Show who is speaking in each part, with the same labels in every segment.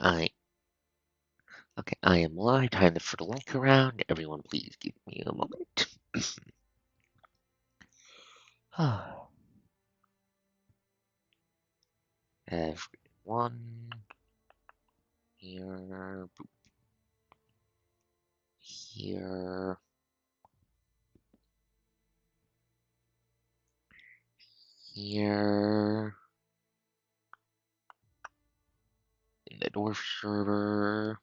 Speaker 1: I okay, I am live. Time for the link around. Everyone, please give me a moment. Everyone here, here, here, in the dwarf server.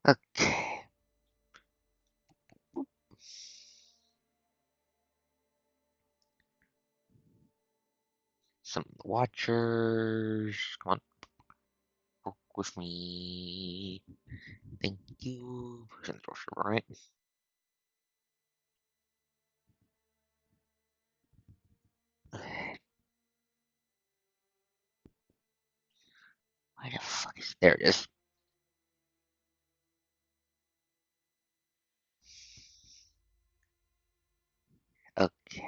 Speaker 1: Okay. Some watchers, come on, work with me. Thank you. Who's in the dwarf server, right? Why the fuck is there? It is. Okay.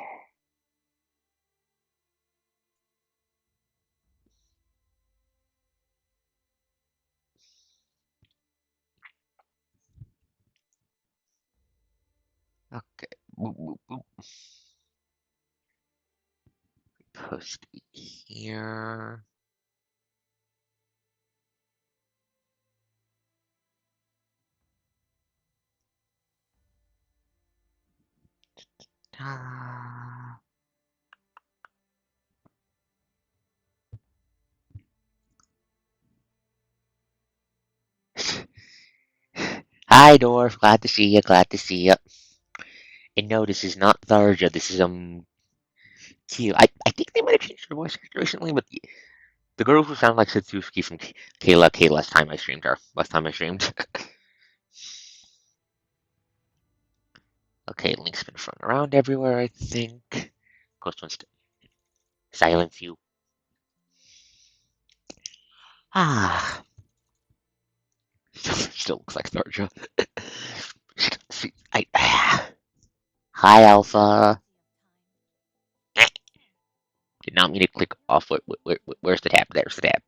Speaker 1: Okay. Boop, boop, boop. Post here. Ah. Hi, Dwarf. Glad to see you. Glad to see you. And no, this is not Tharja. This is Q. I think they might have changed her voice actor recently, but the girl who sounded like Satsuki from Kayla. Last time I streamed her. Last time I streamed. Okay, Link's been thrown around everywhere. I think. Ghost wants to silence you. Ah, still looks like Tharja. See, hi, Alpha. Did not mean to click off. Where's the tab? There's the tab.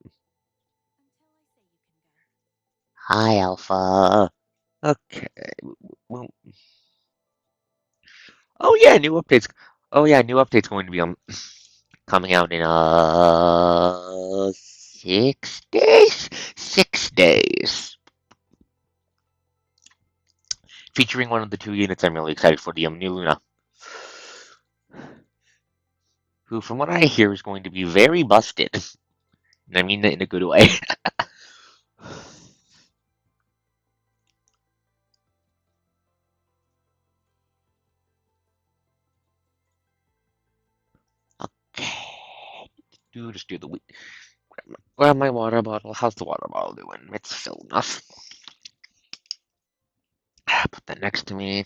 Speaker 1: Hi, Alpha. Okay. Well, oh yeah, new updates. Oh yeah, new updates going to be coming out in 6 days. 6 days. Featuring one of the two units I'm really excited for, the new Luna, who, from what I hear, is going to be very busted. And I mean that in a good way. Okay. Just do the grab my water bottle. How's the water bottle doing? It's filled enough. Put that next to me.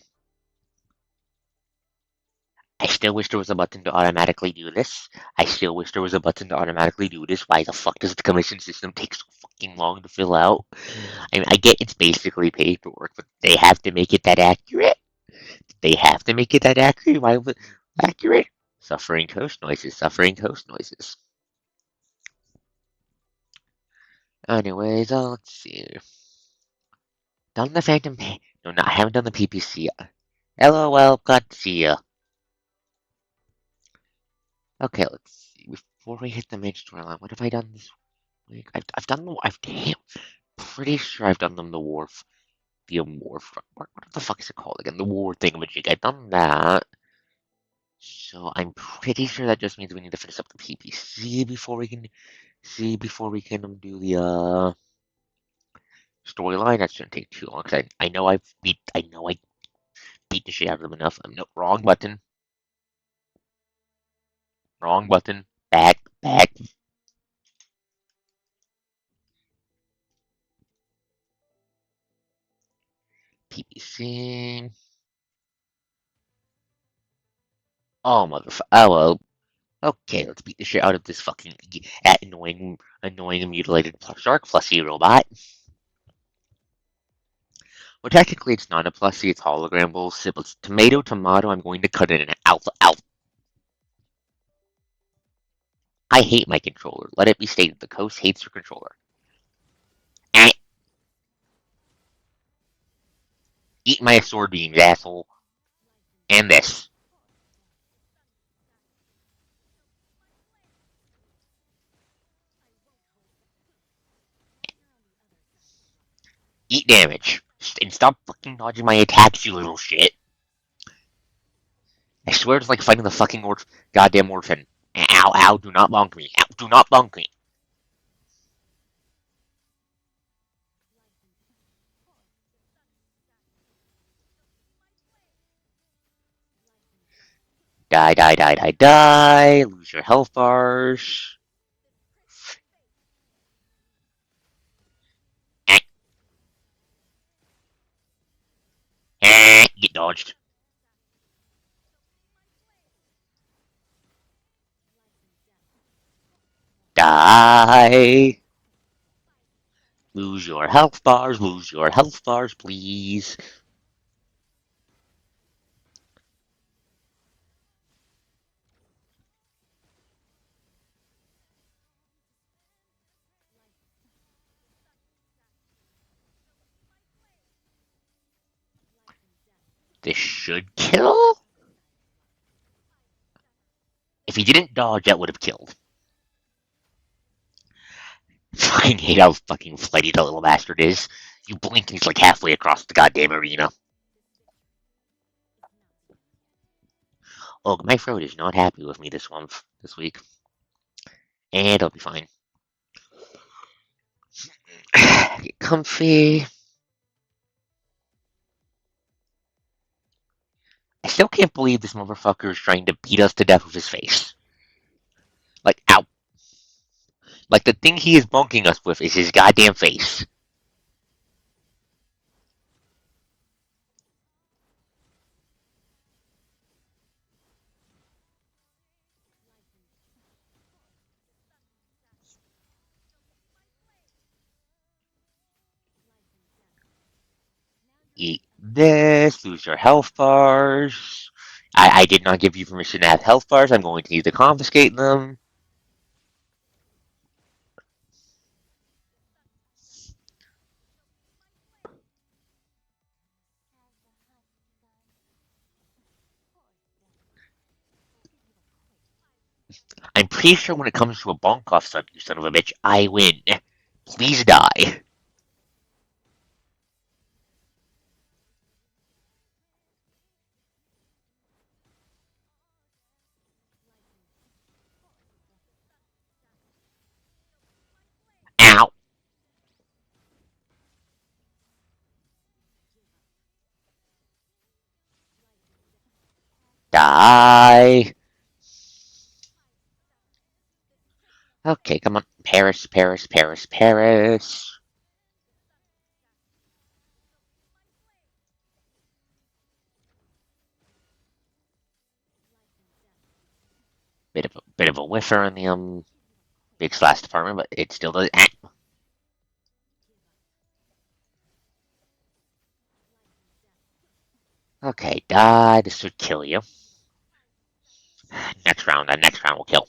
Speaker 1: I still wish there was a button to automatically do this. I still wish there was a button to automatically do this. Why the fuck does the commission system take so fucking long to fill out? I mean, I get it's basically paperwork, but they have to make it that accurate. They have to make it that accurate. Why would accurate? Suffering coast noises. Suffering coast noises. Anyways, let's see. Done the Phantom Pain. No, I haven't done the PPC yet. LOL, glad to see ya. Okay, let's see. Before we hit the main storyline, what have I done this week? I've done the. Damn. Pretty sure I've done them the wharf. The wharf. What the fuck is it called again? The war thingamajig. I've done that. So I'm pretty sure that just means we need to finish up the PPC before we can do the storyline. That shouldn't take too long because I know I beat the shit out of them enough. No, wrong button. Wrong button. Back. PPC. Oh motherfucker. Oh well. Okay, let's beat the shit out of this fucking annoying, mutilated shark fluffy robot. Well, technically, it's not a plushie, it's hologram bullshit. But it's tomato, tomato, I'm going to cut it in alpha, alpha. I hate my controller. Let it be stated, the coast hates your controller. Eh, eat my sword beams, asshole. And this. Eat damage. And stop fucking dodging my attacks, you little shit. I swear it's like fighting the fucking goddamn orphan. Ow, ow, do not bonk me. Ow, do not bonk me. Die, die, die, die, die. Lose your health bars. Eh, get dodged. Die. Lose your health bars. Lose your health bars, please. This should kill? If he didn't dodge, that would have killed. Fucking hate how fucking flighty the little bastard is. You blink and he's like halfway across the goddamn arena. Oh, my throat is not happy with me this week. And I'll be fine. Get comfy. I still can't believe this motherfucker is trying to beat us to death with his face. Like, ow. Like, the thing he is bonking us with is his goddamn face. Eat this, lose your health bars. I did not give you permission to have health bars. I'm going to need to confiscate them. I'm pretty sure when it comes to a bonk off, you son of a bitch, I win. Please die. Ow. Die. Okay, come on. Paris, Paris, Paris, Paris. Bit of a whiffer in the big slash department, but it still does. Okay, die. This should kill you. Next round will kill.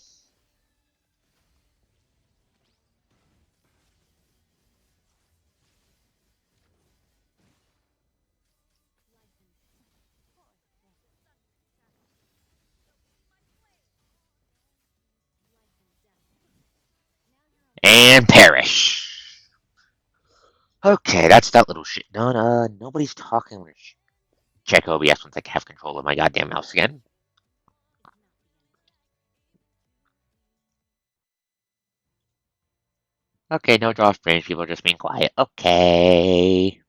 Speaker 1: And perish. Okay, that's that little shit done. Nobody's talking. Check OBS once I have control of my goddamn mouse again. Okay, no draw strange people just being quiet. Okay.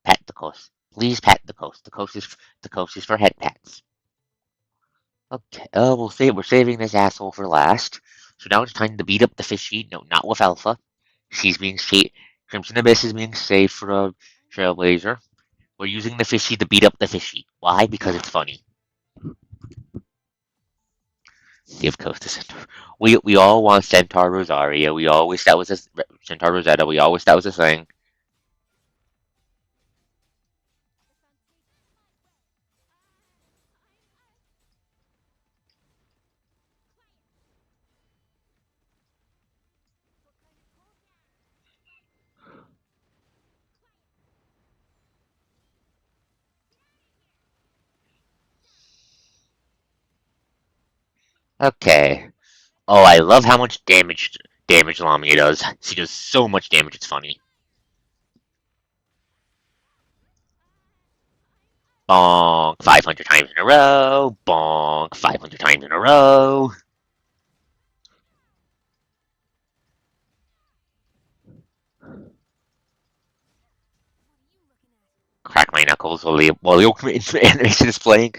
Speaker 1: Pat the coast. Please pat the coast. The coast is for head pats. Okay. Oh, we're saving this asshole for last. So now it's time to beat up the fishy. No, not with Alpha. She's being safe. Crimson Abyss is being safe for a Trailblazer. We're using the fishy to beat up the fishy. Why? Because it's funny. Give Coast to Centaur. We all want Centaur Rosaria. We always that was a Centaur Rosetta. We always that was a thing. Okay. Oh, I love how much damage Lamia does. She does so much damage, it's funny. Bonk 500 times in a row. Bonk 500 times in a row. Crack my knuckles while the ultimate animation is playing.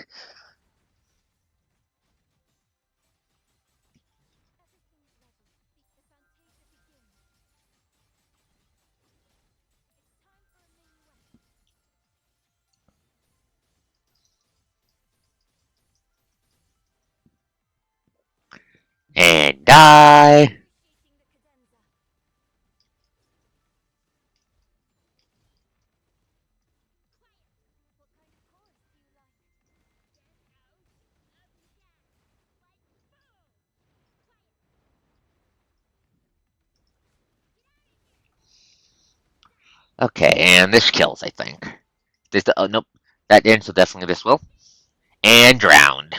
Speaker 1: And die. Okay, and this kills, I think. Oh, nope. That didn't, so definitely this will. And drowned.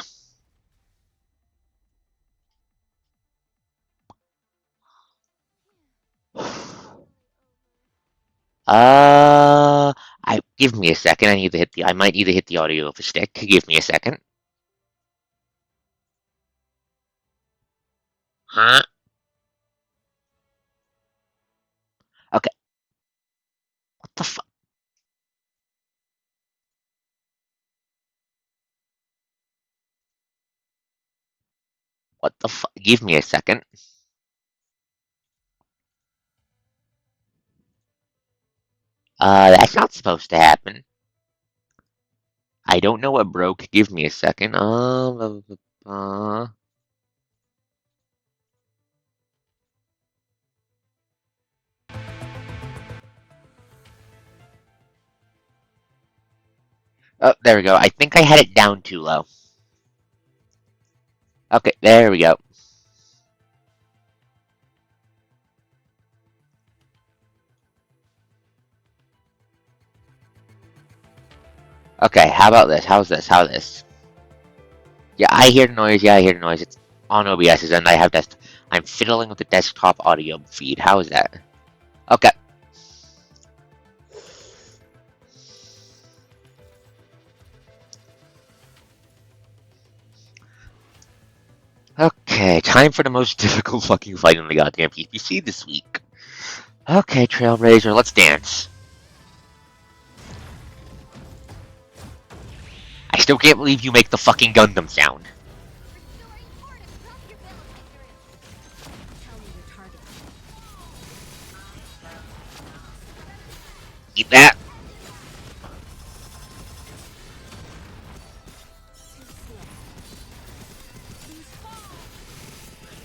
Speaker 1: Give me a second. I might need to hit the audio of a stick. Give me a second. Huh? Okay. What the fuck? What the fuck? Give me a second. That's not supposed to happen. I don't know what broke. Give me a second. Oh, there we go. I think I had it down too low. Okay, there we go. Okay, how about this? How's this? How's this? Yeah, I hear the noise. Yeah, I hear the noise. It's on OBS's and I have test. I'm fiddling with the desktop audio feed. How is that? Okay. Okay, time for the most difficult fucking fight in the goddamn PPC this week. Okay, Trailblazer, let's dance. I still can't believe you make the fucking Gundam sound. Eat that.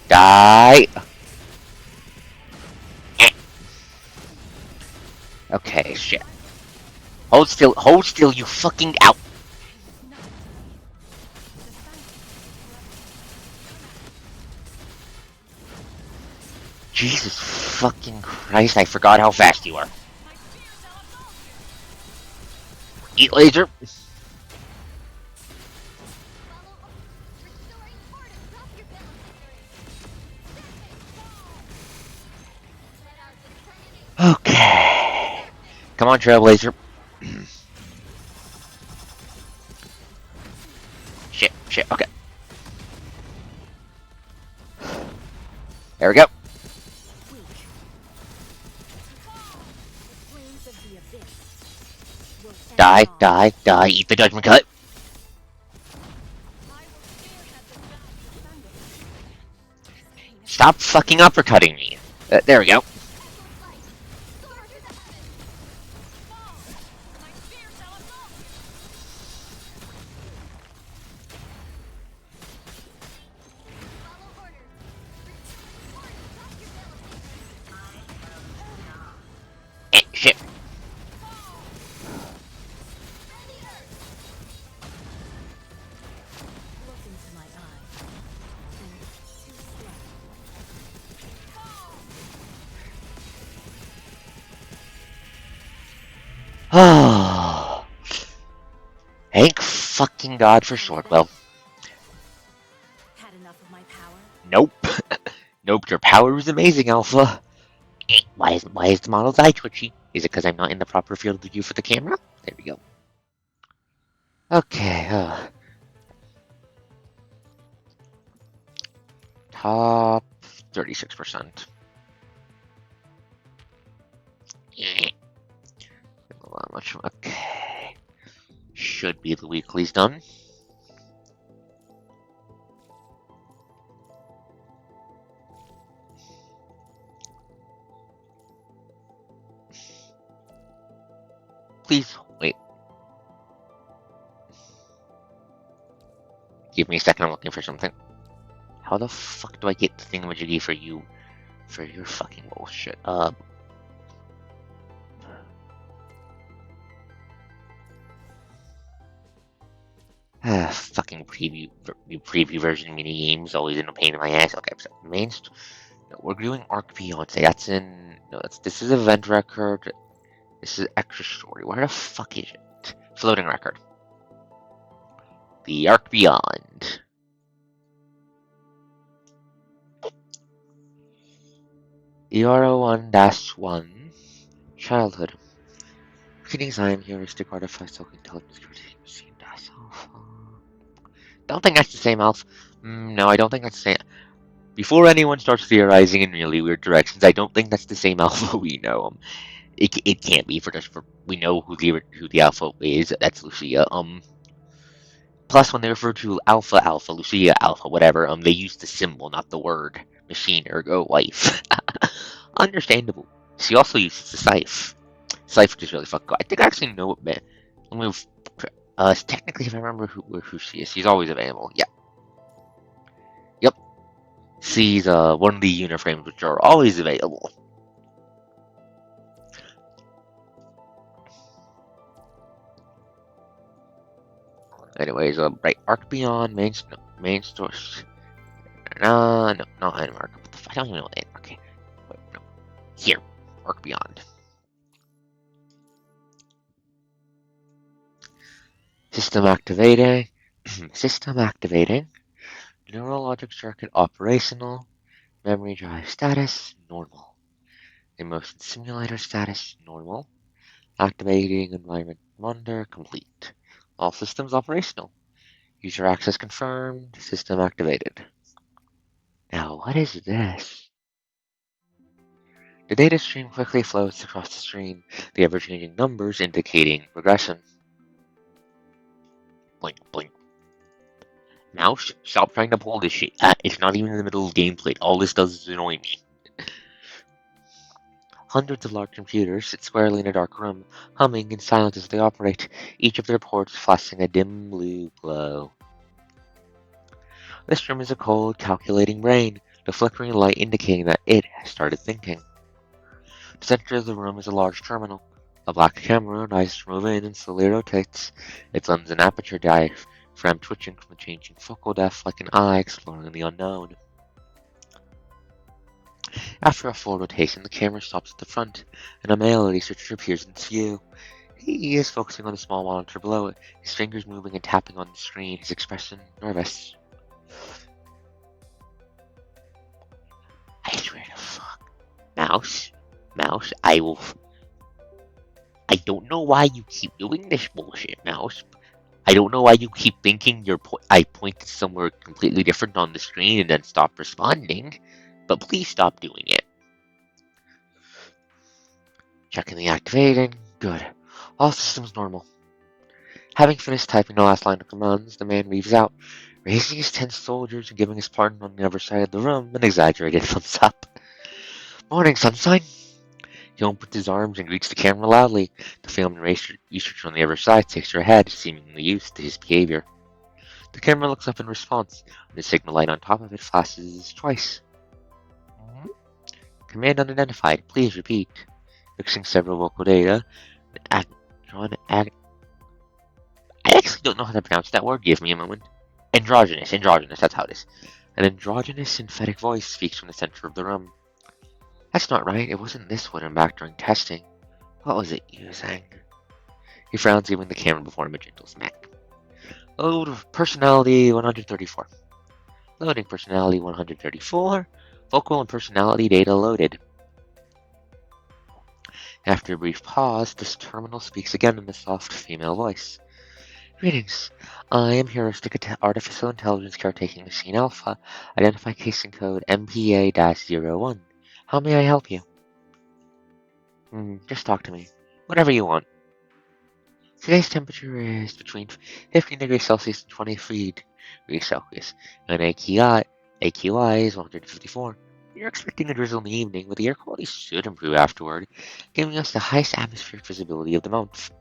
Speaker 1: Die. Eh. Okay, shit. Hold still, you fucking out. Jesus fucking Christ, I forgot how fast you are. Eat laser. Okay. Come on, Trailblazer. Shit, okay. There we go. Die, eat the judgment cut. Stop fucking uppercutting me. There we go. Shit. Oh. Thank fucking God for Swordwell. Nope. Nope, your power is amazing, Alpha. Why is the model's eye twitchy? Is it because I'm not in the proper field of view for the camera? There we go. Okay, top 36%. Not much. Okay. Should be the weekly's done. Please, wait. Give me a second, I'm looking for something. How the fuck do I get the thingamajiggy for you? For your fucking bullshit. Fucking preview version mini games, always in a pain in my ass. Okay, so no, we're doing Ark Beyond. That's in. No, this is event record. This is extra story. Where the fuck is it? Floating record. The Ark Beyond. ERO1-1. Childhood. Greetings, I am heuristic artificial intelligence machine. Don't think that's the same, Alf. No, I don't think that's the same. Before anyone starts theorizing in really weird directions, I don't think that's the same Alpha we know. It can't be for we know who the Alpha is. That's Lucia. Plus, when they refer to Alpha, Lucia, Alpha, whatever, they use the symbol, not the word. Machine, ergo, wife. Understandable. She also uses the Scythe. Scythe, which is really fucking cool. I think I actually know it, man. Let me technically, if I remember who she is, she's always available. Yeah. Yep. She's one of the uniframes which are always available. Anyways, right, Ark Beyond, main source. No, not item Ark. What the fuck? I don't even know what item. Okay, wait, no. Here, Ark Beyond. System activating. System activating. Neurologic circuit operational. Memory drive status normal. Emotion simulator status normal. Activating environment monitor complete. All systems operational. User access confirmed. System activated. Now, what is this? The data stream quickly flows across the screen, the ever-changing numbers indicating regression. Blink, blink. Mouse, stop trying to pull this shit. It's not even in the middle of gameplay. All this does is annoy me. Hundreds of large computers sit squarely in a dark room, humming in silence as they operate, each of their ports flashing a dim blue glow. This room is a cold, calculating brain, the flickering light indicating that it has started thinking. The center of the room is a large terminal. A black camera rises from within and slowly rotates, its lens and aperture diaphragm twitching from the changing focal depth like an eye exploring the unknown. After a full rotation, the camera stops at the front, and a male researcher appears in its view. He is focusing on the small monitor below it, his fingers moving and tapping on the screen, his expression nervous. I swear to fuck. Mouse, I don't know why you keep doing this bullshit, Mouse. I don't know why you keep thinking I pointed somewhere completely different on the screen and then stop responding, but please stop doing it. Checking the activating. Good. All systems normal. Having finished typing the last line of commands, the man weaves out, raising his 10 soldiers and giving his partner on the other side of the room an exaggerated thumbs up. Morning, sunshine. He opens his arms and greets the camera loudly. The filmed researcher on the other side takes her head, seemingly used to his behavior. The camera looks up in response, and the signal light on top of it flashes twice. Command unidentified. Please repeat. Mixing several vocal data. I actually don't know how to pronounce that word. Give me a moment. Androgynous, that's how it is. An androgynous synthetic voice speaks from the center of the room. That's not right. It wasn't this one back during testing. What was it using? He frowns, giving the camera before him a gentle smack. Load of personality 134. Loading personality 134. Vocal and personality data loaded. After a brief pause, this terminal speaks again in a soft female voice. Greetings. I am Heuristic Artificial Intelligence Caretaking Machine Alpha. Identification code MPA-01. How may I help you? Just talk to me. Whatever you want. Today's temperature is between 15 degrees Celsius and 23 degrees Celsius, and AQI is 154. You're expecting a drizzle in the evening, but the air quality should improve afterward, giving us the highest atmospheric visibility of the month.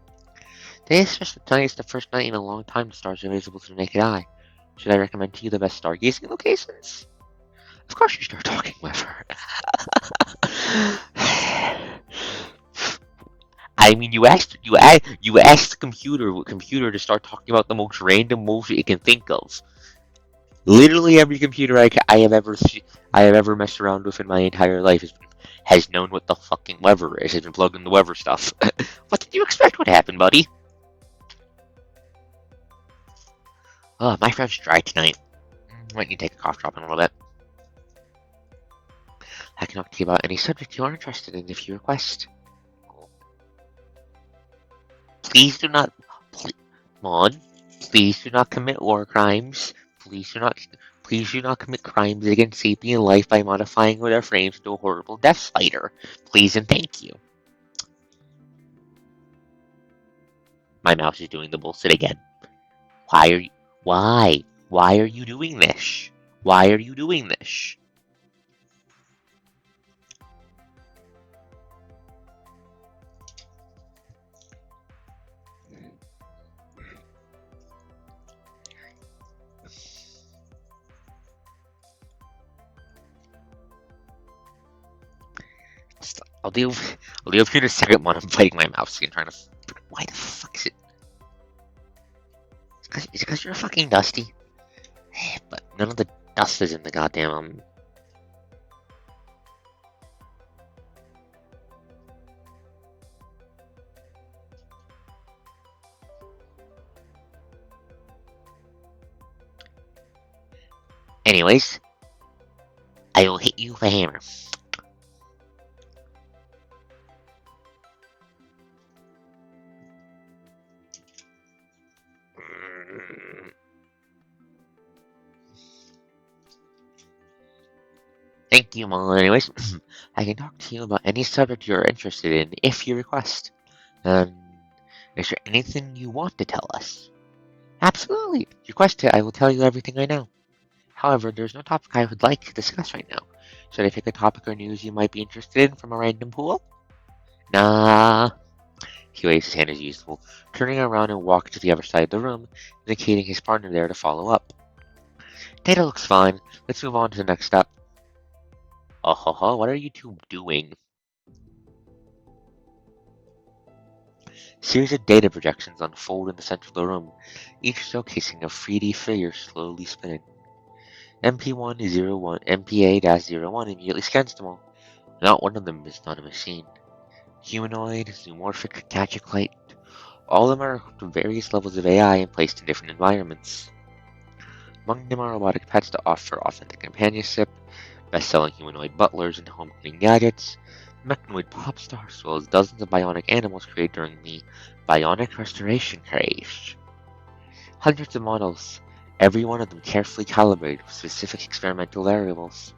Speaker 1: Tonight is the first night in a long time the stars are visible to the naked eye. Should I recommend to you the best stargazing locations? Of course you start talking with her. I mean, you asked the computer to start talking about the most random bullshit it can think of. Literally every computer I have ever messed around with in my entire life has known what the fucking weather is. Has been plugged in the weather stuff. What did you expect would happen, buddy? Oh, my throat's dry tonight. Might need to take a cough drop in a little bit. I can talk to you about any subject you are interested in if you request. Please do not, please do not commit war crimes. Please do not commit crimes against sapient life by modifying their frames into a horrible death spider. Please and thank you. My mouse is doing the bullshit again. Why are you doing this? Why are you doing this? I'll deal with you in a second when I'm fighting my mouse again, trying to. Why the fuck is it? Is it because you're fucking dusty? But none of the dust is in the goddamn. Anyways, I will hit you with a hammer. Thank you, Mom. Anyways, I can talk to you about any subject you're interested in if you request. Is there anything you want to tell us? Absolutely. Request it, I will tell you everything I know. However, there's no topic I would like to discuss right now. Should I pick a topic or news you might be interested in from a random pool? Nah. He waves his hand as usual, turning around and walking to the other side of the room, indicating his partner there to follow up. Data looks fine. Let's move on to the next step. Oh, what are you two doing? Series of data projections unfold in the center of the room, each showcasing a 3D figure slowly spinning. MP101, MPA-01 immediately scans them all. Not one of them is not a machine. Humanoid, zoomorphic, gadget-like, all of them are equipped with various levels of AI and placed in different environments. Among them are robotic pets to offer authentic companionship, best-selling humanoid butlers and home cleaning gadgets, mechanoid pop stars, as well as dozens of bionic animals created during the Bionic Restoration craze. Hundreds of models, every one of them carefully calibrated with specific experimental variables.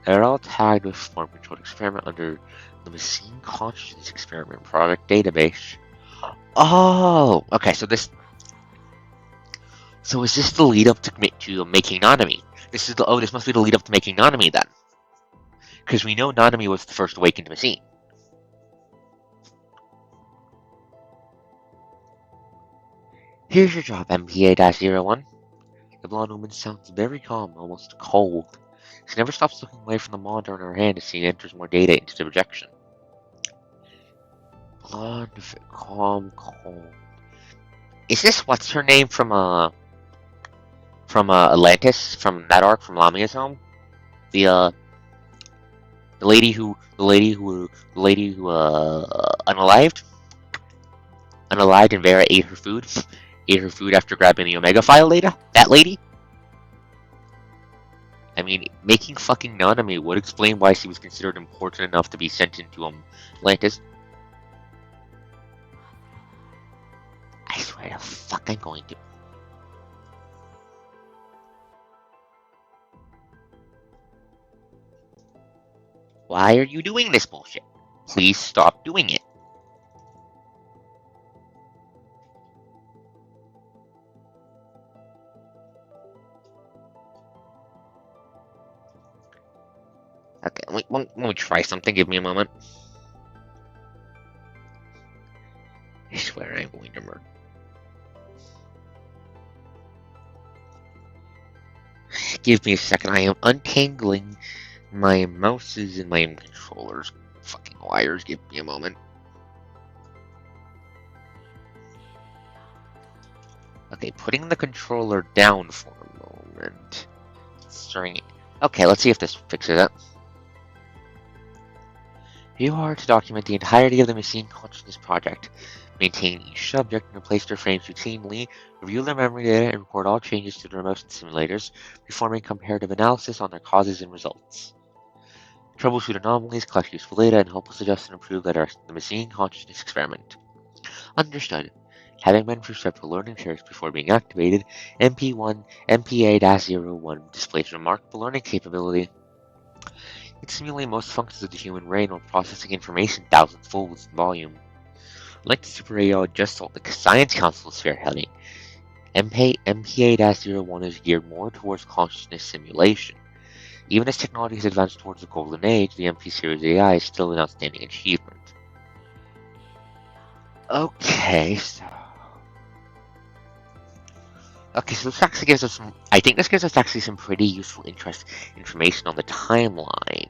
Speaker 1: They are all tagged with form-controlled experiment under the Machine Consciousness Experiment Product Database. Oh, okay. So is this the lead up to making Nanami? This must be the lead up to making Nanami then, because we know Nanami was the first awakened machine. Here's your job, MPA-01. The blonde woman sounds very calm, almost cold. She never stops looking away from the monitor in her hand as she enters more data into the projection. Blonde, calm, cold. Is this what's her name from Atlantis, from that arc from Lamia's home? The lady who unalived and Vera ate her food after grabbing the Omega file data? That lady? I mean, making fucking Nanami would explain why she was considered important enough to be sent into Atlantis. I swear to fuck I'm going to. Why are you doing this bullshit? Please stop doing it. Okay, let me try something. Give me a moment. I swear I'm going to murder. Give me a second. I am untangling my mouses and my controllers. Fucking wires. Give me a moment. Okay, putting the controller down for a moment. Stirring it. Okay, let's see if this fixes it. You are to document the entirety of the machine consciousness project. Maintain each subject and replace their frames routinely, review their memory data, and record all changes to their motion simulators, performing comparative analysis on their causes and results. Troubleshoot anomalies, collect useful data, and help us adjust and improve the machine consciousness experiment. Understood. Having been prescribed for learning shares before being activated, MP1 MPA-01 displays remarkable learning capability. It can simulate most functions of the human brain while processing information thousand-fold in volume. Like the Super AI Gestalt, the Science Council is spearheading. MPA-01 is geared more towards consciousness simulation. Even as technology has advanced towards the golden age, the MP series AI is still an outstanding achievement. Okay, so this actually gives us some. I think this gives us actually some pretty useful information on the timeline.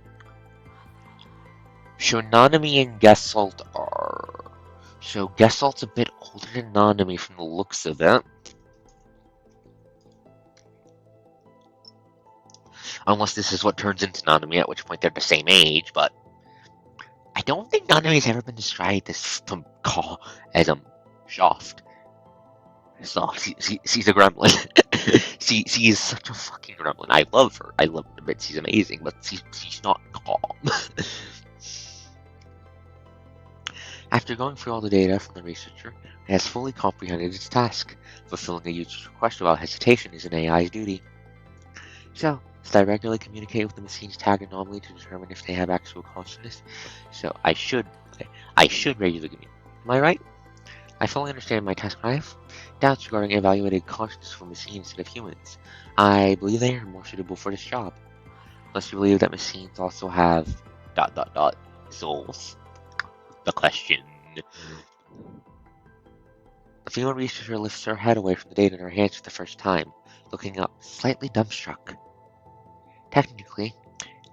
Speaker 1: So Nanami and Gestalt are. So Gestalt's a bit older than Nanami from the looks of it. Unless this is what turns into Nanami, at which point they're the same age, but I don't think Nanami's ever been described as as soft. Soft. She's a gremlin. she is such a fucking gremlin. I love her. I love her a bit. She's amazing, but she's not calm. After going through all the data from the researcher, it has fully comprehended its task. Fulfilling a user's request without hesitation is an AI's duty. So, I regularly communicate with the machine's tag anomaly to determine if they have actual consciousness. So I should regularly communicate. Am I right? I fully understand my task. I have doubts regarding evaluating consciousness for machines instead of humans. I believe they are more suitable for this job. Unless you believe that machines also have ... souls. The question. The female researcher lifts her head away from the data in her hands for the first time, looking up, slightly dumbstruck. Technically,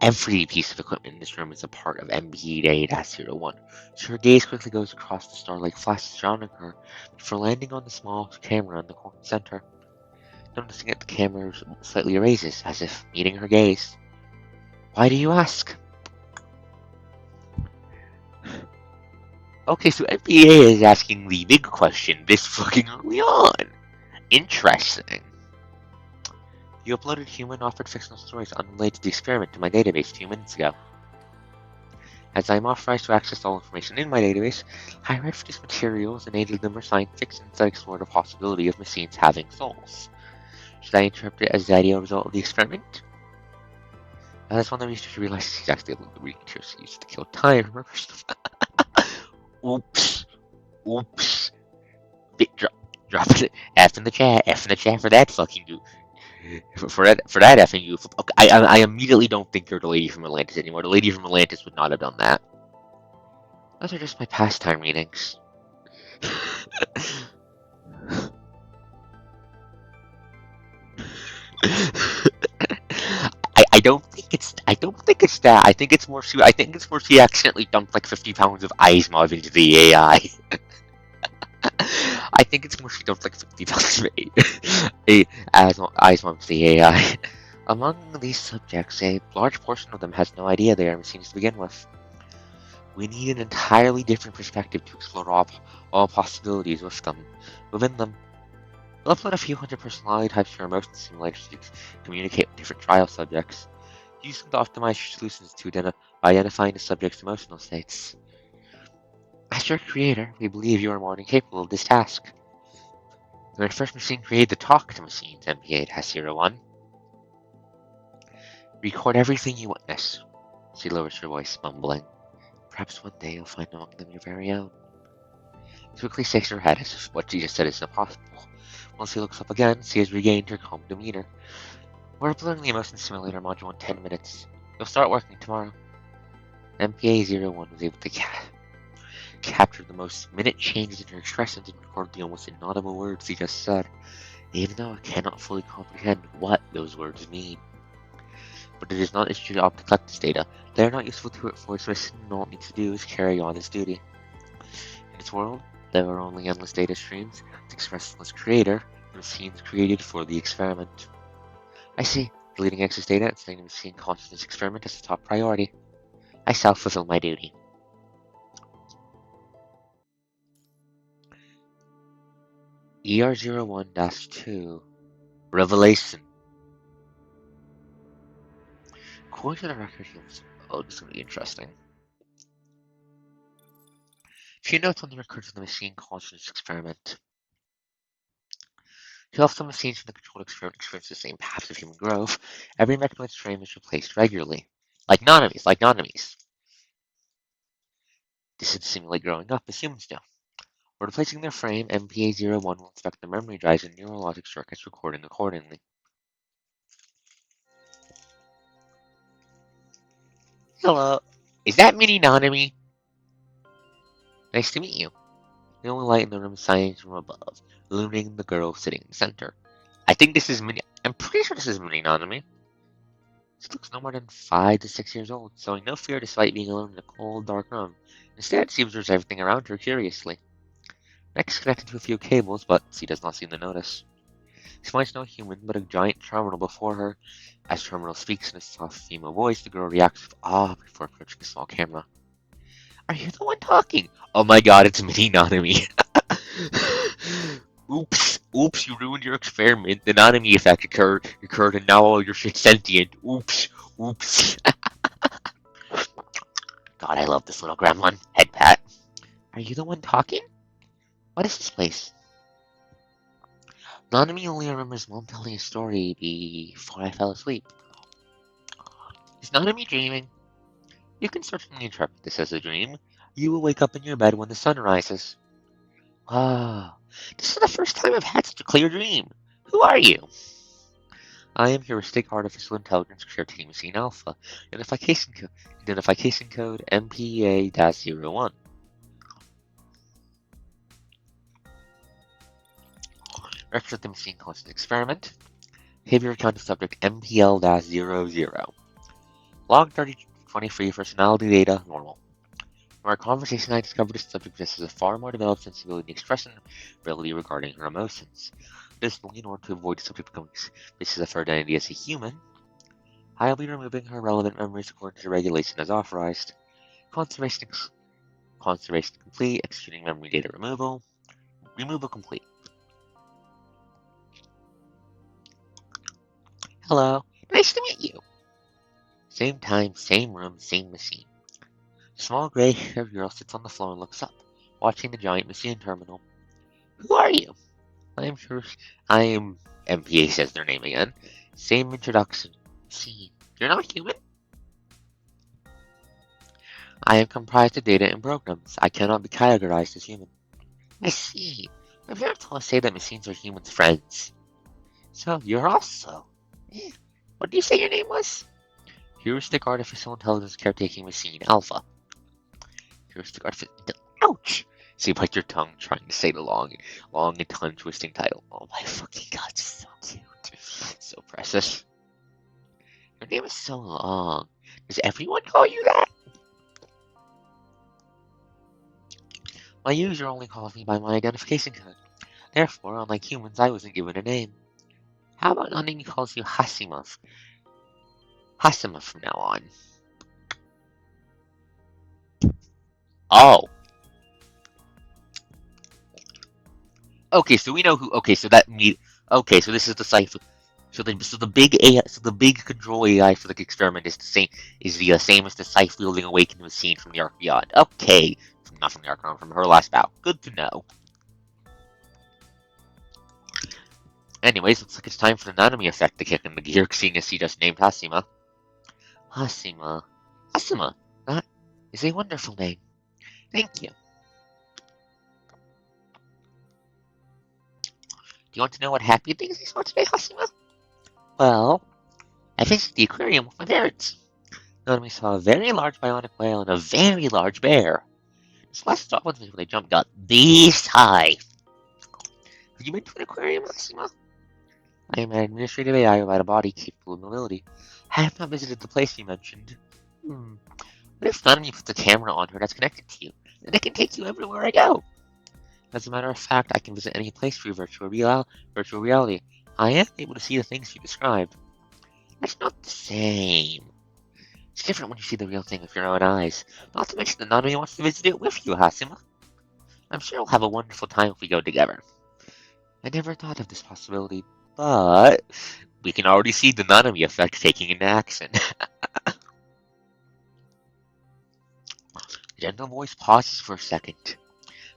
Speaker 1: every piece of equipment in this room is a part of MBA-01, so her gaze quickly goes across the star-like flashes surrounding her before landing on the small camera in the corner center. Noticing it, the camera slightly raises, as if meeting her gaze. Why do you ask? Okay, so MBA is asking the big question this fucking early on. Interesting. You uploaded human-offered fictional stories unrelated to the experiment to my database 2 minutes ago. As I am authorized to access all information in my database, I read for these materials and aided numerous science fictions that explore the possibility of machines having souls. Should I interpret it as the ideal result of the experiment? That's when the researcher realizes he's actually able to read materials used to kill time. Remember stuff. Oops. Drop it. F in the chat for that fucking dude. For that effing you. Okay, I immediately don't think you're the lady from Atlantis anymore. The lady from Atlantis would not have done that. Those are just my pastime readings. I don't think it's that. I think it's more she accidentally dumped like 50 pounds of Eismov into the AI. I think it's more she dumped like 50 pounds of Eismov into the AI. Among these subjects, a large portion of them has no idea they are machines to begin with. We need an entirely different perspective to explore all possibilities within them. We'll upload a few hundred personality types to our motion simulators to communicate with different trial subjects. Use them to optimize your solutions to identifying the subject's emotional states. As your creator, we believe you are more than capable of this task. When our first machine created the talk to machines, MPA-01. Record everything you witness. She lowers her voice, mumbling. Perhaps one day you'll find among them your very own. She quickly shakes her head as if what she just said is impossible. Once she looks up again, she has regained her calm demeanor. We're uploading the emotion simulator module in 10 minutes. You'll start working tomorrow. MPA-01 was able to capture the most minute changes in her expressions and record the almost inaudible words she just said, even though I cannot fully comprehend what those words mean. But it is not its job to collect this data. They are not useful to it for its mission, and all it needs to do is carry on its duty. In its world, there are only endless data streams to express this creator, the machines created for the experiment. I see. Deleting excess data and setting the machine consciousness experiment as the top priority. I shall fulfill my duty. ER01-2 Revelation. According to the record, oh, this is going to be interesting. Few notes on the records of the machine consciousness experiment. To help the machines from the controlled experiment experience the same paths of human growth, every mechanism in its frame is replaced regularly. Like nonomies. This is to simulate growing up as humans do. By replacing their frame, MPA-01 will inspect the memory drives and neurologic circuits recording accordingly. Hello. Is that Mini Nonomy? Nice to meet you. The only light in the room is shining from above, illuminating the girl sitting in the center. I think this is Mini. I'm pretty sure this is Mini Nonomy. She looks no more than 5 to 6 years old, showing no fear despite being alone in a cold, dark room. Instead, she observes everything around her curiously. Next, connected to a few cables, but she does not seem to notice. She finds no human, but a giant terminal before her. As terminal speaks in a soft female voice, the girl reacts with awe before approaching a small camera. Are you the one talking? Oh my god, it's Mini Nonomy. Oops, you ruined your experiment. The Nonomy effect occurred, and now all your shit's sentient. Oops. God, I love this little gremlin. Head pat. Are you the one talking? What is this place? Nonomy only remembers mom telling a story before I fell asleep. Is Nonomy dreaming? You can certainly interpret this as a dream. You will wake up in your bed when the sun rises. Ah, this is the first time I've had such a clear dream. Who are you? I am Heuristic Artificial Intelligence Creativity Machine Alpha. Identification code MPA-01. Record of the machine conscious experiment. Behavior account of subject MPL-00. Log 3023 personality data normal. From our conversation, I discovered the subject possesses a far more developed sensibility and expression ability regarding her emotions. Additionally, in order to avoid the subject becoming suspicious of her identity as a human, I will be removing her relevant memories according to regulation as authorized. Conservation complete, executing memory data removal. Removal complete. Hello, nice to meet you. Same time, same room, same machine. A small gray-haired girl sits on the floor and looks up, watching the giant machine terminal. Who are you? I am MPA says their name again. Same introduction. See, you're not human? I am comprised of data and programs. I cannot be categorized as human. I see. My parents always say that machines are humans' friends. So, you're also. What did you say your name was? Heuristic Artificial Intelligence Caretaking Machine, Alpha. Heuristic Artificial... Ouch! So you bite your tongue trying to say the long and tongue-twisting title. Oh my fucking god, it's so cute. So precious. Your name is so long. Does everyone call you that? My user only calls me by my identification code. Therefore, unlike humans, I wasn't given a name. How about Nani calls you Hasimov? Hasimov from now on. Oh. Okay, so we know who. Okay, so that me. Okay, so this is the cipher. So the big control AI for the experiment is the same. Is the same as the scythe wielding awakened was seen from the Ark Beyond. Okay, not from the Ark, from her last bout. Good to know. Anyways, looks like it's time for the Nanami effect to kick in the gear, seeing as he just named Hasima. Hasima. Hasima. That is a wonderful name. Thank you. Do you want to know what happy things I saw today, Hasima? Well, I visited the aquarium with my parents. Nanami saw a very large bionic whale and a very large bear. This last saw ones when they jumped got this high. Have you been to an aquarium, Hasima? I am an administrative AI without a body capable of mobility. I have not visited the place you mentioned. What if Nanami puts a camera on her that's connected to you? Then it can take you everywhere I go. As a matter of fact, I can visit any place through virtual reality. I am able to see the things you described. That's not the same. It's different when you see the real thing with your own eyes. Not to mention that Nanami wants to visit it with you, Hasima. I'm sure we'll have a wonderful time if we go together. I never thought of this possibility, but we can already see the Nanami effect taking into action. The gentle voice pauses for a second,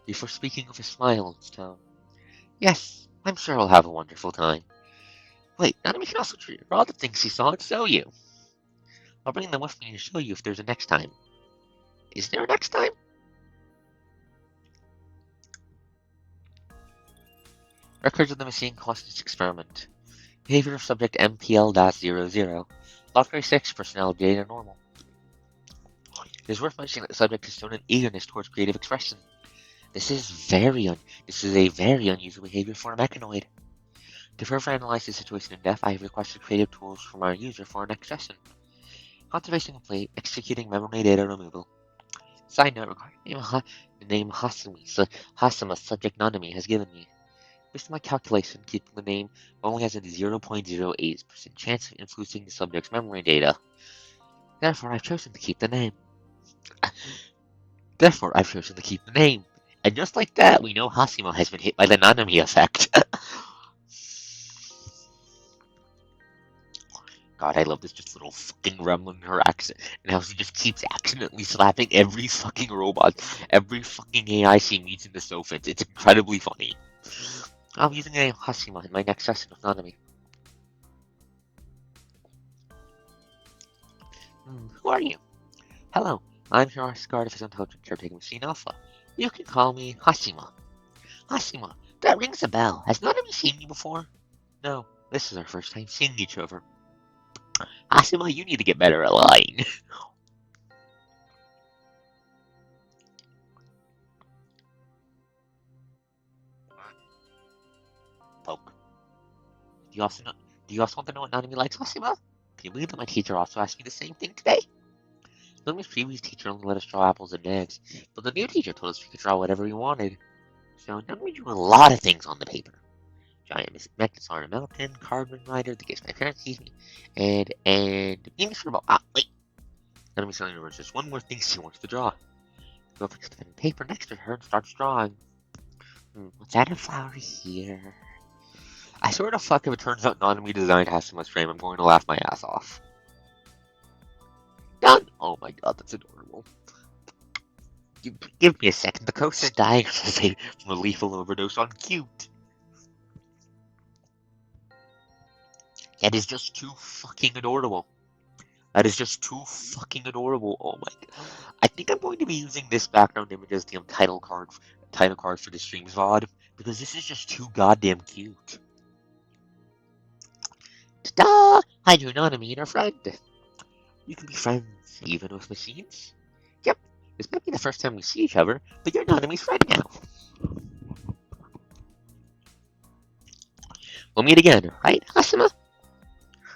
Speaker 1: before speaking with a smile in its tone. Yes, I'm sure we'll have a wonderful time. Wait, Nanami can also treat all the things he saw and show you. I'll bring them with me to show you if there's a next time. Is there a next time? Records of the machine caused this experiment. Behavior of subject MPL-00. Lottery 6, personality data normal. It is worth mentioning that the subject has shown an eagerness towards creative expression. This is a very unusual behavior for a mechanoid. To further analyze the situation in depth, I have requested creative tools from our user for our next session. Conservation complete, executing memory data removal. Side note regarding the name Hasima subject Nanami has given me. Based on my calculation, keeping the name only has a 0.08% chance of influencing the subject's memory data. Therefore, I've chosen to keep the name. And just like that, we know Hasima has been hit by the Nanami effect. God, I love this just little fucking gremlin in her accent, and how she just keeps accidentally slapping every fucking robot, every fucking AI she meets in the sofa. It's incredibly funny. I'm using a Hasima in my next session with Nanami. Who are you? Hello, I'm your artificial intelligence caretaking machine Alpha. You can call me Hasima. Hasima, that rings a bell. Has Nanami seen you before? No, this is our first time seeing each other. Hasima, you need to get better at lying. Poke. Do you also want to know what Nanami likes, Hasima? Can you believe that my teacher also asked me the same thing today? Nanami's previous teacher only let us draw apples and eggs, but the new teacher told us we could draw whatever we wanted. So Nanami drew a lot of things on the paper. Giant magnets on a mountain, carbon rider, the gifts my parents gave me, and being sure about wait. Nanami suddenly remembers just one more thing she wants to draw. Go picks the pen and paper next to her and starts drawing. Let's add a flower here. I swear to fuck if it turns out Nanami designed Hasima's frame, I'm going to laugh my ass off. Done! Oh my god, that's adorable. Give me a second, the coast is dying from a lethal overdose on cute. That is just too fucking adorable. Oh my god. I think I'm going to be using this background image as the title card for the stream's VOD, because this is just too goddamn cute. Ta-da! I drew Nanami and her friend. You can be friends, even with machines. Yep, this might be the first time we see each other, but you're Nanami's friend now. We'll meet again, right, Hasima?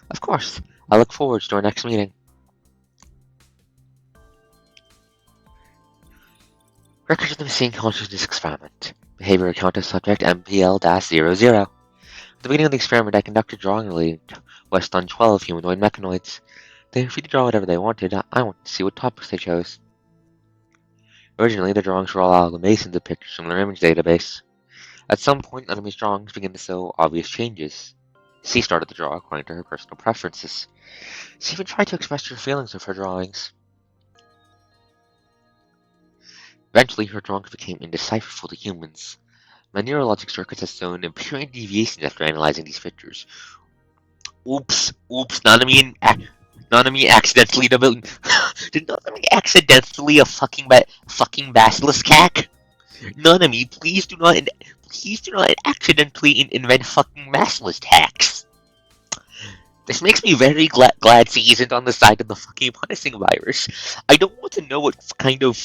Speaker 1: Of course. I look forward to our next meeting. Records of the machine consciousness experiment. Behavior account of subject MPL-00. At the beginning of the experiment, I conducted drawing related West on 12 humanoid mechanoids. They were free to draw whatever they wanted. I wanted to see what topics they chose. Originally, the drawings were all amalgamations of pictures from their image database. At some point, Nanami's drawings began to show obvious changes. She started to draw according to her personal preferences. She even tried to express her feelings with her drawings. Eventually, her drawings became indecipherable to humans. My neurologic circuits have shown apparent deviations after analyzing these pictures. Oops, Nanami accidentally developed. Did Nanami accidentally a fucking basilisk cack? Nanami, please do not accidentally invent fucking basilisk hacks. This makes me very glad she isn't on the side of the fucking punishing virus. I don't want to know what kind of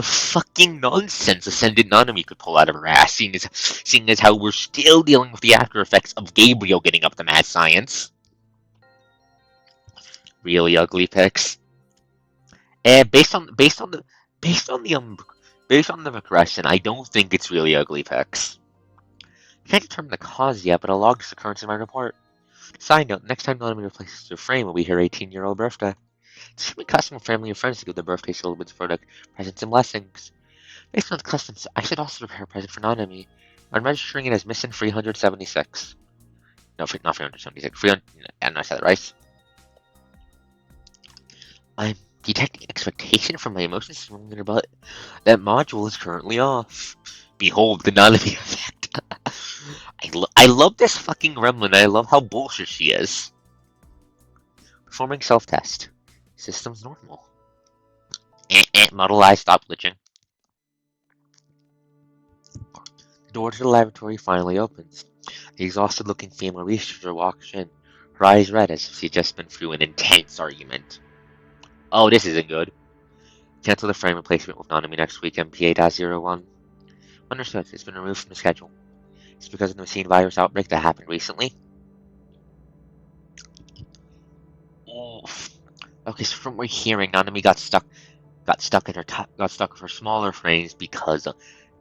Speaker 1: fucking nonsense Ascendant Nanami could pull out of her ass, seeing as how we're still dealing with the after effects of Gabriel getting up to mad science. Really ugly pics. And based on the regression, I don't think it's really ugly pics. I can't determine the cause yet, but I'll log this occurrence in my report. Side note, next time Nanami replaces her frame will be her 18-year-old birthday. It's should be custom for family and friends to give their birthday celebrants product presents and blessings. Based on the customs, I should also prepare a present for Nanami. I'm registering it as missing 376. No, not 376. 300, and I said it right. I'm detecting expectation from my emotions from your butt. That module is currently off. Behold the Nanami effect. I love this fucking gremlin. I love how bullshit she is. Performing self-test. System's normal. Model I stop glitching. The door to the laboratory finally opens. The exhausted-looking female researcher walks in, her eyes red as if she'd just been through an intense argument. Oh, this isn't good. Cancel the frame replacement with Nanami next week, MPA-01. Understood. It's been removed from the schedule. It's because of the machine virus outbreak that happened recently. Oof. Okay, so from what we're hearing, Nanami got stuck with her smaller frames because of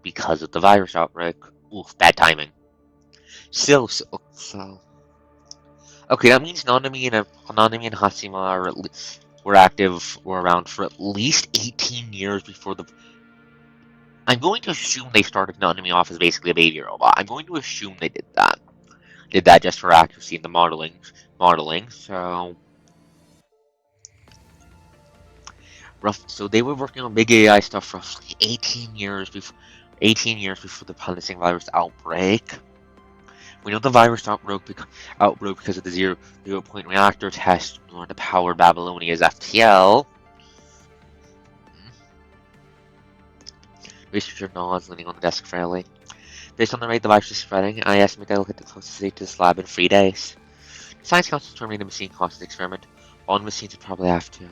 Speaker 1: the virus outbreak. Oof, bad timing. Still, so okay, that means Nanami and Hashima were around for at least 18 years before the. I'm going to assume they started Nanami off as basically a baby robot. I'm going to assume they did that. Did that just for accuracy in the modeling. So so they were working on big AI stuff for roughly 18 years before the punishing virus outbreak. We know the virus outbroke because of the zero point reactor test on the powered Babylonia's FTL. Researcher nods, leaning on the desk fairly. Based on the rate the virus is spreading, I estimate that it'll hit the closest date to this lab in 3 days. Science Council determining the machine caused the experiment. All the machines would probably have to.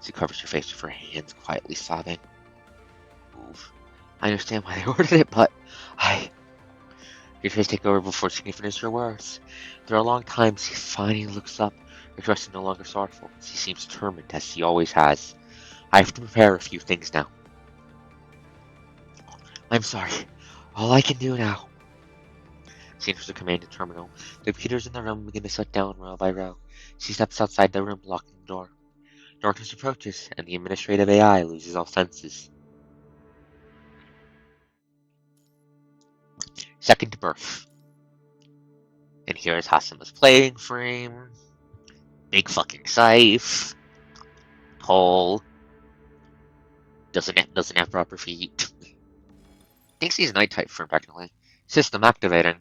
Speaker 1: She covers her face with her hands, quietly sobbing. Oof. I understand why they ordered it, but Your face take over before she can finish her words. After a long time, she finally looks up. Her dress is no longer sorrowful. She seems determined, as she always has. I have to prepare a few things now. I'm sorry. All I can do now. She enters the command terminal. The computers in the room begin to shut down row by row. She steps outside the room, locking the door. Darkness approaches, and the administrative AI loses all senses. Second birth. And here is Hasima's playing frame. Big fucking scythe. Tall. Doesn't have proper feet. Thinks he's night type for technically. System activating.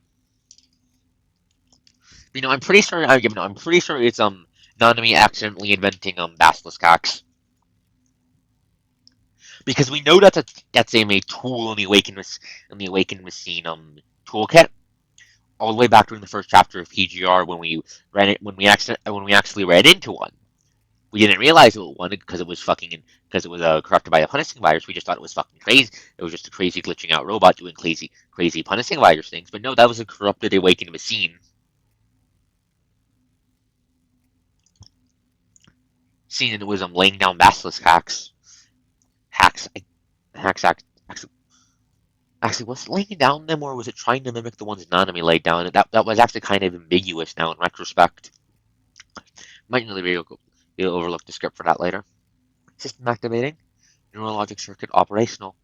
Speaker 1: I'm pretty sure it's Nanami accidentally inventing basilisk hacks. Because we know that's a tool in the awakened machine toolkit. All the way back during the first chapter of PGR when we actually ran into one. We didn't realize it was one because it was corrupted by a punishing virus. We just thought it was fucking crazy. It was just a crazy glitching out robot doing crazy punishing virus things. But no, that was a corrupted awakened machine. Seeing it was laying down basilisk hacks. Hacks hacks actually was it laying down them or was it trying to mimic the ones Nanami laid down? That was actually kind of ambiguous now in retrospect. Might really be overlook the script for that later. System activating. Neurologic circuit operational.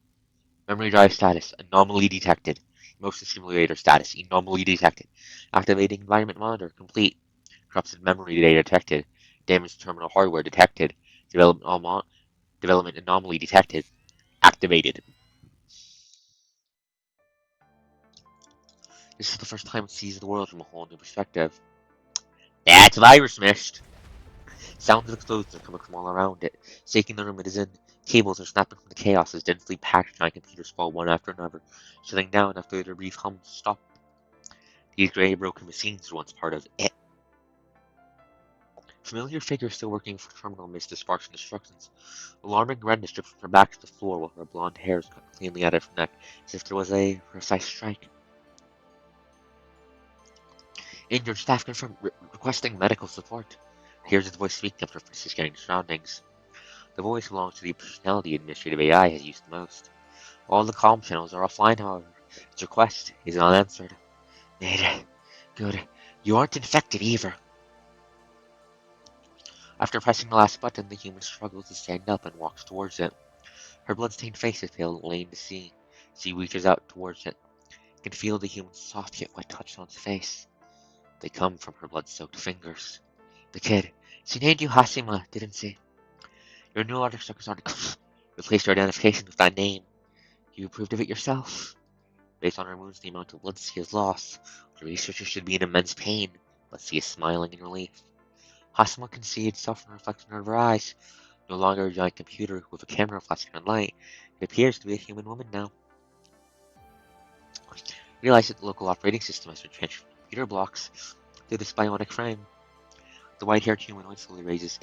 Speaker 1: Memory drive status, anomaly detected. Motion simulator status, anomaly detected. Activating environment monitor, complete. Corrupted memory data detected. Damaged terminal hardware detected. Development anomaly detected. Activated. This is the first time it sees the world from a whole new perspective. That's virus mist. Sounds of explosions are coming from all around it, shaking the room it is in. Cables are snapping from the chaos as densely packed giant computers fall one after another, shutting down after their brief hums stop. These grey broken machines were once part of it. Familiar figure still working for terminal amidst the sparks and destructions. Alarming redness dripped from her back to the floor while her blonde hair is cut cleanly out of her neck, as if there was a precise strike. Injured staff confirmed requesting medical support. Here's his voice speaking after first scanning surroundings. The voice belongs to the personality administrative AI has used the most. All the comm channels are offline, however. Its request is unanswered. Mayday. Good. You aren't infected either. After pressing the last button, the human struggles to stand up and walks towards it. Her blood-stained face is pale and lame to see. She reaches out towards it. You can feel the human's soft yet wet touch on its face. They come from her blood-soaked fingers. The kid. She named you Hasima, didn't she? Your neurologic records replaced your identification with that name. You approved of it yourself. Based on her wounds and the amount of blood she has lost, the researcher should be in immense pain, but she is smiling in relief. Hasima can see itself in the reflection of her eyes. No longer a giant computer with a camera flashing on light, it appears to be a human woman now. Realize that the local operating system has been transferred from computer blocks to this bionic frame. The white-haired humanoid slowly raises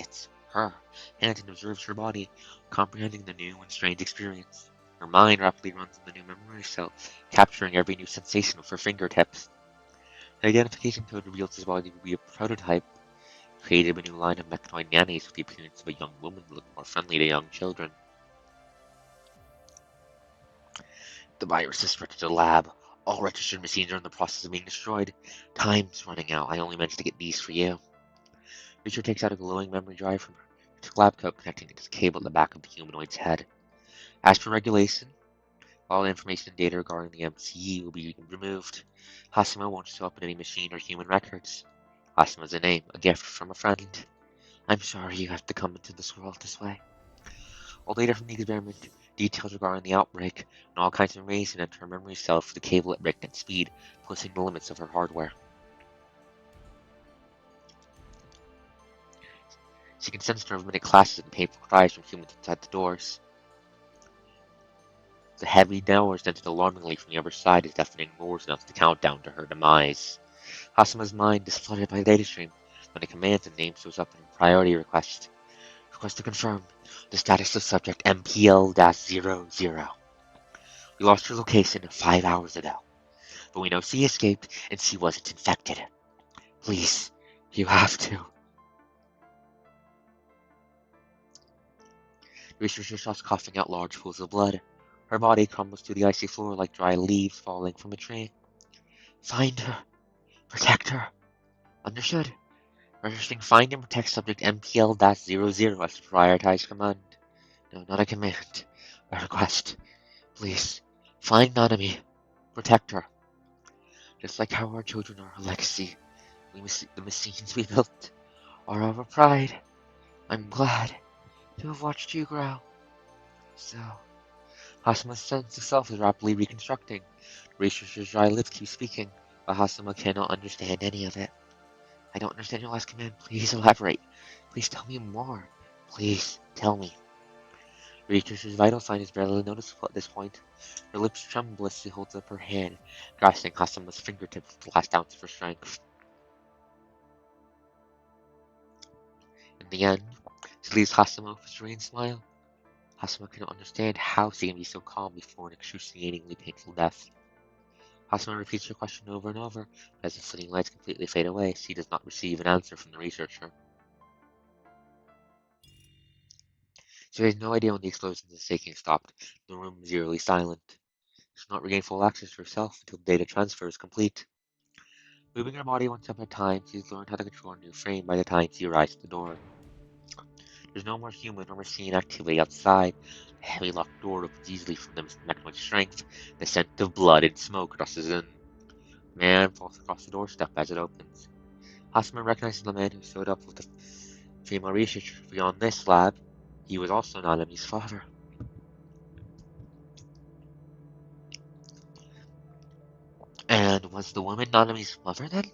Speaker 1: her hand and observes her body, comprehending the new and strange experience. Her mind rapidly runs in the new memory cell, capturing every new sensation with her fingertips. The identification code reveals his body will be a prototype, created a new line of mechanoid nannies with the appearance of a young woman looking more friendly to young children. The virus has spread to the lab. All registered machines are in the process of being destroyed. Time's running out. I only managed to get these for you. Richard takes out a glowing memory drive from her lab coat, connecting it to the cable at the back of the humanoid's head. As per regulation, all information and data regarding the MCE will be removed. Hasima won't show up in any machine or human records. Hasima's a name, a gift from a friend. I'm sorry you have to come into this world this way. All data from the experiment, details regarding the outbreak, and all kinds of information enter her memory cell through the cable at breakneck speed, pushing the limits of her hardware. She can sense nerve-minute clashes and painful cries from humans inside the doors. The heavy downwards dented alarmingly from the other side as deafening roars announce the countdown to her demise. Hasima's mind is flooded by the data stream when a command and name shows up in her priority request. Request to confirm the status of subject MPL-00. We lost her location 5 hours ago, but we know she escaped and she wasn't infected. Please, you have to. The researcher starts coughing out large pools of blood. Her body crumbles to the icy floor like dry leaves falling from a tree. Find her. Protect her. Understood. Registering find and protect subject MPL-00 as a prioritized command. No, not a command. A request. Please, find Nanami. Protect her. Just like how our children are a legacy, the machines we built are our pride. I'm glad to have watched you grow. So, Hasima's sense of self is rapidly reconstructing. Researcher's dry lips keep speaking, but Hasima cannot understand any of it. I don't understand your last command. Please elaborate. Please tell me more. Please tell me. Researcher's vital sign is barely noticeable at this point. Her lips tremble as she holds up her hand, grasping Hasima's fingertip with the last ounce of her strength. In the end, she leaves Hasima with a serene smile. Hasima cannot understand how she can be so calm before an excruciatingly painful death. Hasima repeats her question over and over, but as the fleeting lights completely fade away, she does not receive an answer from the researcher. She has no idea when the explosions and shaking stopped. The room is eerily silent. She does not regain full access to herself until the data transfer is complete. Moving her body one step at a time, she's learned how to control a new frame by the time she arrives at the door. There's no more human or machine activity outside. The heavy locked door opens easily from the mechanoid strength. The scent of blood and smoke rushes in. Man falls across the doorstep as it opens. Hosmer recognizes the man who showed up with the female researcher beyond this lab. He was also Nanami's father. And was the woman Nanami's mother then?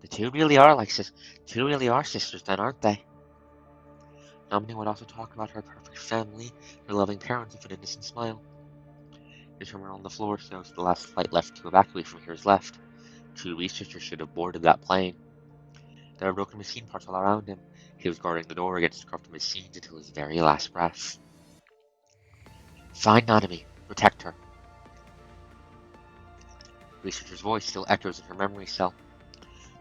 Speaker 1: The two really are sisters then, aren't they? Namini would also talk about her perfect family, her loving parents with an innocent smile. The terminal on the floor shows the last flight left to evacuate from here is left. Two researchers should have boarded that plane. There were broken machine parts all around him. He was guarding the door against corrupted machines until his very last breath. Find Nanami. Protect her. The researcher's voice still echoes in her memory cell.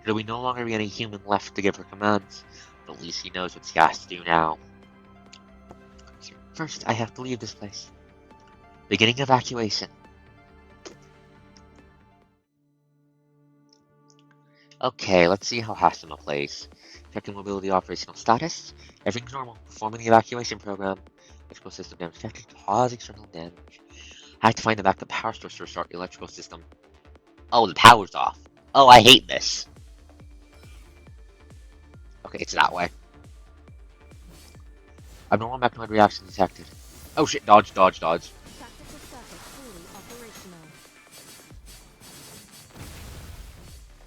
Speaker 1: There will no longer be any human left to give her commands, but at least he knows what he has to do now. First, I have to leave this place. Beginning evacuation. Okay, let's see how Hasima plays. Checking mobility operational status. Everything's normal. Performing the evacuation program. Electrical system damage detected. Cause external damage. I have to find the backup power source to restart the electrical system. Oh, the power's off. Oh, I hate this. Okay, it's that way. Abnormal mechanoid reaction detected. Oh shit, dodge, dodge, dodge.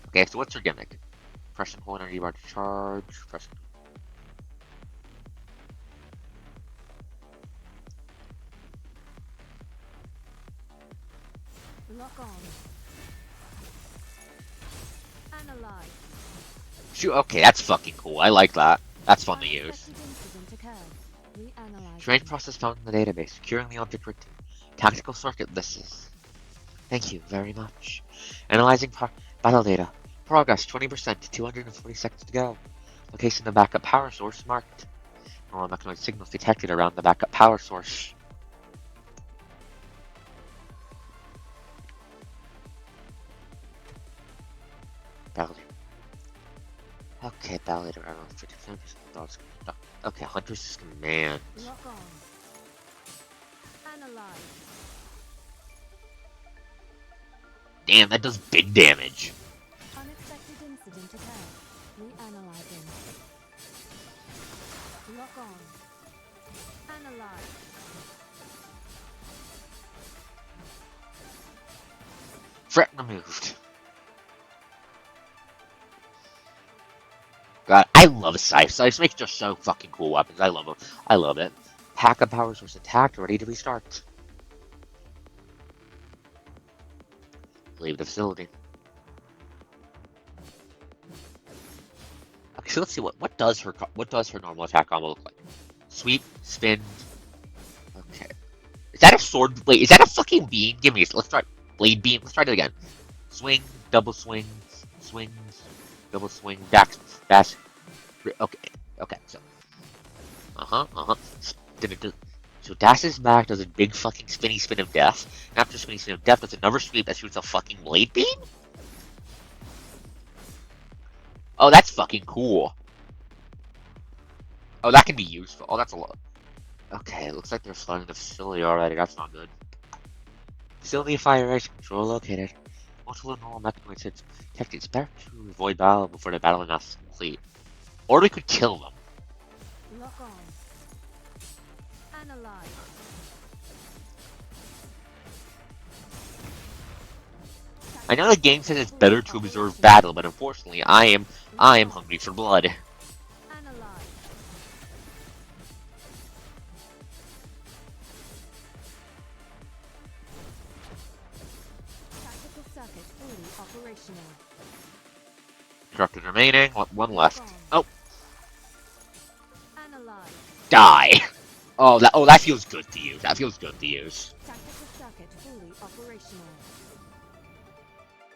Speaker 1: Okay, so what's her gimmick? Press and hold energy bar to charge. Press.
Speaker 2: Lock on. Analyze.
Speaker 1: Shoot, okay, that's fucking cool. I like that. That's fun to use. Strange process found in the database. Securing the object written. Tactical circuit lists. Thank you very much. Analyzing battle data. Progress 20%, 240 seconds to go. Location of the backup power source marked. Normal mechanoid signals detected around the backup power source. Battle data. Okay, battle data around 57% of dogs. Okay, Huntress' command.
Speaker 2: Lock on. Analyze.
Speaker 1: Damn, that does big damage.
Speaker 2: Unexpected incident occurred. Reanalyzing. Lock on. Analyze.
Speaker 1: Threat removed. God, I love Scythe. Scythe makes just so fucking cool weapons. I love them. I love it. Backup power source attacked, ready to restart. Leave the facility. Okay, so let's see what does her normal attack combo look like? Sweep, spin. Okay. Is that a sword blade? Is that a fucking beam? Give me. Let's try blade beam. Let's try it again. Swing, double swings, swings, double swing, dash. Okay. So. So Dash's back does a big fucking spinny spin of death. And after spinny spin of death, does another sweep that shoots a fucking blade beam? Oh, that's fucking cool. Oh, that can be useful. Oh, that's a lot. Okay, it looks like they're flooding the facility already. That's not good. Facility fire race control located. Multiple normal mechanoids hits. Detected. It's better to avoid battle before the battle is complete. Or we could kill them.
Speaker 2: Lock on. Analyze.
Speaker 1: I know the game says it's better to observe battle, but unfortunately, I am hungry for blood.
Speaker 2: Analyze. Tactical circuit fully operational.
Speaker 1: Corrupted remaining. One left. Oh,
Speaker 2: Analyze.
Speaker 1: die. Oh, that feels good to use. That feels good to use.
Speaker 2: Tactical circuit fully operational.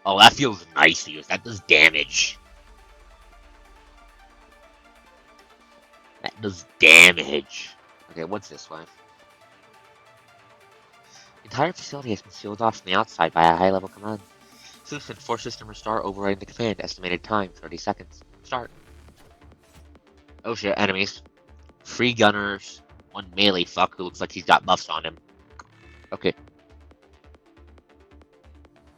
Speaker 1: Oh, that feels nice to use. That does damage. That does damage. Okay, what's this way? The entire facility has been sealed off from the outside by a high-level command. Solution, force system restart, overriding the command. Estimated time, 30 seconds. Start. Oh shit, enemies. 3 gunners, 1 melee fuck who looks like he's got buffs on him. Okay.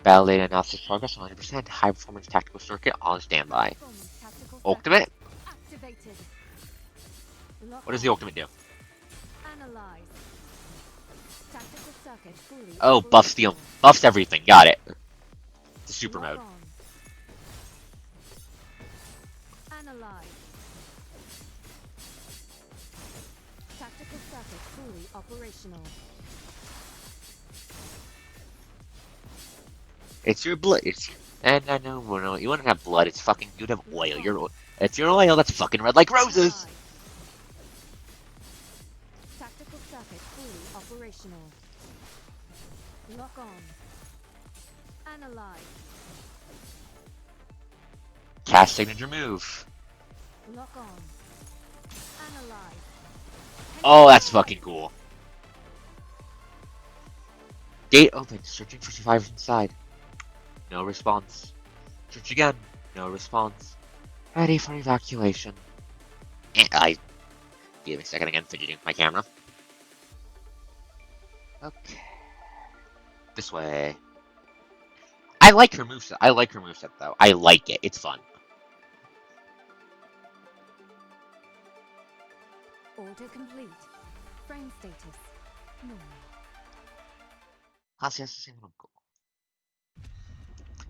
Speaker 1: Battle data analysis progress 100%. High performance tactical circuit on standby.
Speaker 2: Performance tactical
Speaker 1: Ultimate?
Speaker 2: circuit activated. Lock
Speaker 1: What does the
Speaker 2: on.
Speaker 1: ultimate do?
Speaker 2: Analyze. Tactical circuit fully
Speaker 1: Oh,
Speaker 2: operational.
Speaker 1: buffs everything. Got it. It's a super
Speaker 2: Lock
Speaker 1: mode.
Speaker 2: on. Analyze. Tactical circuit fully operational.
Speaker 1: It's your blood. And I know, no, you wouldn't have blood. It's fucking. You'd have
Speaker 2: Lock
Speaker 1: oil.
Speaker 2: on.
Speaker 1: It's your oil that's fucking red like roses.
Speaker 2: Analyze. Tactical circuit fully operational. Lock on. Analyze.
Speaker 1: Cast signature move.
Speaker 2: Lock on. Analyze.
Speaker 1: Oh, that's fucking cool. Gate open. Searching for survivors inside. No response. Search again. No response. Ready for evacuation. I give me a second again, fidgeting with my camera. Okay. This way. I like her moveset. I like her moveset though. I like it. It's fun.
Speaker 2: Order complete. Frame status. Normal.
Speaker 1: Hasi has the same uncle.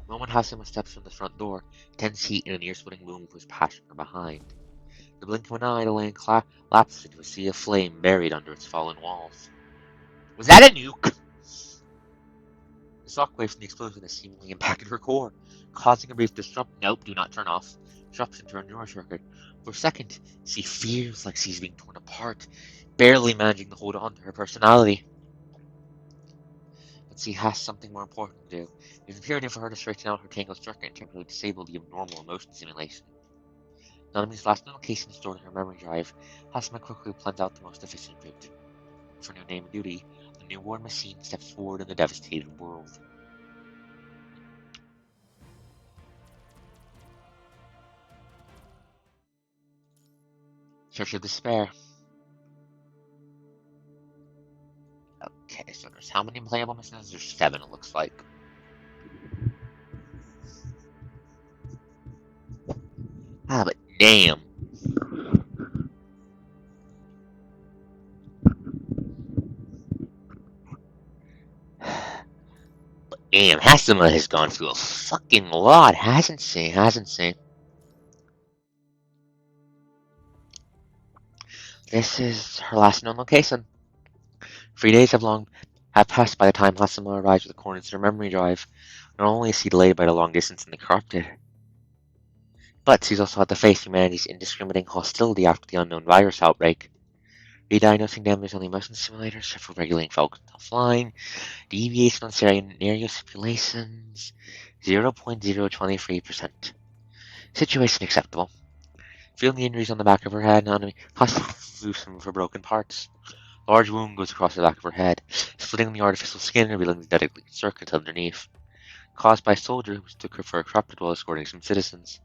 Speaker 1: The moment Hasima steps from the front door, tense heat and an ear-splitting boom was passing her behind. The blink of an eye, the land collapsed into a sea of flame buried under its fallen walls. Was that a nuke? The shockwave from the explosion has seemingly impacted her core, causing a brief disruption. Nope, do not turn off. Disruption to her neural circuit. For a second, she feels like she's being torn apart, barely managing to hold on to her personality. But she has something more important to do. It is imperative for her to straighten out her tangled circuit and temporarily disable the abnormal emotion simulation. Nanami's last location is stored in her memory drive. Hasima quickly plans out the most efficient route. For new name and duty, the new war machine steps forward in the devastated world. Search of despair. Okay, so there's how many playable missions? There's 7, it looks like. Ah, but damn. But damn, Hasima has gone through a fucking lot, hasn't she? Hasn't she? This is her last known location. 3 days have passed by the time Hasima arrives with the coordinates in her memory drive. Not only is she delayed by the long distance and the corrupted, but she's also had to face humanity's indiscriminate hostility after the unknown virus outbreak. Rediagnosing damage on the emotion simulators, for regulating focus offline, deviation on scenario simulations, 0.023%. Situation acceptable. Feeling the injuries on the back of her head, Anatomy loose some of her broken parts. Large wound goes across the back of her head, splitting the artificial skin, revealing the dedicated circuit underneath, caused by a soldier who mistook her for a corrupted while escorting some citizens.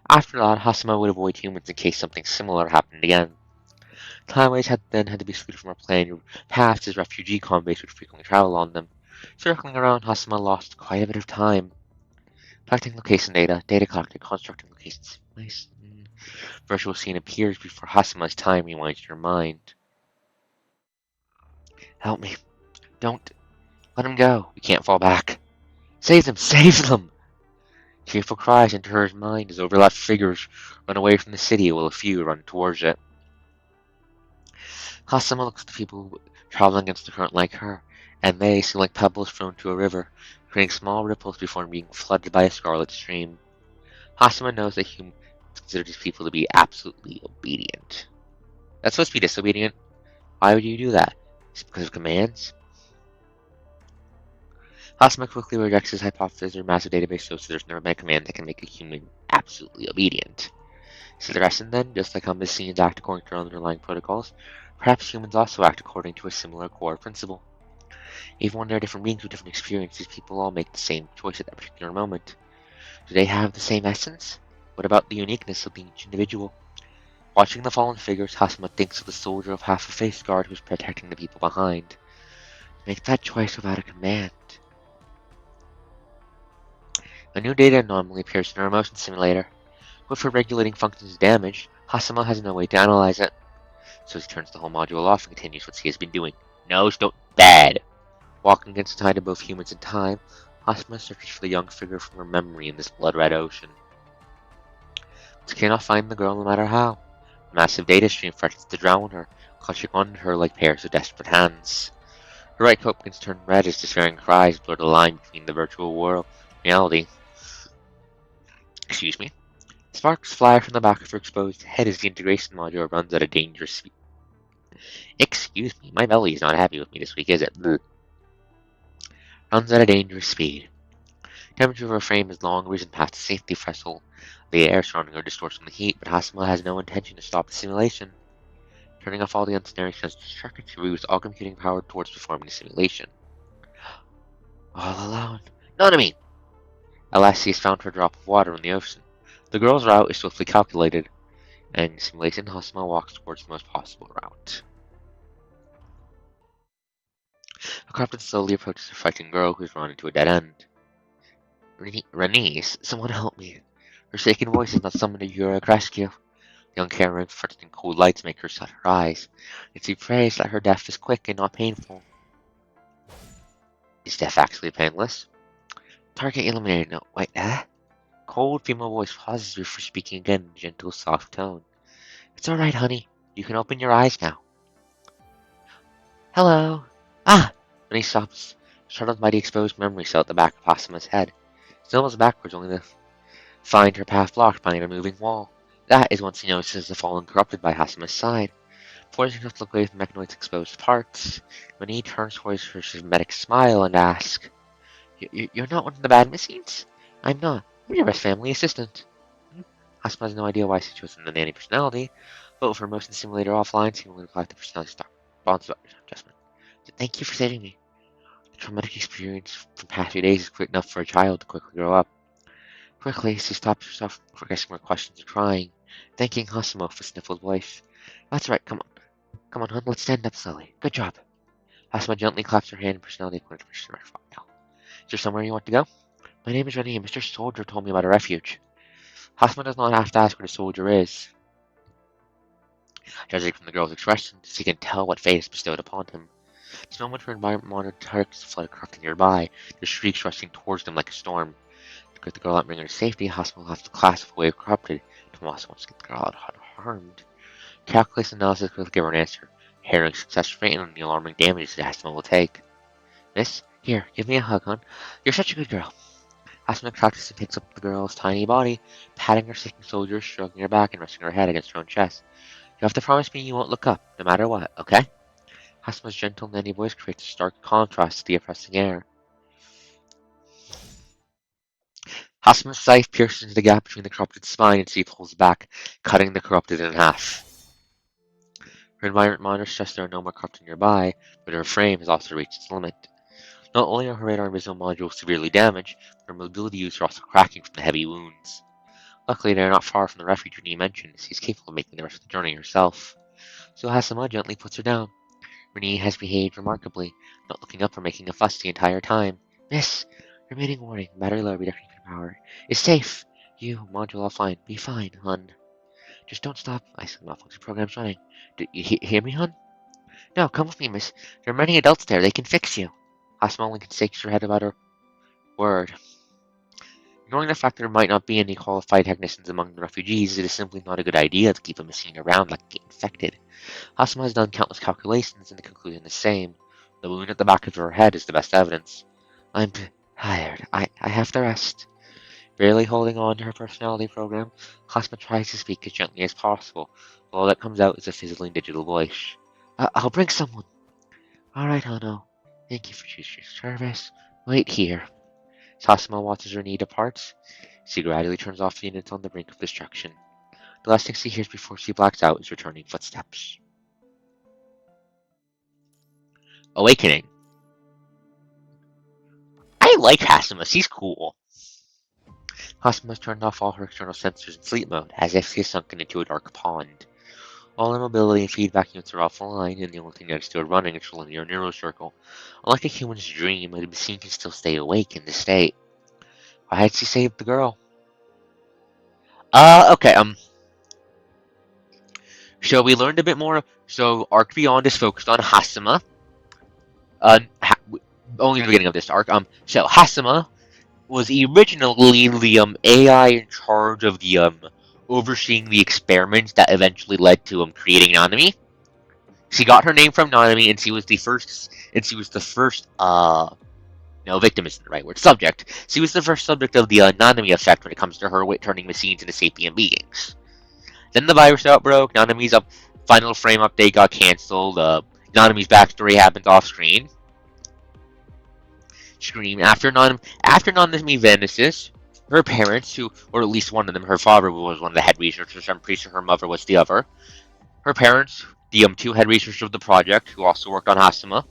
Speaker 1: After that, Hasima would avoid humans in case something similar happened again. Timeways had to be screwed from her plane, past his refugee convoys would frequently travel on them. Circling around, Hasima lost quite a bit of time. Collecting location data collected, constructing location simulation. Virtual scene appears before Hasima's time rewinds in her mind. Help me. Don't. Let him go. We can't fall back. Save them! Save them! Tearful cries enter her mind as overlapped figures run away from the city while a few run towards it. Hasima looks at the people traveling against the current like her, and they seem like pebbles thrown to a river, creating small ripples before being flooded by a scarlet stream. Hasima knows that humans consider these people to be absolutely obedient. That's supposed to be disobedient. Why would you do that? Is it because of commands? Hasima quickly rejects his hypothesis or massive database shows that there's never been a command that can make a human absolutely obedient. So the lesson then, just like how machines act according to their underlying protocols, perhaps humans also act according to a similar core principle. Even when they're different beings with different experiences, people all make the same choice at that particular moment. Do they have the same essence? What about the uniqueness of each individual? Watching the fallen figures, Hasuma thinks of the soldier of half a face guard who's protecting the people behind. Make that choice without a command. A new data anomaly appears in her motion simulator. With her regulating functions damaged, Hasuma has no way to analyze it. So he turns the whole module off and continues what he has been doing. No, don't bad. Walking against the tide of both humans and time, Hasuma searches for the young figure from her memory in this blood-red ocean. She cannot find the girl no matter how. A massive data stream threatens to drown her, clutching onto her like pairs of desperate hands. Her right coat begins to turn red as despairing cries blur the line between the virtual world and reality. Excuse me. Sparks fly from the back of her exposed head as the integration module runs at a dangerous speed. Excuse me, my belly is not happy with me this week, is it? Blech. Runs at a dangerous speed. Temperature of her frame has long risen past the safety threshold. The air surrounding her distorts from the heat, but Hasima has no intention to stop the simulation. Turning off all the ensnaring circuits, she routes all computing power towards performing the simulation. All alone. None of me! At last, she has found her drop of water in the ocean. The girl's route is swiftly calculated, and simulation Hasima walks towards the most possible route. A captain slowly approaches the frightened girl who has run into a dead end. Renice, someone help me. Her shaking voice is not summoned to heroic rescue. The young Karen reflecting cold lights make her shut her eyes, and she prays that her death is quick and not painful. Is death actually painless? Target eliminated. No, wait, Cold female voice pauses before speaking again in a gentle, soft tone. It's alright, honey. You can open your eyes now. Hello. Ah! Renice stops, startled by the exposed memory cell at the back of Hasima's head. Stumbles backwards only to find her path blocked by a moving wall. That is once he notices the fallen corrupted by Hasima's side. Forcing himself to look away from Mechanoid's exposed parts, when he turns towards her dramatic smile and asks, You're not one of the bad machines? I'm not. I'm your best family assistant. Hasima has no idea why she chose the nanny personality, but with her motion simulator offline, she can only apply the personality stock bonds adjustment. So thank you for saving me. The traumatic experience from past few days is quick enough for a child to quickly grow up. Quickly, she stops herself from asking more questions and crying, thanking Hasima for sniffled voice. That's right, come on. Come on, hon, let's stand up slowly. Good job. Hasima gently claps her hand in personality according to her file. Is there somewhere you want to go? My name is Rennie, and Mr. Soldier told me about a refuge. Hasima does not have to ask where the soldier is. Judging from the girl's expression, she can tell what fate is bestowed upon him. This moment her environment monitor targets the flood of corrupting nearby, the shrieks rushing towards them like a storm. To get the girl out and bring her to safety, Hasima will have to classify a wave corrupted. Tomas wants to get the girl out unharmed. Calculates analysis quickly give her an answer. Herring success rate and the alarming damage that Hasima will take. Miss, here, give me a hug, hon. You're such a good girl. Hasima practices and picks up the girl's tiny body, patting her shaking shoulders, stroking her back, and resting her head against her own chest. You have to promise me you won't look up, no matter what, okay? Hasima's gentle, nanny voice creates a stark contrast to the oppressing air. Hasima's scythe pierces into the gap between the corrupted spine and she pulls back, cutting the corrupted in half. Her environment monitor stressed there are no more corrupted nearby, but her frame has also reached its limit. Not only are her radar and visual modules severely damaged, but her mobility units are also cracking from the heavy wounds. Luckily, they are not far from the refuge Renee mentioned, as she is capable of making the rest of the journey herself. So Hasima gently puts her down. Renee has behaved remarkably, not looking up or making a fuss the entire time. Miss, remaining warning, battery low, reduction power. Is safe. You, module offline. Be fine, hun. Just don't stop. I said malfunction program's running. Do you hear me, hun? No, come with me, miss. There are many adults there. They can fix you. Hasima only shakes her head about her word. Ignoring the fact that there might not be any qualified technicians among the refugees, it is simply not a good idea to keep a machine around that can get infected. Hasima has done countless calculations, and the conclusion is the same. The wound at the back of her head is the best evidence. I'm tired. I have to rest. Barely holding on to her personality program, Hasima tries to speak as gently as possible, but all that comes out is a fizzling digital voice. I'll bring someone. Alright, Hano. Thank you for choosing your service. Wait here. Hasima watches her knee depart. She gradually turns off the units on the brink of destruction. The last thing she hears before she blacks out is returning footsteps. Awakening. I like Hasima, she's cool. Hasima has turned off all her external sensors in sleep mode, as if she has sunken into a dark pond. All their mobility and feedback units are offline, and the only thing that's still running is a linear neurocircle. Unlike a human's dream, the machine can still stay awake in this state. Why had she saved the girl? Okay, so we learned a bit more. So Ark Beyond is focused on Hasima. Only the beginning of this arc. So Hasima was originally the AI in charge of the overseeing the experiments that eventually led to creating Nanami. She got her name from Nanami, and she was the first. No, victim isn't the right word. Subject. She was the first subject of the Nanami effect when it comes to her turning machines into sapient beings. Then the virus outbroke. Nanami's final frame update got canceled. Nanami's backstory happened off screen. After Nanami vanishes, her parents, or at least one of them, her father was one of the head researchers. I'm pretty sure her mother was the other. Her parents, the two head researchers of the project, who also worked on Hasima,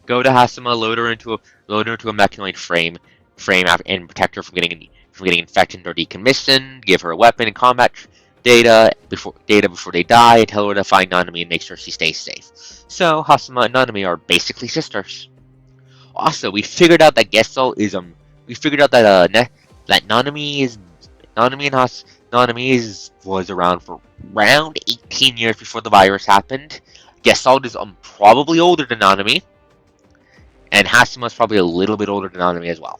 Speaker 1: go to Hasima, load her into a mechanoid frame, and protect her from getting infected or decommissioned. Give her a weapon and combat before they die, and tell her to find Nanami and make sure she stays safe. So Hasima and Nanami are basically sisters. Also, we figured out that Gestalt is we figured out that that Nanami was around for around 18 years before the virus happened. Gestalt is probably older than Nanami, and Hasima is probably a little bit older than Nanami as well.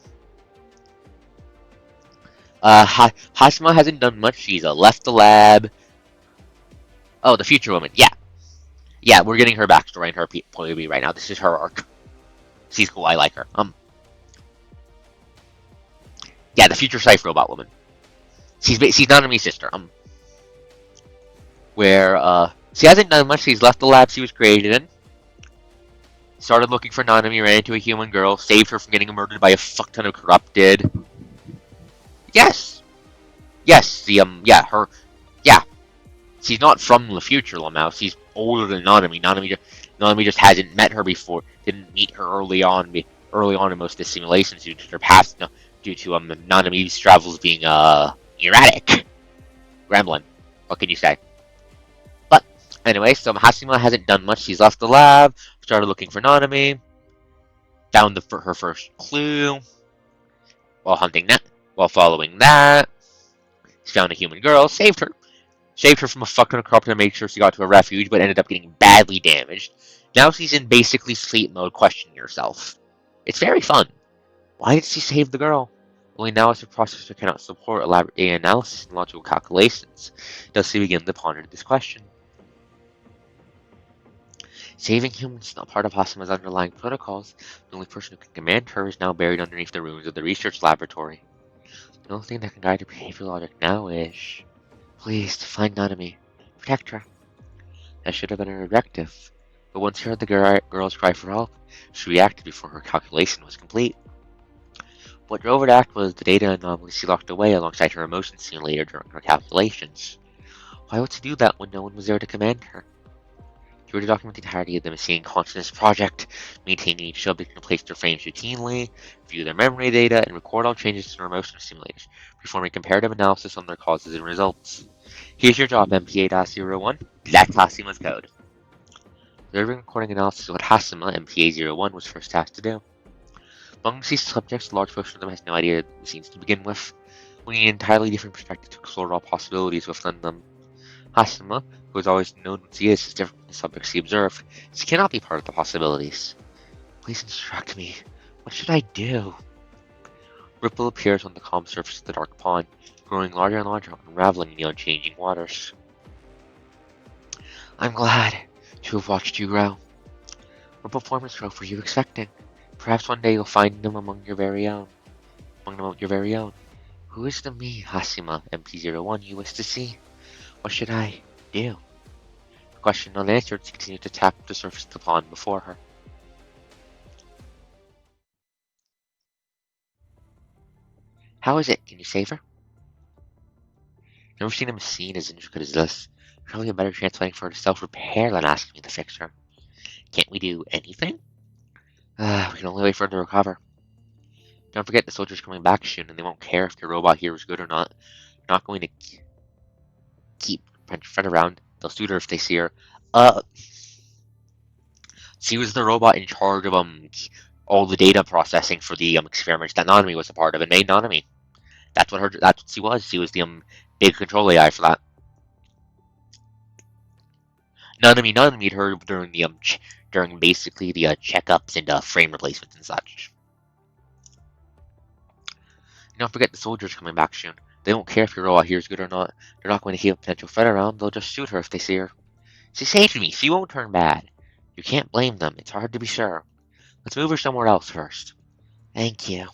Speaker 1: Hasima hasn't done much. She's left the lab. Oh, the future woman. Yeah, we're getting her backstory and her POV right now. This is her arc. She's cool. I like her. Yeah, the future Scythe robot woman. She's Nanami's sister. Where she hasn't done much. She's left the lab she was created in. Started looking for Nanami, ran into a human girl, saved her from getting murdered by a fuck ton of corrupted. Yes, yeah. She's not from the future Lamau. She's older than Nanami. Nanami just hasn't met her before. Didn't meet her early on in most of the simulations due to her past. No, due to Nanami's travels being erratic. Gremlin. What can you say? But anyway, so Hasima hasn't done much. She's left the lab, started looking for Nanami, found her first clue while following that. She found a human girl, saved her from a fucking corruptor and made sure she got to a refuge, but ended up getting badly damaged. Now she's in basically sleep mode, questioning herself. It's very fun. Why did she save the girl? Only now as the processor cannot support elaborate data analysis and logical calculations, does she begin to ponder this question. Saving humans is not part of Hasima's underlying protocols. The only person who can command her is now buried underneath the ruins of the research laboratory. The only thing that can guide her behavioral logic now is, please, to find Nanami. Protect her. That should have been her objective. But once she heard the girl's cry for help, she reacted before her calculation was complete. What drove her to act was the data anomaly she locked away alongside her emotion simulator during her calculations. Why would she do that when no one was there to command her? She were to document the entirety of the Machine Consciousness project, maintaining each subject in place their frames routinely, view their memory data, and record all changes to their emotion simulators, performing comparative analysis on their causes and results. Here's your job, MPA-01. That's Hasima's code. Observing recording analysis of what Hasima, MPA-01, was first tasked to do. Among these subjects, a large portion of them has no idea of the machines to begin with. We need an entirely different perspective to explore all possibilities within them. Hasima, who has always known what she is different from the subjects she observed. She cannot be part of the possibilities. Please instruct me. What should I do? Ripple appears on the calm surface of the dark pond, growing larger and larger, unraveling in the unchanging waters. I'm glad to have watched you grow. What performance growth were you expecting? Perhaps one day you'll find them among your very own. Who is the me, Hasima, MP01, you wish to see? What should I do? The question unanswered, she continued to tap the surface of the pond before her. How is it? Can you save her? Never seen a machine as intricate as this. Probably a better chance waiting for her to self-repair than asking me to fix her. Can't we do anything? We can only wait for her to recover. Don't forget the soldiers coming back soon, and they won't care if your robot here is good or not. They're not going to keep Fred around They'll shoot her if they see her. Uh, she was the robot in charge of all the data processing for the experiments that Nanami was a part of and made Nanami. That's what she was. She was the big control AI for that. Nanami made her during the during basically the checkups and frame replacements and such. Don't forget the soldiers coming back soon. They don't care if your robot here is good or not. They're not going to keep a potential threat around. They'll just shoot her if they see her. She saved me. She won't turn bad. You can't blame them. It's hard to be sure. Let's move her somewhere else first. Thank you.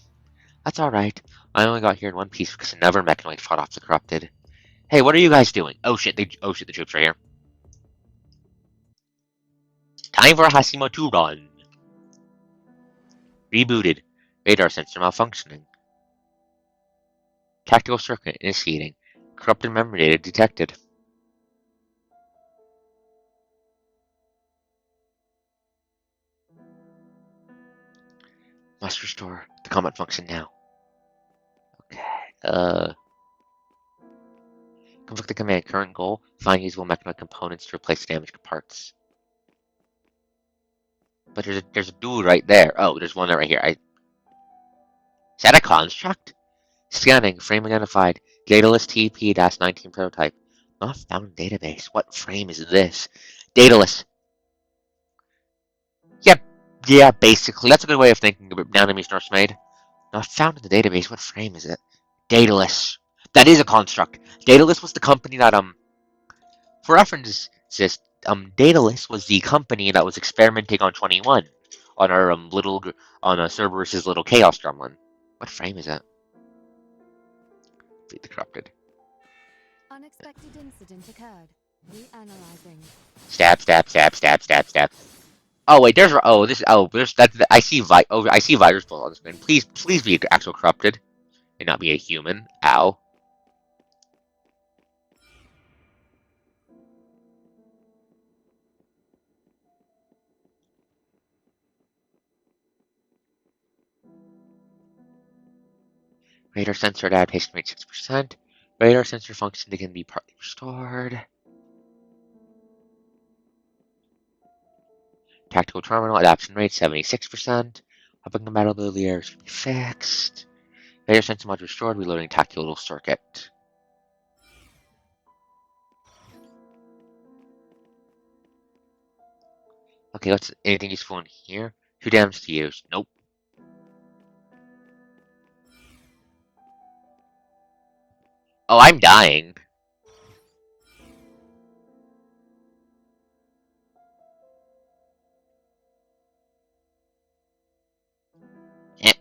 Speaker 1: That's alright. I only got here in one piece because another mechanoid fought off the corrupted. Hey, what are you guys doing? Oh shit, the troops are here. Time for a Hasimo to run. Rebooted. Radar sensor malfunctioning. Tactical circuit initiating. Corrupted memory data detected. Must restore the combat function now. Okay. Conflict the command. Current goal: find usable mechanoid components to replace damaged parts. But there's a dude right there. Oh, there's one right here. Is that a construct? Scanning. Frame identified. Dataless TP-19 prototype. Not found in database. What frame is this? Dataless. Yep. Yeah, basically. That's a good way of thinking of it. Nanami's nursemaid. Not found in the database. What frame is it? Dataless. That is a construct. Dataless was the company that for reference, just Daedalus was the company that was experimenting on 21 on our Cerberus's little chaos gremlin. What frame is that? Feed the corrupted.
Speaker 2: Unexpected incident occurred. Reanalyzing.
Speaker 1: Stab, stab, stab, stab, stab, stab. Oh wait, there's that. I see virus bull on the screen. Please be actual corrupted and not be a human. Ow. Radar sensor adaptation rate 6%. Radar sensor function can be partly restored. Tactical terminal adaptation rate 76%. Weapon compatibility errors can be fixed. Radar sensor module restored. Reloading tactical circuit. Okay, what's anything useful in here? 2 damage to use. Nope. Oh, I'm dying. Eh.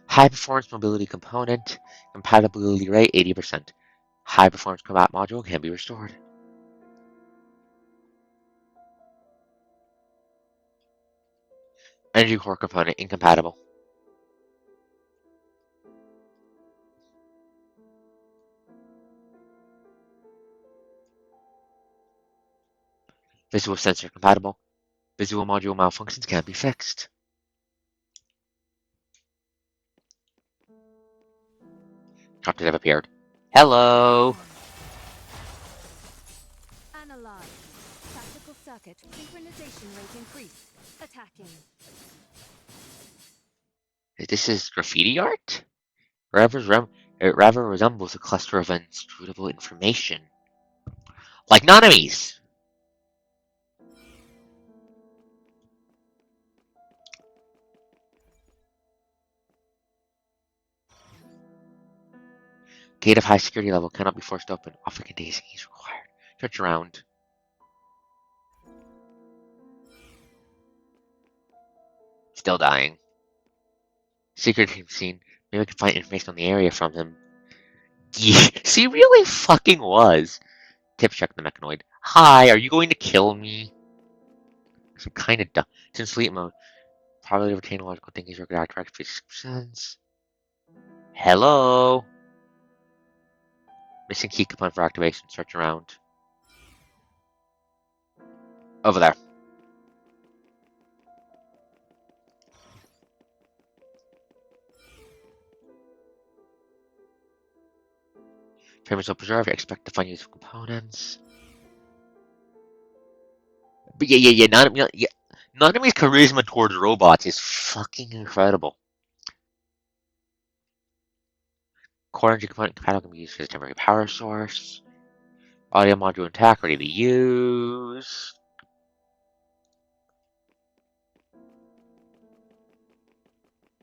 Speaker 1: High performance mobility component. Compatibility rate 80%. High performance combat module can be restored. Energy core component incompatible. Visual sensor compatible. Visual module malfunctions can be fixed. Captain have appeared. Hello.
Speaker 2: Analyze. Tactical circuit. Synchronization rate increased. Attacking.
Speaker 1: This is graffiti art? It rather resembles a cluster of inscrutable information. Like Nanamis! Gate of high security level cannot be forced open. Offer contains keys required. Search around. Still dying. Secret team scene. Maybe I can find information on the area from him. Yeah, she really fucking was. Tip check the mechanoid. Hi, are you going to kill me? Some kind of dumb. It's in sleep mode. Probably retain logical thinking is regular correct 56%. Hello? Missing key component for activation. Search around. Over there. Frames will preserve. Expect to find useful components. But yeah. Nanami's charisma towards robots is fucking incredible. Core energy component compatible can be used as a temporary power source. Audio module intact, ready to use.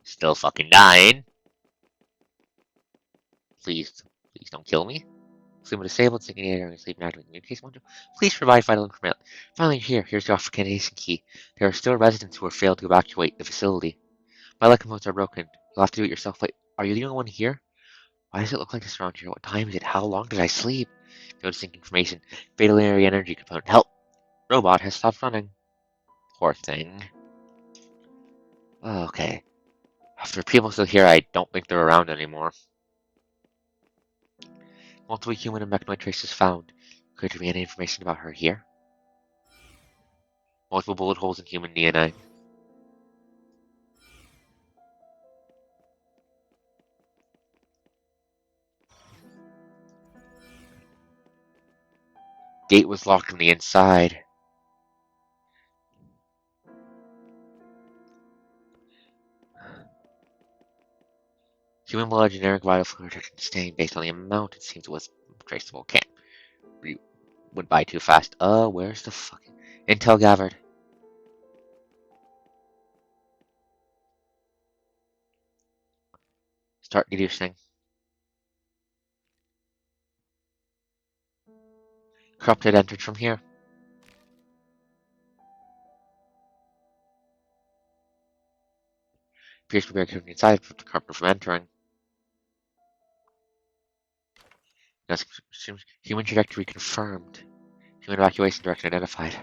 Speaker 1: Still fucking dying. Please don't kill me. Sleep disabled, sinking air, and sleep active communication module. Please provide vital information. Finally, here's your authentication key. There are still residents who have failed to evacuate the facility. My locomotives are broken. You'll have to do it yourself. Wait, are you the only one here? Why does it look like this around here? What time is it? How long did I sleep? Noticing information. Fatal area energy component. Help! Robot has stopped running. Poor thing. Oh, okay. If there are people still here, I don't think they're around anymore. Multiple human and mechanoid traces found. Could there be any information about her here? Multiple bullet holes in human DNA. Gate was locked on the inside. Human blood generic vital fluid rejection stain based on the amount it seems it was traceable. Can't. Went by too fast. Where's the fucking intel gathered? Start deducing. Corrupted entered from here. Appears to be barricaded inside to corrupted from entering. Human trajectory confirmed. Human evacuation direction identified. Is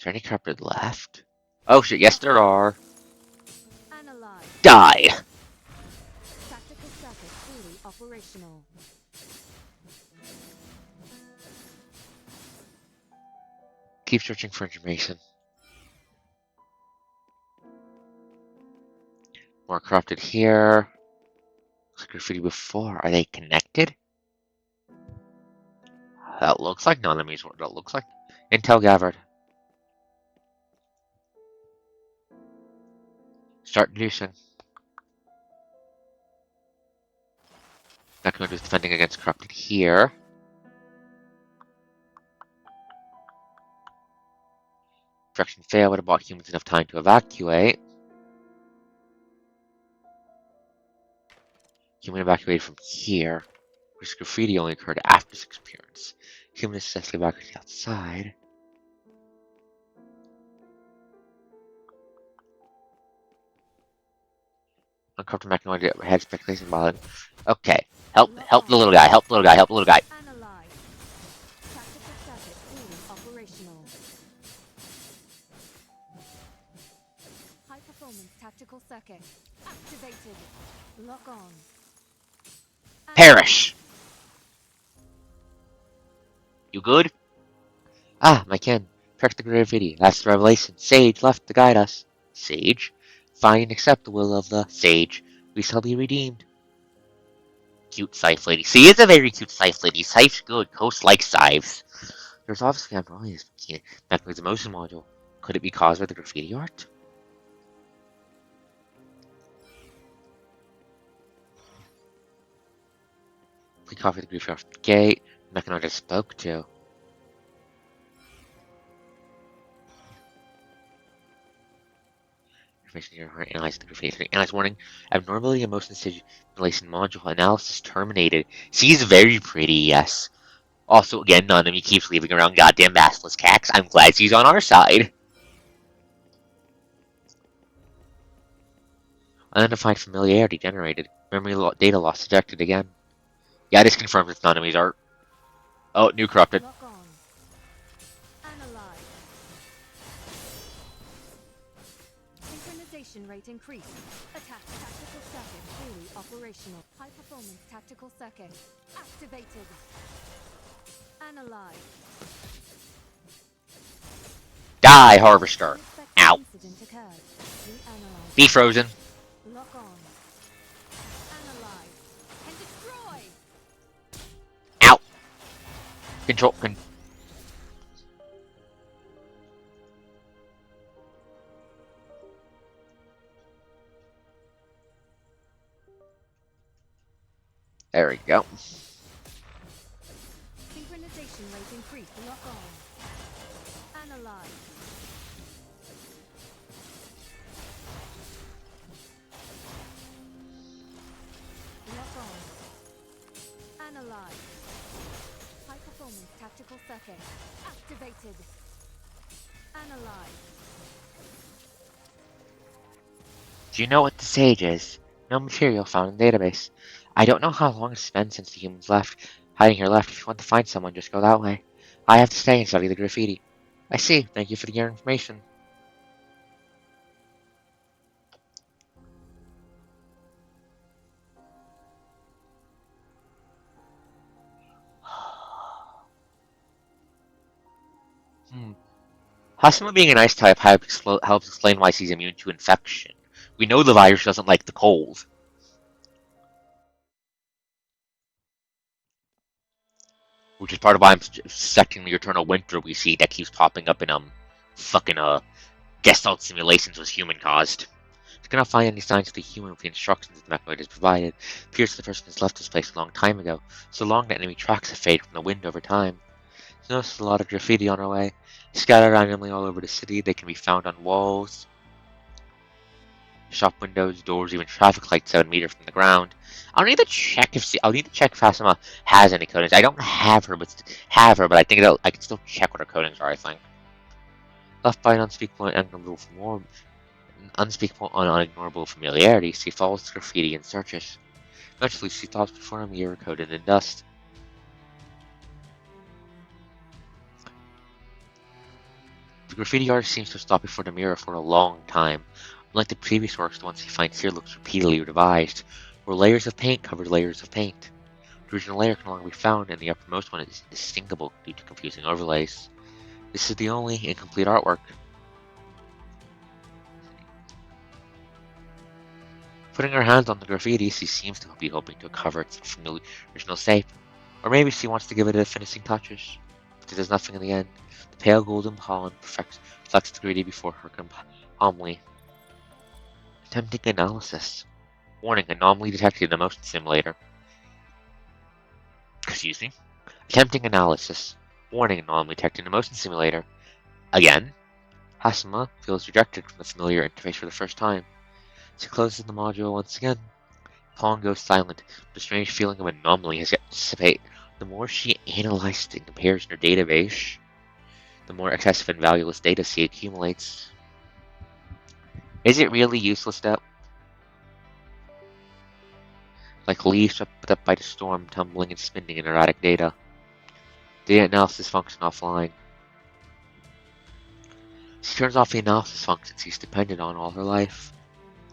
Speaker 1: there any corrupted left? Oh shit, yes there are.
Speaker 2: Analyze.
Speaker 1: Die!
Speaker 2: Tactical circuit fully operational.
Speaker 1: Keep searching for information. More corrupted here. Looks like graffiti before. Are they connected? That looks like non-enemies. That looks like intel gathered. Start deducing. Mechanoid is defending against corrupted here. Direction failed, would have bought humans enough time to evacuate. Human evacuated from here. This graffiti only occurred after this appearance. Human is successfully evacuated outside. Uncorrupted mechanoid had speculation about it. Okay. Help the little guy, help the little guy, help the little guy.
Speaker 2: Analyze. Tactical circuit fully operational. High performance tactical circuit activated. Lock on.
Speaker 1: Perish! You good? Ah, my kin. Track the graffiti. That's the revelation. Sage left to guide us. Sage? Find and accept the will of the Sage. We shall be redeemed. Cute Scythe Lady. She is a very cute Scythe Lady. Scythe's good. Coast likes scythes. There's obviously unrolling this Mechanism motion module. Could it be caused by the graffiti art? Please copy the graffiti art gate. Mechanoid I spoke to. Information here. Analyze the graffiti. Analyze warning. Abnormality in motion simulation module. Analysis terminated. She's very pretty, yes. Also, again, none of me keeps leaving around goddamn basilisk hacks. I'm glad she's on our side. Unidentified familiarity generated. Memory data loss detected again. Yeah, this confirms it's none of me's art. Oh, new corrupted.
Speaker 2: Lock on. Analyze. Synchronization rate increased. Attack tactical circuit fully operational. High performance tactical circuit activated. Analyze.
Speaker 1: Die, Harvester.
Speaker 2: Unexpected
Speaker 1: Ow.
Speaker 2: incident occurred. Reanalyze.
Speaker 1: Be frozen.
Speaker 2: Lock on. Analyze. And destroy.
Speaker 1: Ow. There we go.
Speaker 2: Synchronization rate increased. Lock on. Analyze. Lock on. Analyze. High performance tactical circuit. Activated. Analyze.
Speaker 1: Do you know what the sage is? No material found in the database. I don't know how long it's been since the humans left. Hiding here left. If you want to find someone, just go that way. I have to stay and study the graffiti. I see. Thank you for your information. Hasima being a nice type helps explain why she's immune to infection. We know the virus doesn't like the cold. Which is part of why I'm suspecting the eternal winter we see that keeps popping up in fucking gestalt simulations was human caused. It's cannot find any signs of the human with the instructions the mechanoid has provided. Appears the person has left this place a long time ago, so long that enemy tracks have faded from the wind over time. There's noticed a lot of graffiti on our way. Scattered randomly all over the city, they can be found on walls, shop windows, doors, even traffic lights 7 meters from the ground. I'll need to check if Fasima has any coatings. I don't have her, but I think I can still check what her coatings are. I think left by an unspeakable and unignorable familiarity, she follows the graffiti and searches. Eventually, she stops before a mirror coated in dust. The graffiti artist seems to have stopped before the mirror for a long time. Unlike the previous works, the ones he finds here looks repeatedly revised, where layers of paint covered layers of paint. The original layer can no longer be found, and the uppermost one is indistinguishable due to confusing overlays. This is the only incomplete artwork. Putting her hands on the graffiti, she seems to be hoping to recover its original shape, or maybe she wants to give it the finishing touches, but it does nothing in the end. The pale golden pollen reflects the graffiti before her calmly. Attempting analysis. Warning, anomaly detected in the motion simulator. Excuse me. Attempting analysis. Warning, anomaly detected in the motion simulator. Again. Hasima feels rejected from the familiar interface for the first time. She closes the module once again. Pawn goes silent. The strange feeling of anomaly has yet to dissipate. The more she analyzes and compares in her database, the more excessive and valueless data she accumulates. Is it really useless though? Like leaves swept up by the storm, tumbling and spinning in erratic data. Data analysis function offline. She turns off the analysis function she's depended on all her life.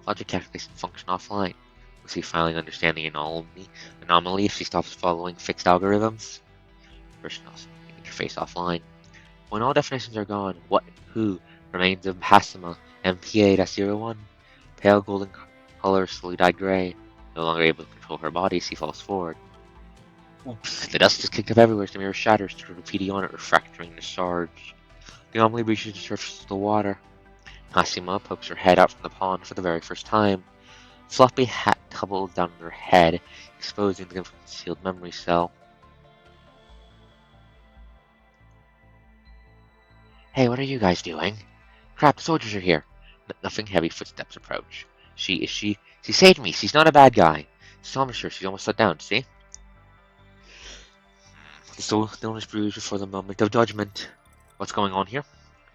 Speaker 1: Logic calculation function offline. Will she finally understand the anomaly if she stops following fixed algorithms? Personal interface offline. When all definitions are gone, what, who, remains of Hasima, MP8-01. Pale golden color slowly dyed gray. No longer able to control her body, she falls forward. Oops, the dust is kicked up everywhere as the mirror shatters to graffiti on it, refractoring the shards. The anomaly reaches the surface of the water. Hasima pokes her head out from the pond for the very first time. Fluffy hat tumbled down on her head, exposing the concealed memory cell. Hey, what are you guys doing? Crap, the soldiers are here. Nothing heavy footsteps approach. She saved me. She's not a bad guy. So sure she's almost let down, see? The stone is bruised before the moment of judgment. What's going on here?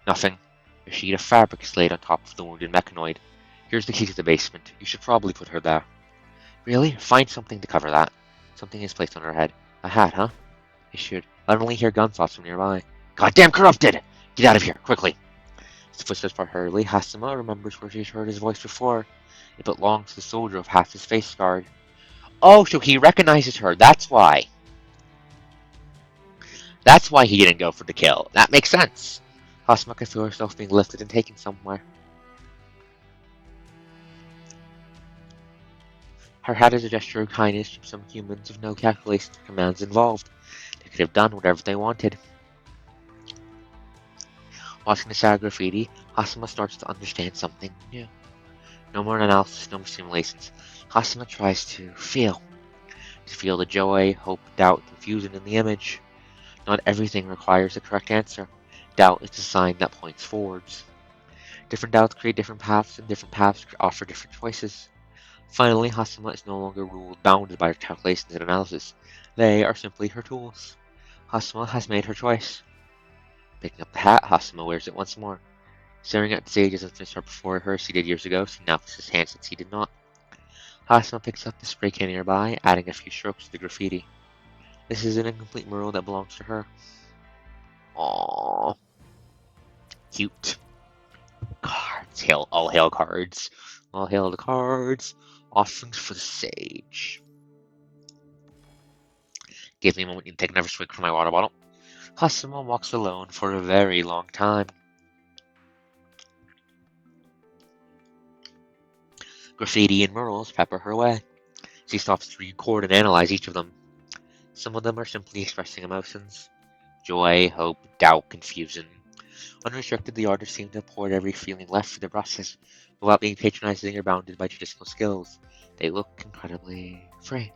Speaker 1: Nothing. A sheet of fabric is laid on top of the wounded mechanoid. Here's the key to the basement. You should probably put her there. Really? Find something to cover that. Something is placed on her head. A hat, huh? I should. I only hear gunshots from nearby. Goddamn corrupted! Get out of here, quickly! As the footsteps part hurriedly, Hasima remembers where she's heard his voice before. It belongs to the soldier of half his face scarred. Oh, so he recognizes her. That's why. That's why he didn't go for the kill. That makes sense. Hasima can feel herself being lifted and taken somewhere. Her hat is a gesture of kindness from some humans with no calculations or commands involved. They could have done whatever they wanted. Watching the sad graffiti, Hasima starts to understand something new. No more analysis, no more simulations. Hasima tries to feel. to feel the joy, hope, doubt, confusion in the image. Not everything requires the correct answer. Doubt is the sign that points forwards. Different doubts create different paths, and different paths offer different choices. Finally, Hasuma is no longer ruled bounded by her calculations and analysis. They are simply her tools. Hasuma has made her choice. Picking up the hat, Hasuma wears it once more. Staring at the sage as if this were before her as he did years ago, she now puts his hand since he did not. Hasuma picks up the spray can nearby, adding a few strokes to the graffiti. This is an incomplete mural that belongs to her. Aww. Cute. Cards. All hail cards. All hail the cards. Offerings for the sage. Give me a moment to take another swig from my water bottle. Hasuma walks alone for a very long time. Graffiti and murals pepper her way. She stops to record and analyze each of them. Some of them are simply expressing emotions. Joy, hope, doubt, confusion. Unrestricted, the artist seemed to have poured every feeling left for the brushes, without being patronizing or bounded by traditional skills. They look incredibly free.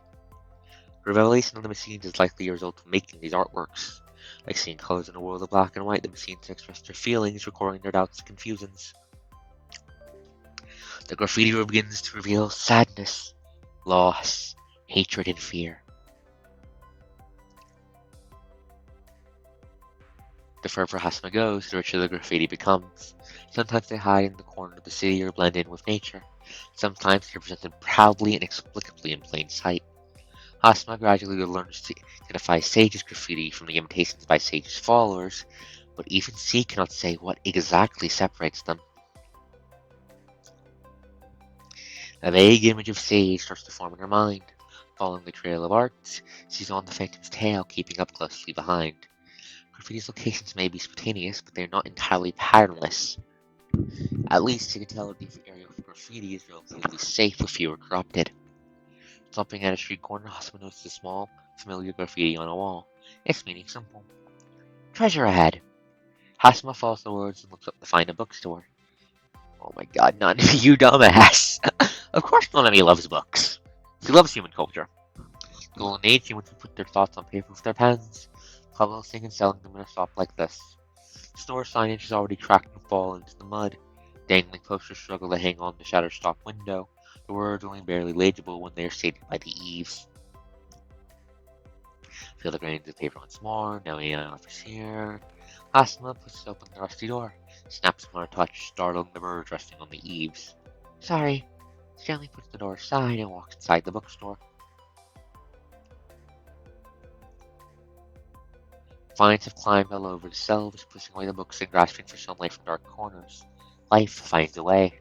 Speaker 1: The revelation of the machines is likely a result of making these artworks. Like seeing colors in a world of black and white, the machines express their feelings, recording their doubts and confusions. The graffiti begins to reveal sadness, loss, hatred, and fear. The further Hasuma goes, the richer the graffiti becomes. Sometimes they hide in the corner of the city or blend in with nature. Sometimes they are presented proudly and inexplicably in plain sight. Hasuma gradually learns to identify Sage's graffiti from the imitations by Sage's followers, but even she cannot say what exactly separates them. A vague image of Sage starts to form in her mind. Following the trail of art, she's on the Phantom's tail, keeping up closely behind. Graffiti's locations may be spontaneous, but they're not entirely patternless. At least you can tell that the area of graffiti is relatively safe if you are corrupted. Stopping at a street corner, Hasuma notices a small, familiar graffiti on a wall. Its meaning simple. Treasure ahead! Hasuma follows the words and looks up to find a bookstore. Oh my god, Nanami, you dumbass! Of course Nanami loves books. She loves human culture. Golden Age humans who put their thoughts on paper with their pens, publishing and selling them in a shop like this. Store signage is already cracked and fallen into the mud. Dangling posters struggle to hang on the shattered shop window, the words only barely legible when they are shaded by the eaves. Feel the grains of paper once more, no AI offers here. Hasuma pushes open the rusty door, snaps upon a touch, startling the birds resting on the eaves. Sorry. Stanley puts the door aside and walks inside the bookstore. Vines have climbed all over the shelves, pushing away the books and grasping for sunlight from dark corners. Life finds a way.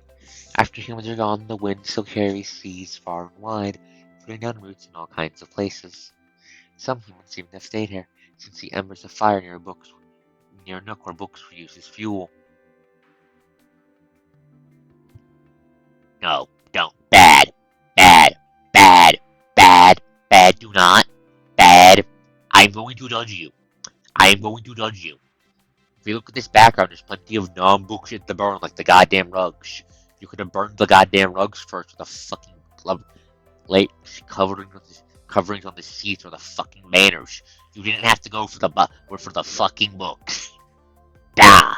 Speaker 1: After humans are gone, the wind still carries seeds far and wide, putting down roots in all kinds of places. Some humans seem to have stayed here, since the embers of fire near a nook where books were used as fuel. No, don't. Bad. Bad. Bad. Bad. Bad. Do not. Bad. I'm going to judge you. I am going to judge you. If you look at this background, there's plenty of non-bullshit to burn, like the goddamn rugs. You could have burned the goddamn rugs first with a fucking club late coverings on the seats or the fucking banners. You didn't have to go for the fucking books. Da!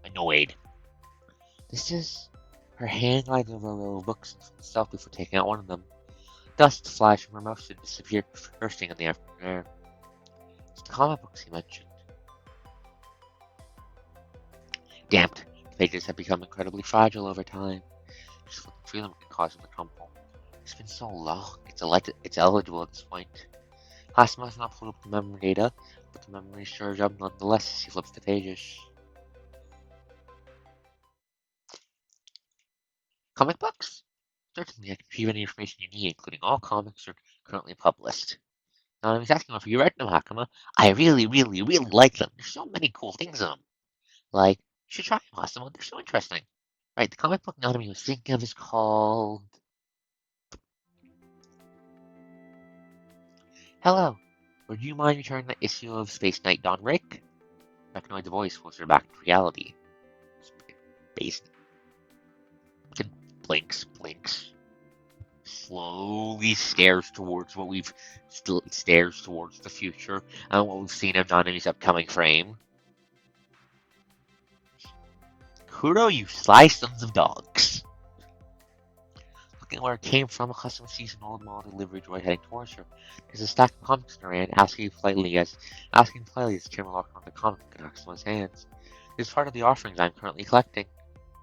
Speaker 1: Annoyed. This is her hand glides over a row of books and herself before taking out one of them. Dust flies from her mouth and disappeared first thing in the afternoon air. It's the comic books he mentioned. Damped, the pages have become incredibly fragile over time. Just looking through them can cause them to crumple. It's been so long, it's eligible at this point. Hasuma has not pulled up the memory data, but the memory shows up nonetheless as he flips the pages. Comic books? Certainly, I can retrieve any information you need, including all comics are currently published. Now, I was asking if you read them, Hakama. I really, really, really like them. There's so many cool things in them. Like, you should try them, Hasuma. They're so interesting. Right, the comic book Nanami was thinking of is called... Hello. Would you mind returning the issue of Space Knight Dawn Rick? Recognize the voice forces her back to reality. Base. Blinks. slowly stares towards stares towards the future and what we've seen of Nanami's upcoming frame. Kuro, you sly sons of dogs. Looking where it came from, a customer sees an old model delivery droid heading towards her. There's a stack of comics in her hand, asking politely as Kim locked on the comic book and Axel's hands. This is part of the offerings I'm currently collecting.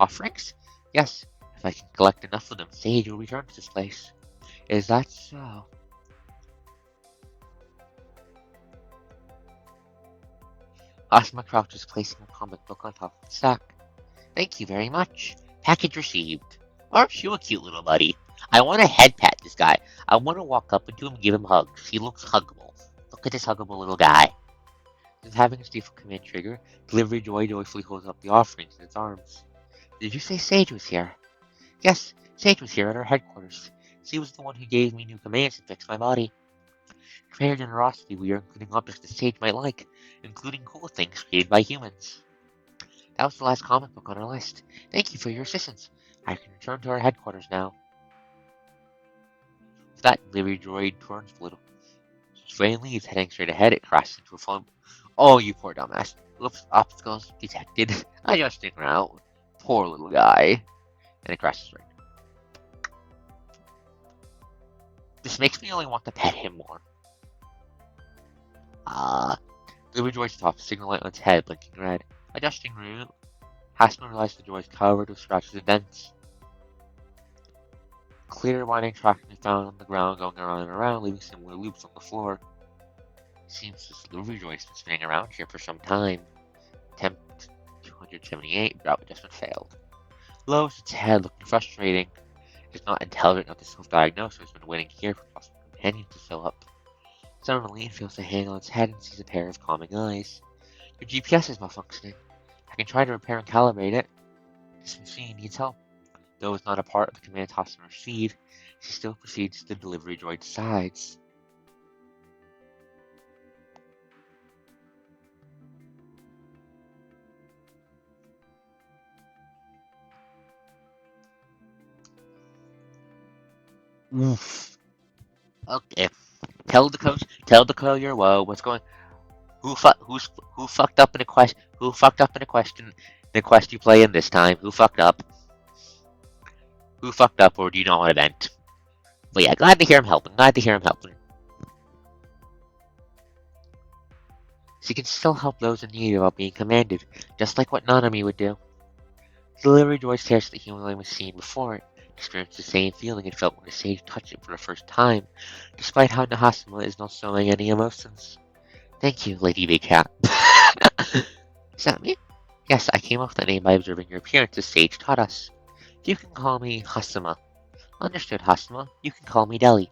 Speaker 1: Offerings? Yes. If I can collect enough of them, Sage will return to this place. Is that so? Asuma crouches, placing a comic book on top of the stack. Thank you very much. Package received. Aren't you a cute little buddy? I want to head pat this guy. I want to walk up to him and give him hugs. He looks huggable. Look at this huggable little guy. Just having his default command trigger, delivery droid joyfully holds up the offerings in its arms. Did you say Sage was here? Yes, Sage was here at our headquarters. She was the one who gave me new commands and fixed my body. Created generosity, we are including objects that Sage might like, including cool things created by humans. That was the last comic book on our list. Thank you for your assistance. I can return to our headquarters now. With that, delivery droid turns a little. Strangely, he's heading straight ahead. It crashes into a phone. Oh, you poor dumbass. Oops, obstacles detected. I just didn't out. Poor little guy. And it crashes right. This makes me only want to pet him more. Delivery droid stops, signal light on its head, blinking red. Adjusting route. Hasman realized the droid's covered with scratches and dents. Clear winding track can be found on the ground, going around and around, leaving similar loops on the floor. Seems this delivery droid's been spinning around here for some time. Attempt 278, route adjustment failed. Lowers its head, looking frustrating. It's not intelligent enough to self-diagnose, so it's been waiting here for possible companions to show up. Suddenly, it feels a hand on its head and sees a pair of calming eyes. Your GPS is malfunctioning. I can try to repair and calibrate it. This machine needs help. Though it's not a part of the command customer's feed, she still proceeds to the delivery droid's sides. Oof. Okay. Tell the courier, whoa, what's going? Who fucked up in a quest? Who fucked up in a question? The quest you play in this time? Who fucked up? Who fucked up, or do you not want to vent? But yeah, glad to hear him helping. She can still help those in need without being commanded, just like what Nanami would do. The delivery droid stares at the humanoid machine before it, experienced the same feeling it felt when the sage touched it for the first time, despite how Nahasuma is not showing any emotions. Thank you, Lady Big Cat. Is that me? Yes, I came up with that name by observing your appearance as Sage taught us. You can call me Hasuma. Understood, Hasuma. You can call me Deli.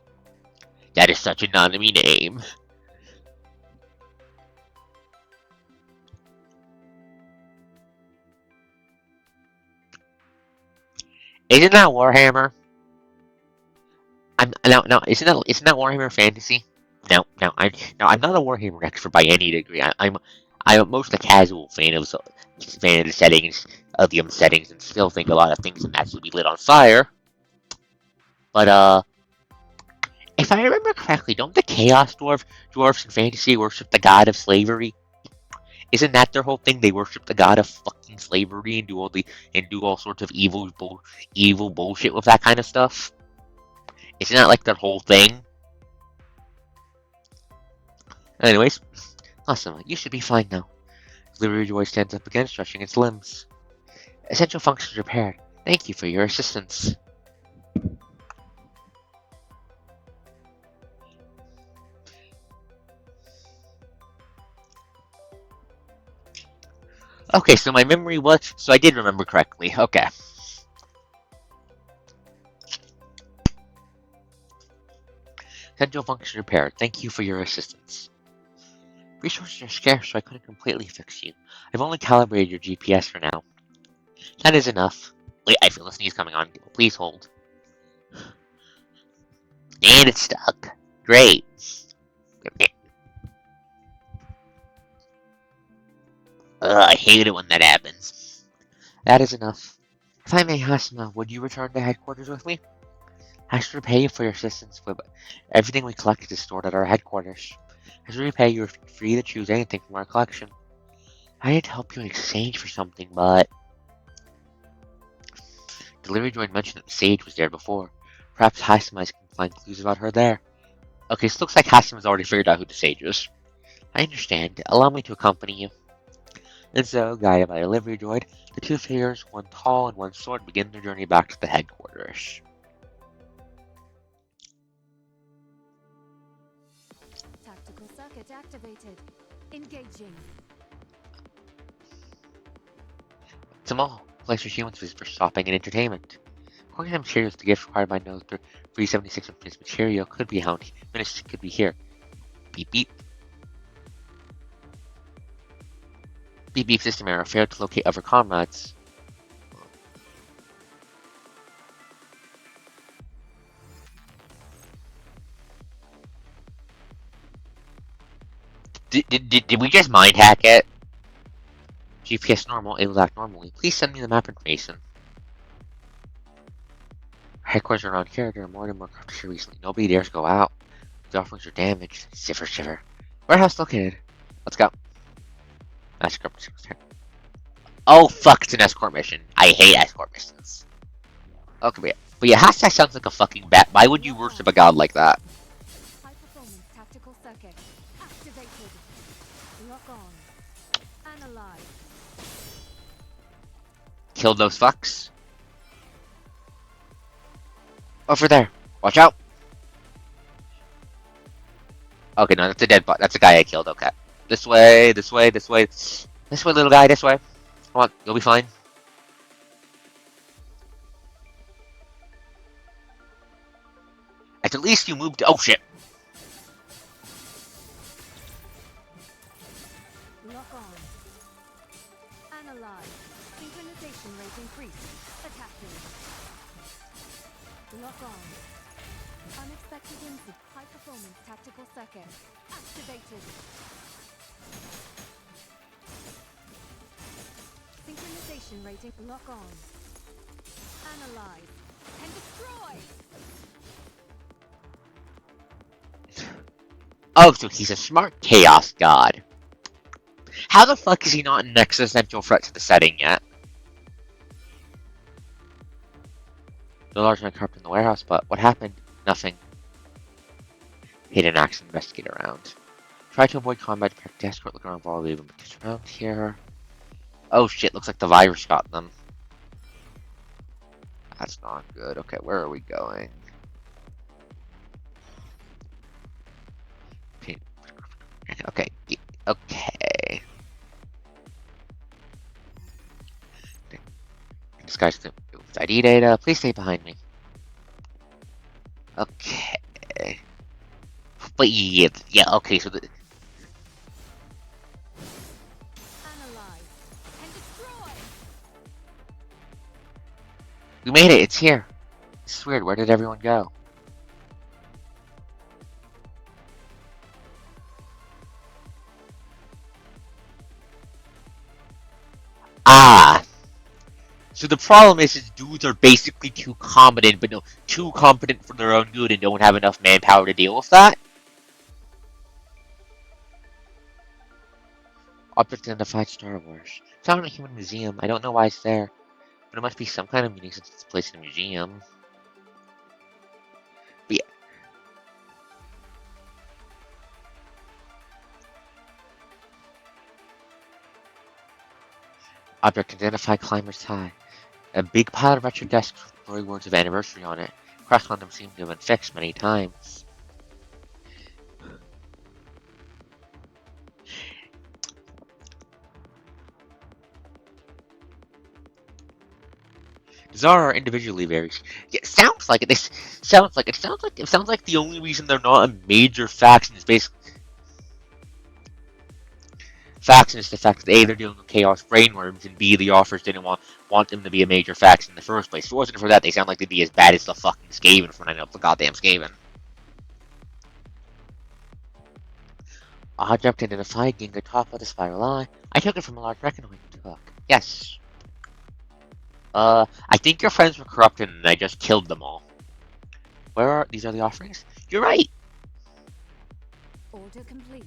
Speaker 1: That is such a Nanami name. Isn't that Warhammer? No, isn't that Warhammer Fantasy? No, I'm not a Warhammer expert by any degree. I'm most a casual fan of the settings of the settings, and still think a lot of things in that should be lit on fire. But if I remember correctly, don't the Chaos dwarfs in fantasy worship the god of slavery? Isn't that their whole thing? They worship the god of fucking slavery and do all sorts of evil bullshit with that kind of stuff. Isn't that like their whole thing? Anyways, awesome. You should be fine now. Delivery droid stands up again, stretching its limbs. Essential functions repaired. Thank you for your assistance. Okay, so my memory was... So I did remember correctly. Okay. Essential function repaired. Thank you for your assistance. Resources are scarce, so I couldn't completely fix you. I've only calibrated your GPS for now. That is enough. Wait, I feel a sneeze coming on. Please hold. And it's stuck. Great. I hate it when that happens. That is enough. If I may, Hasuma, would you return to headquarters with me? As to repay you for your assistance, everything we collected is stored at our headquarters. As a repay, you're free to choose anything from our collection. I need to help you in exchange for something, but delivery droid mentioned that the sage was there before. Perhaps Hasimize can find clues about her there. Okay, so it looks like Hasimi's already figured out who the sage is. I understand. Allow me to accompany you. And so, guided by a delivery droid, the two figures, one tall and one short, begin their journey back to the headquarters.
Speaker 2: Tactical circuit activated. Engaging.
Speaker 1: It's a mall, a place for humans visit for shopping and entertainment. According to materials, the gift required by Node 376 of this material could be could be here. Beep beep. Beep beep system error. Failed to locate other comrades. Did we just mind hack it? GPS normal, it will act normally. Please send me the map information. Headquarters are around here. There are more and more craft here recently. Nobody dares go out. The offerings are damaged. Shiver, shiver. Warehouse located. Let's go. Escort mission. Oh fuck, it's an escort mission. I hate escort missions. Okay, but yeah, hashtag sounds like a fucking bat. Why would you worship a god like that?
Speaker 2: High performance tactical circuit activated. Lock on. Analyze.
Speaker 1: Kill those fucks. Over there. Watch out. Okay, no, that's a dead bot. That's a guy I killed. Okay. This way, this way, this way. This way, little guy, this way. Come on, you'll be fine. At least you moved. Oh shit.
Speaker 2: Lock on. Analyze. Synchronization rate increased. Attacking. Lock on. Unexpected input. High performance tactical circuit activated. Synchronization rating. Lock on. Analyze. And destroy!
Speaker 1: Oh, so he's a smart chaos god. How the fuck is he not an existential threat to the setting yet? The large man carved in the warehouse, but what happened? Nothing. Hidden acts investigate around. Try to avoid combat, protect escort, look around while leaving, because around here. Oh shit, looks like the virus got them. That's not good. Okay, where are we going? Okay, okay. This guy's the ID data. Please stay behind me. Okay. But yeah, okay, so the...
Speaker 2: Analyze. And destroy!
Speaker 1: We made it, it's here. This is weird, where did everyone go? Ah! So the problem is dudes are basically too competent, but no, too competent for their own good and don't have enough manpower to deal with that? Object identified Star Wars. Found in a human museum. I don't know why it's there, but it must be some kind of meaning since it's placed in a museum. But yeah. Object identified Climber's High. A big pile of retro desks with blurry words of anniversary on it. Cracks on them seem to have been fixed many times. Zara are individually very. Yeah, it sounds like it. This sounds like it sounds like the only reason they're not a major faction is basically faction is the fact that A, they're dealing with chaos brainworms, and B, the authors didn't want them to be a major faction in the first place. If it wasn't for that, they sound like they'd be as bad as the fucking Skaven from I know the goddamn Skaven. Object identified, Ginga top of the spiral eye. I took it from a large reckoning hook. Yes. I think your friends were corrupted and I just killed them all. These are the offerings? You're right!
Speaker 2: Order complete.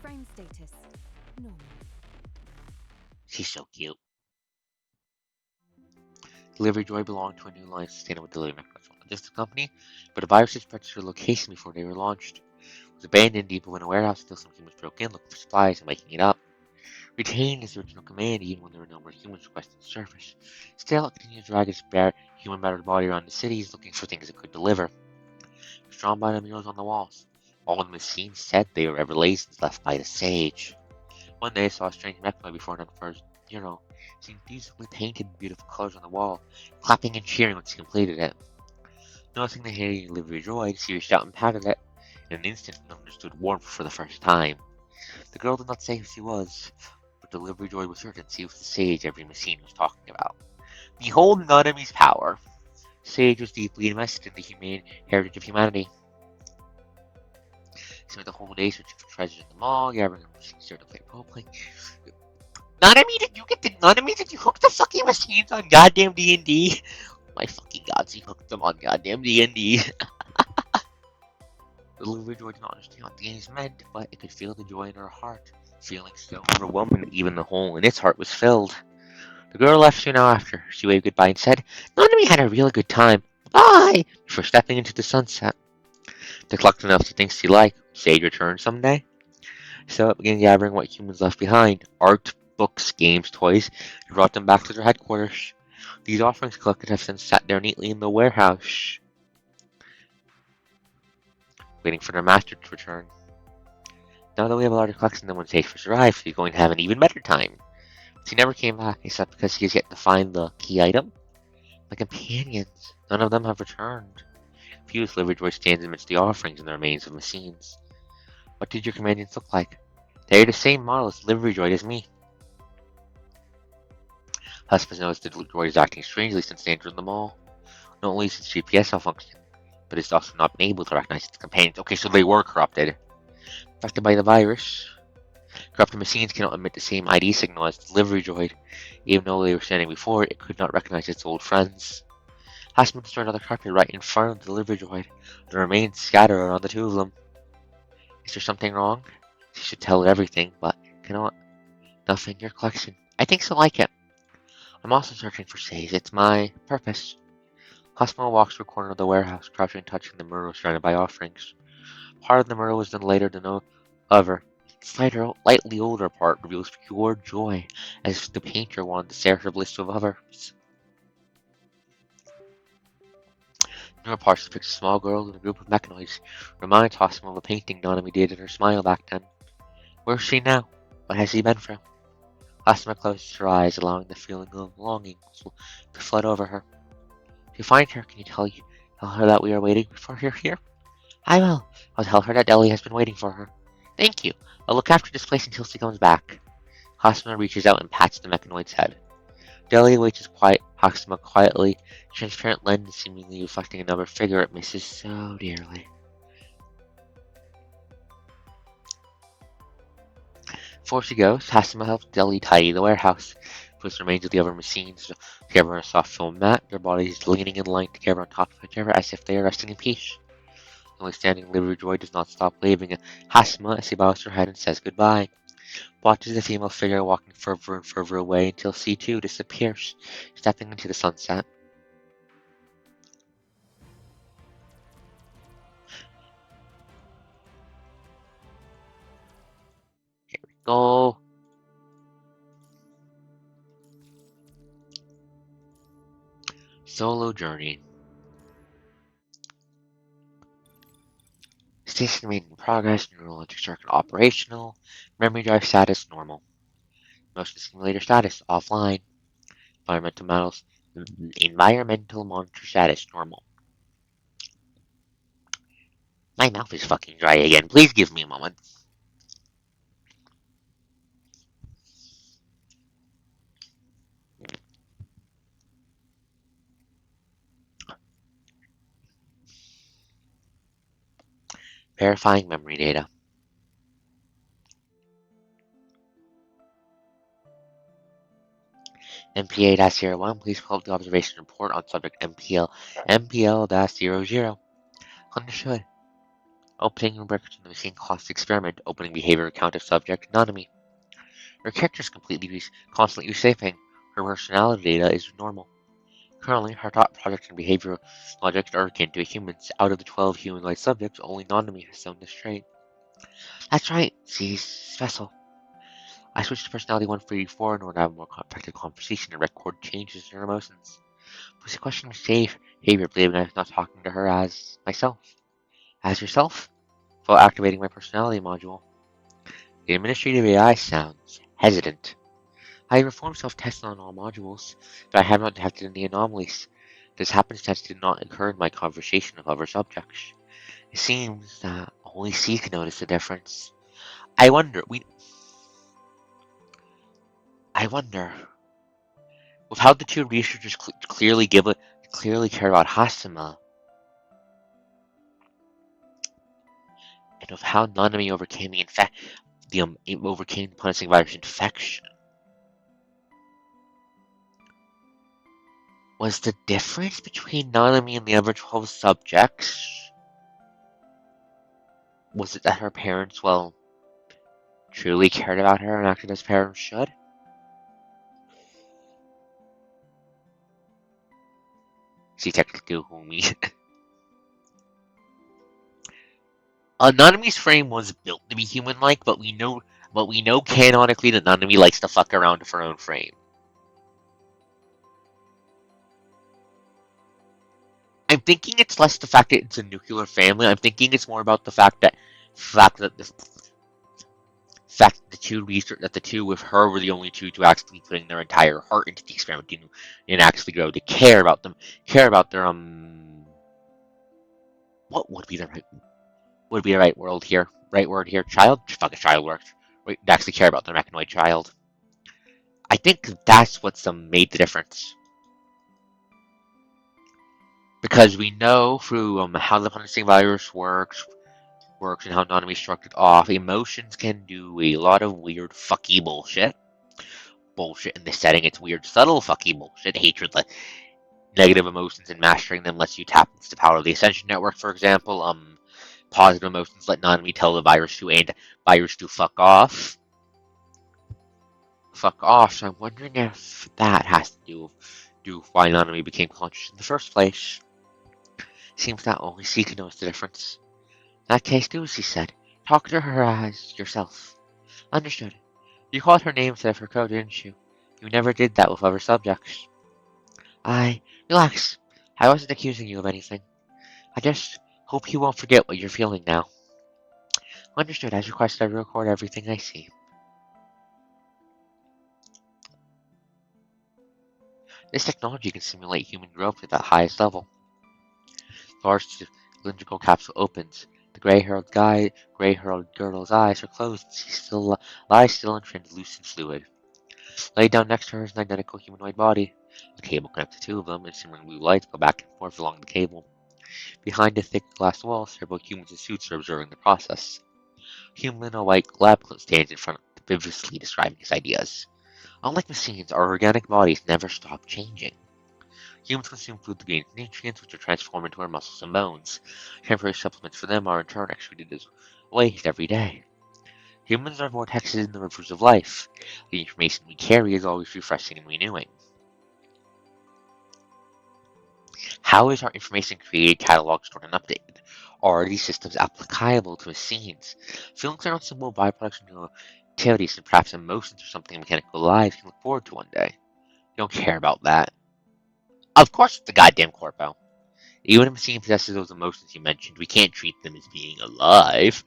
Speaker 2: Frame status. Normal.
Speaker 1: She's so cute. Delivery Joy belonged to a new line of sustainable delivery mechanism logistics company, but a virus had spread to their location before they were launched. It was abandoned deep within a warehouse until some humans broke in, looking for supplies and waking it up. Retained its original command even when there were no more humans requesting service. Still, it continued to drag its human-battered body around the cities looking for things it could deliver. It was drawn by the murals on the walls. All the machines said they were revelations left by the sage. One day I saw a strange mechanoid before an unfurled mural, seeing beautifully painted beautiful colors on the wall, clapping and cheering when she completed it. Noticing the Heya delivery droid, she reached out and patted it. In an instant, it understood warmth for the first time. The girl did not say who she was, but the delivery droid was certain she was the sage every machine was talking about. Behold Nanami's power! Sage was deeply invested in the humane heritage of humanity. She spent the whole day searching for treasures in the mall, gathering machines there to play roleplay. Nanami, did you hook the fucking machines on goddamn D&D? My fucking god, she hooked them on goddamn D&D. The delivery droid did not understand what the games meant, but it could feel the joy in her heart, feeling so overwhelming that even the hole in its heart was filled. The girl left soon after. She waved goodbye and said, Nanami had a really good time. Bye! Before stepping into the sunset. They collected enough to things she liked. Sage returned someday. So it began gathering what humans left behind. Art, books, games, toys, and brought them back to their headquarters. These offerings collected have since sat there neatly in the warehouse, waiting for their master to return. Now that we have a larger collection than when Sage first arrived, she's going to have an even better time. She never came back, except because she has yet to find the key item. My companions, none of them have returned. Confused, delivery droid stands amidst the offerings and the remains of machines. What did your companions look like? They are the same model as delivery droid as me. Husband noticed the droid is acting strangely since they entered the mall. Not only is its GPS malfunction, but it's also not been able to recognize its companions. Okay, so they were corrupted. Affected by the virus. Corrupted machines cannot emit the same ID signal as the delivery droid. Even though they were standing before it, could not recognize its old friends. Husband destroyed another carpet right in front of the delivery droid. The remains scattered around the two of them. Is there something wrong? She should tell everything, but cannot. Nothing. Your collection. I think so like it. I'm also searching for Sage. It's my purpose. Cosmo walks to a corner of the warehouse, crouching and touching the mural surrounded by offerings. Part of the mural was done later than no other. The slightly older part reveals pure joy, as if the painter wanted to share her list of others. Newer parts depicts a small girl and a group of mechanoids, reminds Cosmo of a painting Nanami did in her smile back then. Where is she now? What has she been through? Cosmo closes her eyes, allowing the feeling of longing to flood over her. If you find her, can you tell her that we are waiting for her here? I will. I'll tell her that Deli has been waiting for her. Thank you. I'll look after this place until she comes back. Cosmo reaches out and pats the mechanoid's head. Deli waits Cosmo quietly, transparent lens seemingly reflecting another figure it misses so dearly. Before she goes, Cosmo helps Deli tidy the warehouse, puts the remains of the other machines together on a soft foam mat, their bodies leaning in line together on top of each other as if they are resting in peace. The only standing delivery droid does not stop waving at Hasma as he bows her head and says goodbye. Watches the female figure walking further and further away until she too disappears, stepping into the sunset. Here we go. Solo journey. Station main progress, neurologic circuit operational, memory drive status normal, motion simulator status offline, environmental monitor status normal. My mouth is fucking dry again. Please give me a moment. Verifying memory data. MPA-01, please pull up the observation report on subject MPL-00. Understood. Opening records in the machine cost experiment, opening behavior account of subject anatomy. Her character is constantly reshaping. Her personality data is normal. Currently, her thought projects and behavioral logic are akin to humans. Out of the 12 humanoid subjects, only Nanami has shown this trait. That's right, she's special. I switched to personality 134 in order to have a more effective conversation and record changes in her emotions. Was the question of safe behavior, believing I was not talking to her as myself? As yourself? While activating my personality module. The administrative AI sounds hesitant. I have performed self-tests on all modules, but I have not detected any anomalies. This happenstance did not occur in my conversation with other subjects. It seems that only she can notice the difference. I wonder, I wonder, with how the two researchers clearly care about Hasima, and with how Nanami overcame overcame the punishing virus infection, was the difference between Nanami and the other 12 subjects? Was it that her parents, well, truly cared about her and acted as parents should? She technically who me. Nanami's frame was built to be human-like, but we know canonically that Nanami likes to fuck around with her own frame. I'm thinking it's less the fact that it's a nuclear family. I'm thinking it's more about the fact that the two with her were the only two to actually putting their entire heart into the experiment and actually go to care about them, care about their what would be the right word here, child, fuck a child works, right, actually care about their mechanoid child. I think that's what's made the difference. Because we know through how the punishing virus works and how Nanami struck it off, emotions can do a lot of weird fucky bullshit. Bullshit in this setting, it's weird subtle fucky bullshit. Hatred, like negative emotions and mastering them lets you tap into the power of the Ascension Network, for example. Positive emotions let Nanami tell the virus to fuck off. Fuck off. So I'm wondering if that has to do with why Nanami became conscious in the first place. Seems that only she can notice the difference. In that case, do as she said. Talk to her as yourself. Understood. You called her name instead of her code, didn't you? You never did that with other subjects. Relax. I wasn't accusing you of anything. I just hope you won't forget what you're feeling now. Understood. As requested, I record everything I see. This technology can simulate human growth at the highest level. Large cylindrical capsule opens. The gray-haired girl's eyes are closed. She still lies still in translucent fluid. Laid down next to her is an identical humanoid body. The cable connects the two of them, and shimmering blue lights go back and forth along the cable. Behind the thick glass wall, several humans in suits are observing the process. A human in a white lab coat stands in front, vividly describing his ideas. Unlike machines, our organic bodies never stop changing. Humans consume food to gain nutrients, which are transformed into our muscles and bones. Temporary supplements for them are in turn excreted as waste every day. Humans are vortexes in the rivers of life. The information we carry is always refreshing and renewing. How is our information created, cataloged, stored, and updated? Are these systems applicable to machines? Feelings are not simple byproducts of activities, and perhaps emotions are something mechanical lives can look forward to one day. You don't care about that. Of course it's the goddamn corpo. Even if a machine possesses those emotions you mentioned, we can't treat them as being alive.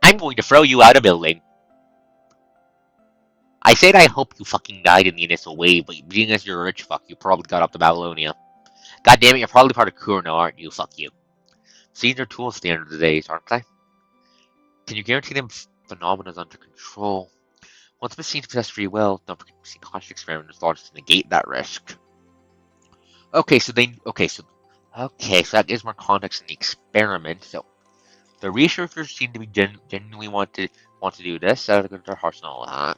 Speaker 1: I'm going to throw you out of building. I said I hope you fucking died in the initial wave, but being as you're a rich fuck, you probably got up to Babylonia. God damn it, you're probably part of Kurno, aren't you? Fuck you. Machines are tools at the end of the day, aren't they? Can you guarantee them phenomena is under control? Once machines possess free will, no machine conscious experiment is launched to negate that risk. Okay, so that gives more context in the experiment. So the researchers seem to be genuinely want to do this out of their hearts and all that.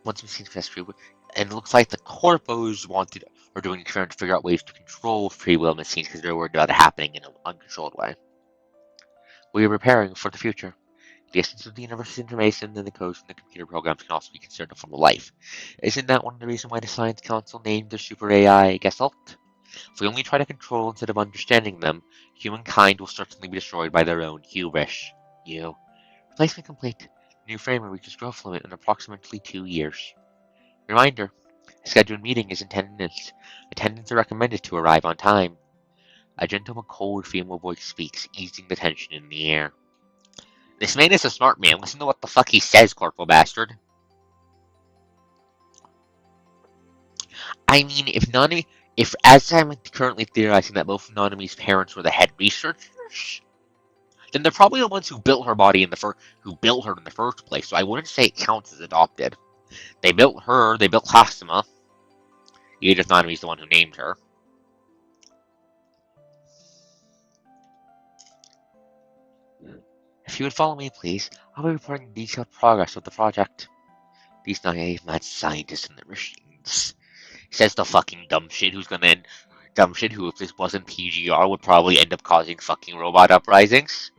Speaker 1: Once machines possess free will, And it looks like the corpos are doing an experiment to figure out ways to control free will machines because they're worried about it happening in an uncontrolled way. We are preparing for the future. The essence of the universe's information and the codes in the computer programs can also be considered a form of life. Isn't that one of the reasons why the Science Council named their super AI Gestalt? If we only try to control instead of understanding them, humankind will certainly be destroyed by their own hubris. You. Replacement complete. New framer reaches growth limit in approximately 2 years. Reminder. A scheduled meeting is in 10 minutes. Attendants are recommended to arrive on time. A gentle but cold female voice speaks, easing the tension in the air. This man is a smart man. Listen to what the fuck he says, Corporal Bastard. I mean, if as I'm currently theorizing that both Nanami's parents were the head researchers, then they're probably the ones who built her body who built her in the first place. So I wouldn't say it counts as adopted. They built her. They built Hasuma. Even if Nanami's the one who named her. If you would follow me, please, I'll be reporting detailed progress of the project. These naive mad scientists and their machines. Says the fucking dumb shit who, if this wasn't PGR, would probably end up causing fucking robot uprisings.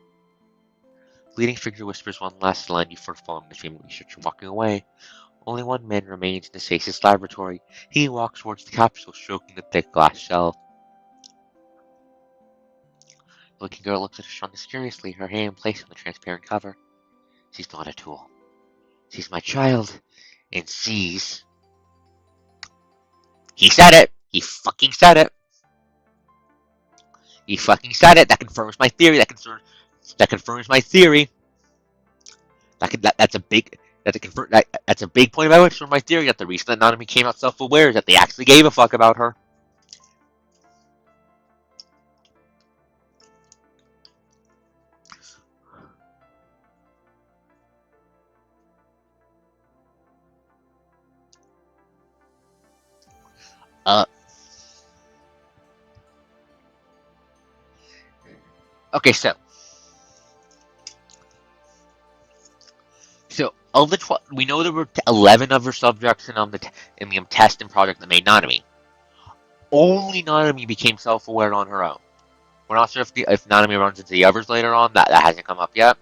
Speaker 1: Leading figure whispers one last line before following the female researcher walking away. Only one man remains in the stasis laboratory. He walks towards the capsule, stroking the thick glass shell. The looking girl looks at her son mysteriously, her hand placed on the transparent cover. She's not a tool. She's my child. And sees. He said it! He fucking said it! He fucking said it! That confirms my theory! That confirms my theory! That's a big that's a big point about it for my theory that the reason that Nanami came out self-aware is that they actually gave a fuck about her. Uh, okay, so of the 12, we know there were 11 other subjects in the test and project that made Nanami. Only Nanami became self-aware on her own. We're not sure if Nanami runs into the others later on. That hasn't come up yet.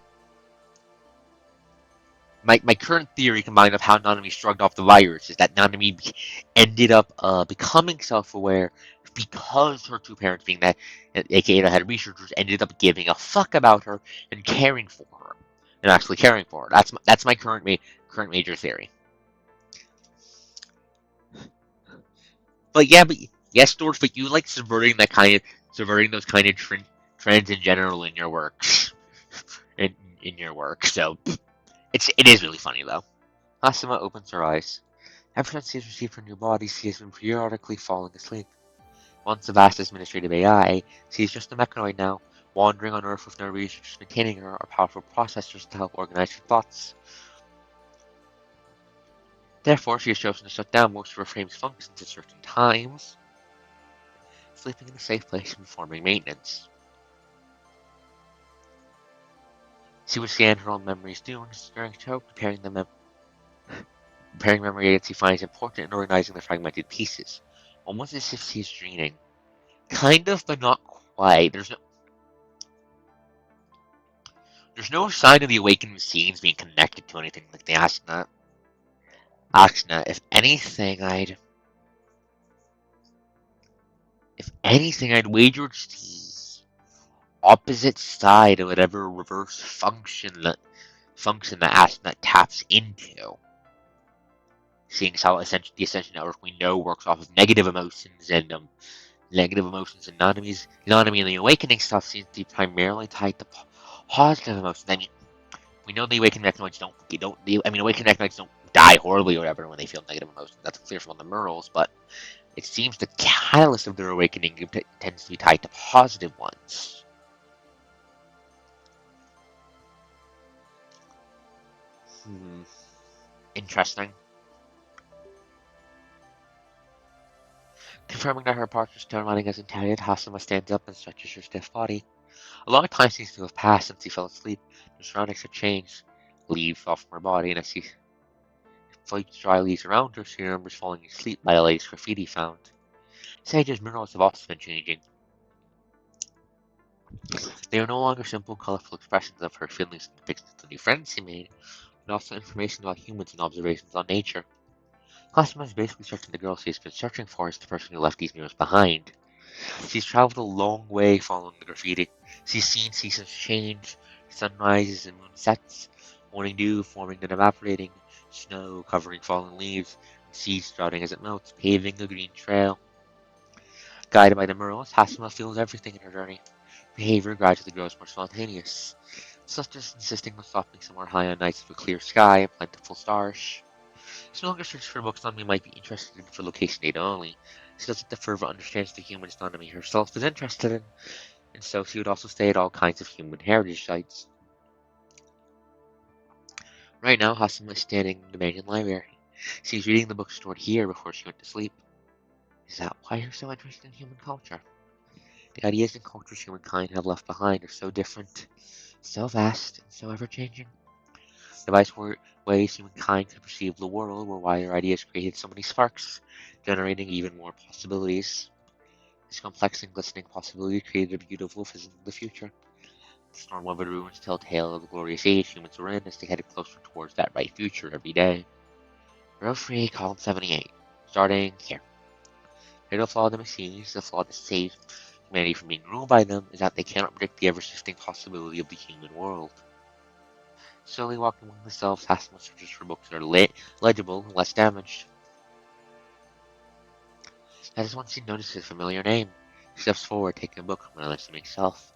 Speaker 1: My current theory combined of how Nanami shrugged off the virus is that Nanami ended up becoming self-aware because her two parents, being that, aka the head researchers, ended up giving a fuck about her and caring for her, and actually caring for her. That's my current major theory. But yes, Dorf, but you like subverting those kind of trends in general in your works, in your work. So it is really funny though. Asuma opens her eyes. Ever since she has received her new body, she has been periodically falling asleep. Once a vast administrative AI, she is just a mechanoid now, wandering on Earth with no researchers maintaining her or powerful processors to help organize her thoughts. Therefore, she has chosen to shut down most of her frame's functions at certain times, sleeping in a safe place and performing maintenance. She would scan her own memories during show, preparing memory aids she finds important and organizing the fragmented pieces, almost as if she is dreaming. Kind of, but not quite. There's no sign of the awakened machines being connected to anything like the Asna. If anything, I'd wager it's the opposite side of whatever reverse function that Asna taps into. Seeing as how the Ascension Network we know works off of negative emotions and Nanami and the Awakening stuff seems to be primarily tied to positive emotions. I mean, we know the Awakened Mechanoids Awakened Mechanoids don't die horribly or whatever when they feel negative emotions. That's clear from the Merles, but it seems the catalyst of their awakening tends to be tied to positive ones. Interesting. Confirming that her partner's stone running as intended, Hasuma stands up and stretches her stiff body. A long time seems to have passed since he fell asleep. The surroundings have changed. Leaves fall from her body, and Floats dry leaves around her, she remembers falling asleep by a latest graffiti found. Sage's murals have also been changing. They are no longer simple, colorful expressions of her feelings and depictions of the new friends she made, but also information about humans and observations on nature. Cosmo is basically searching the girl she has been searching for as the person who left these murals behind. She's traveled a long way following the graffiti. She's seen seasons change, sunrises and moon sets, morning dew forming and evaporating, snow covering fallen leaves, and seas sprouting as it melts, paving a green trail. Guided by the murals, Hasima feels everything in her journey. Behavior gradually grows more spontaneous, such as insisting on stopping somewhere high on nights with a clear sky and plentiful stars. She no longer searches for books Nami might be interested in for location data only. She does it to further understand the human astronomy herself is interested in, and so she would also stay at all kinds of human heritage sites. Right now, Hasima is standing in the main library. She's reading the books stored here before she went to sleep. Is that why you're so interested in human culture? The ideas and cultures humankind have left behind are so different, so vast, and so ever-changing. The vice ways humankind could perceive the world were why their ideas created so many sparks, generating even more possibilities. This complex and glistening possibility created a beautiful vision of the future. The storm-weathered ruins tell a tale of the glorious age humans were in as they headed closer towards that bright future every day. Row 3, column 78. Starting here. The fatal flaw of the machines, the flaw that saves humanity from being ruled by them, is that they cannot predict the ever-shifting possibility of the human world. Slowly walking among the shelves, Hasselman searches for books that are legible and less damaged. That is when she notices a familiar name. She steps forward, taking a book from an unassuming shelf.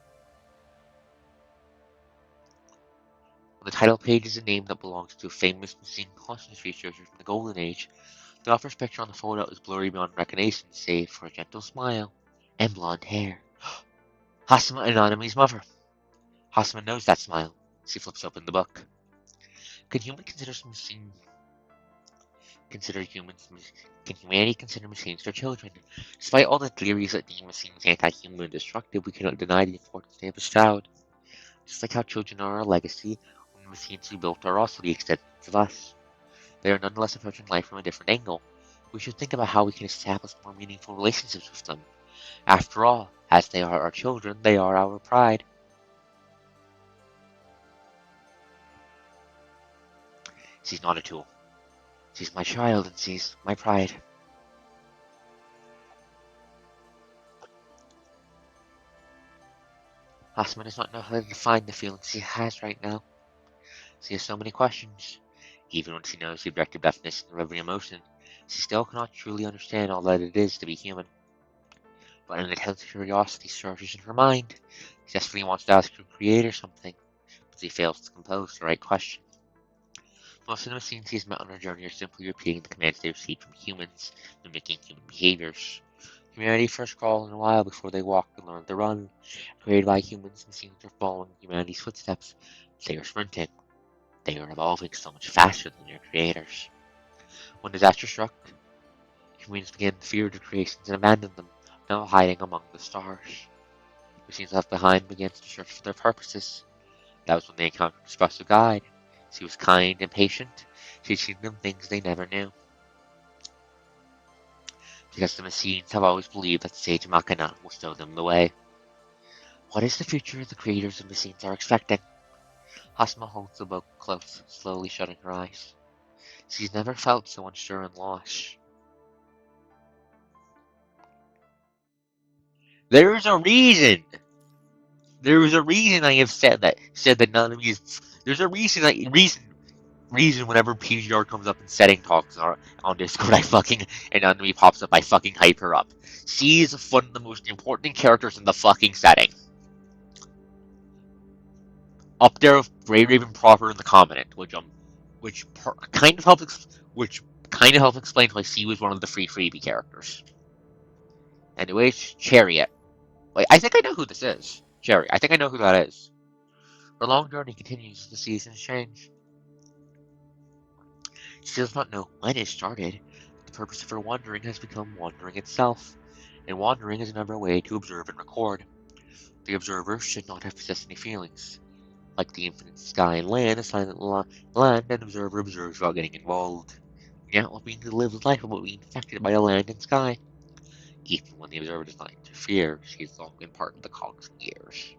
Speaker 1: On the title page is a name that belongs to a famous machine conscience researcher from the Golden Age. The author's picture on the photo is blurry beyond recognition, save for a gentle smile and blonde hair. Hasma Anonymi's mother. Hasma knows that smile. She flips open the book. Can human consider machine consider humans can humanity consider machines their children? Despite all the theories that deem machines anti-human and destructive, we cannot deny the importance they have as child. Just like how children are our legacy, the machines we built are also the extensions of us. They are nonetheless approaching life from a different angle. We should think about how we can establish more meaningful relationships with them. After all, as they are our children, they are our pride. She's not a tool. She's my child and she's my pride. Asma does not know how to define the feelings she has right now. She has so many questions. Even when she knows the objective definition of every emotion, she still cannot truly understand all that it is to be human. But an intense curiosity surges in her mind. She desperately wants to ask her creator something, but she fails to compose the right question. Most of the machines she has met on her journey are simply repeating the commands they received from humans, mimicking human behaviors. Humanity first crawled in a while before they walked and learned to run. Created by humans, machines are following humanity's footsteps. They are sprinting. They are evolving so much faster than their creators. When disaster struck, humans began to fear their creations and abandoned them, now hiding among the stars. Machines left behind began to search for their purposes. That was when they encountered a special guide. She was kind and patient, teaching them things they never knew. Because the machines have always believed that Sage Machina will show them the way. What is the future the creators of machines are expecting? Hasma holds the book close, slowly shutting her eyes. She's never felt so unsure and lost. There's a reason! There is a reason I have said that none of these. There's a reason whenever PGR comes up in setting talks on Discord, I fucking and enemy pops up, I fucking hype her up. She is one of the most important characters in the fucking setting. Up there with Grey Raven proper in the Covenant, which kind of helps explain why she was one of the free freebie characters. Anyways, Chariot. Wait, I think I know who this is. Chariot. I think I know who that is. Her long journey continues as the seasons change. She does not know when it started. The purpose of her wandering has become wandering itself, and wandering is another way to observe and record. The observer should not have possessed any feelings. Like the infinite sky and land, a silent land, an observer observes without getting involved. yet will being to live life about being affected by the land and sky. Even when the observer does not interfere, she has long been part of the cog's gears.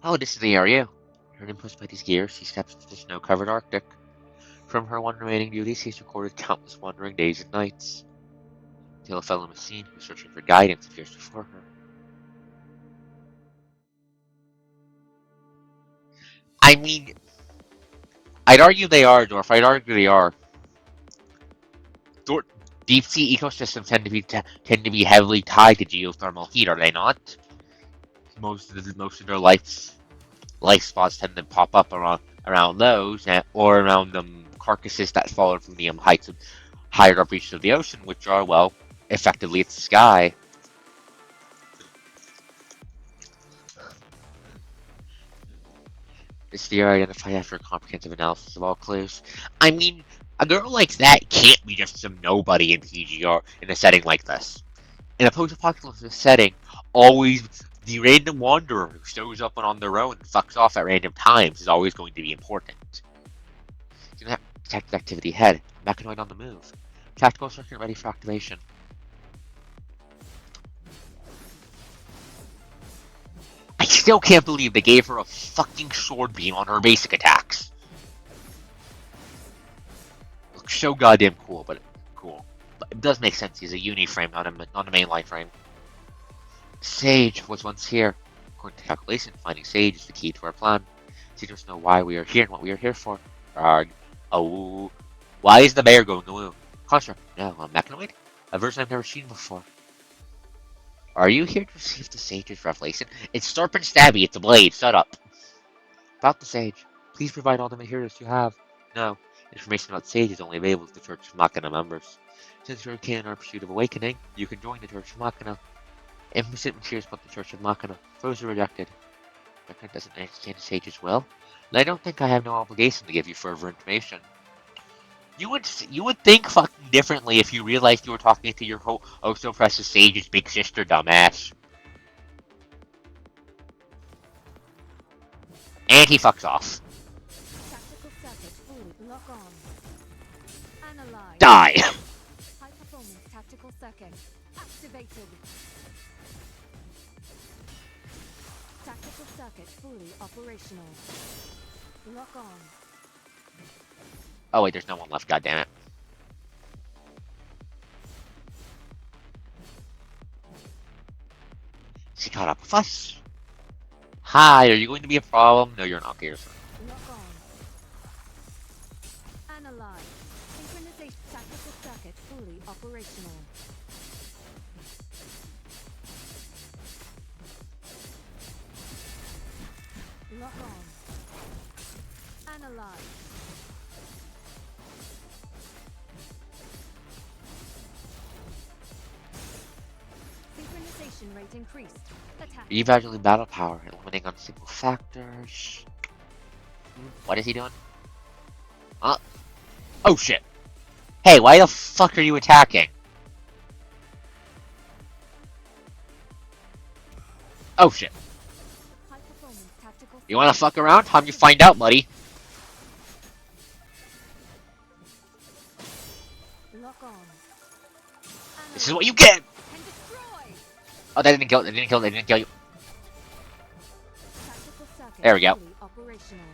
Speaker 1: Oh, this is the area. Heard impulsed by these gears, she steps into the snow-covered Arctic. From her one remaining duty, she's recorded countless wandering days and nights. Till a fellow machine who's searching for guidance appears before her. I mean, I'd argue they are, Dorf. I'd argue they are. Deep sea ecosystems tend to be heavily tied to geothermal heat, are they not? Most of their life spots tend to pop up around those, or around carcasses that fallen from the heights of higher up reaches of the ocean, which are, well, effectively it's the sky. This theory identified after a comprehensive analysis of all clues. I mean, a girl like that can't be just some nobody in PGR in a setting like this. In a post-apocalyptic setting, always the random wanderer who shows up on their own and fucks off at random times is always going to be important. You have detected activity ahead. Mechanoid on the move. Tactical circuit ready for activation. I still can't believe they gave her a fucking sword beam on her basic attacks. Looks so goddamn cool, but cool. But it does make sense. He's a uni frame, not a mainline frame. Sage was once here. According to calculation, finding Sage is the key to our plan. Sage must know why we are here and what we are here for. Arg. Oh. Why is the bear going woo? Construct. No, a mechanoid? A version I've never seen before. Are you here to receive the Sage's revelation? It's Serpent Stabby, it's a blade, shut up. About the Sage. Please provide all the materials you have. No. Information about Sage is only available to the Church of Machina members. Since you're keen in our pursuit of awakening, you can join the Church of Machina. Implicit materials about the Church of Machina. Those are rejected. Machina doesn't understand the Sage's will. And I don't think I have no obligation to give you further information. You would think fucking differently if you realized you were talking to your oh so precious Sage's big sister, dumbass. And he fucks off.
Speaker 2: Tactical circuit fully lock on. Analyze.
Speaker 1: Die!
Speaker 2: High performance tactical circuit activated. Tactical circuit fully operational. Lock on.
Speaker 1: Oh wait, there's no one left, goddammit. She caught up with us. Hi, are you going to be a problem? No, you're not, Pearson.
Speaker 2: Lock on. Analyze. Synchronization tactical circuit fully operational. Lock on. Analyze. Synchronization rate increased. Attack.
Speaker 1: Reevaluating battle power, eliminating on single factors. What is he doing? Oh shit. Hey, why the fuck are you attacking? Oh shit.
Speaker 2: High performance tactical.
Speaker 1: You wanna fuck around? Time you find out, buddy.
Speaker 2: Lock on.
Speaker 1: This is what you get!
Speaker 2: And destroy.
Speaker 1: Oh, they didn't kill you. They didn't kill you.
Speaker 2: Tactical circuit
Speaker 1: There we go.
Speaker 2: fully operational.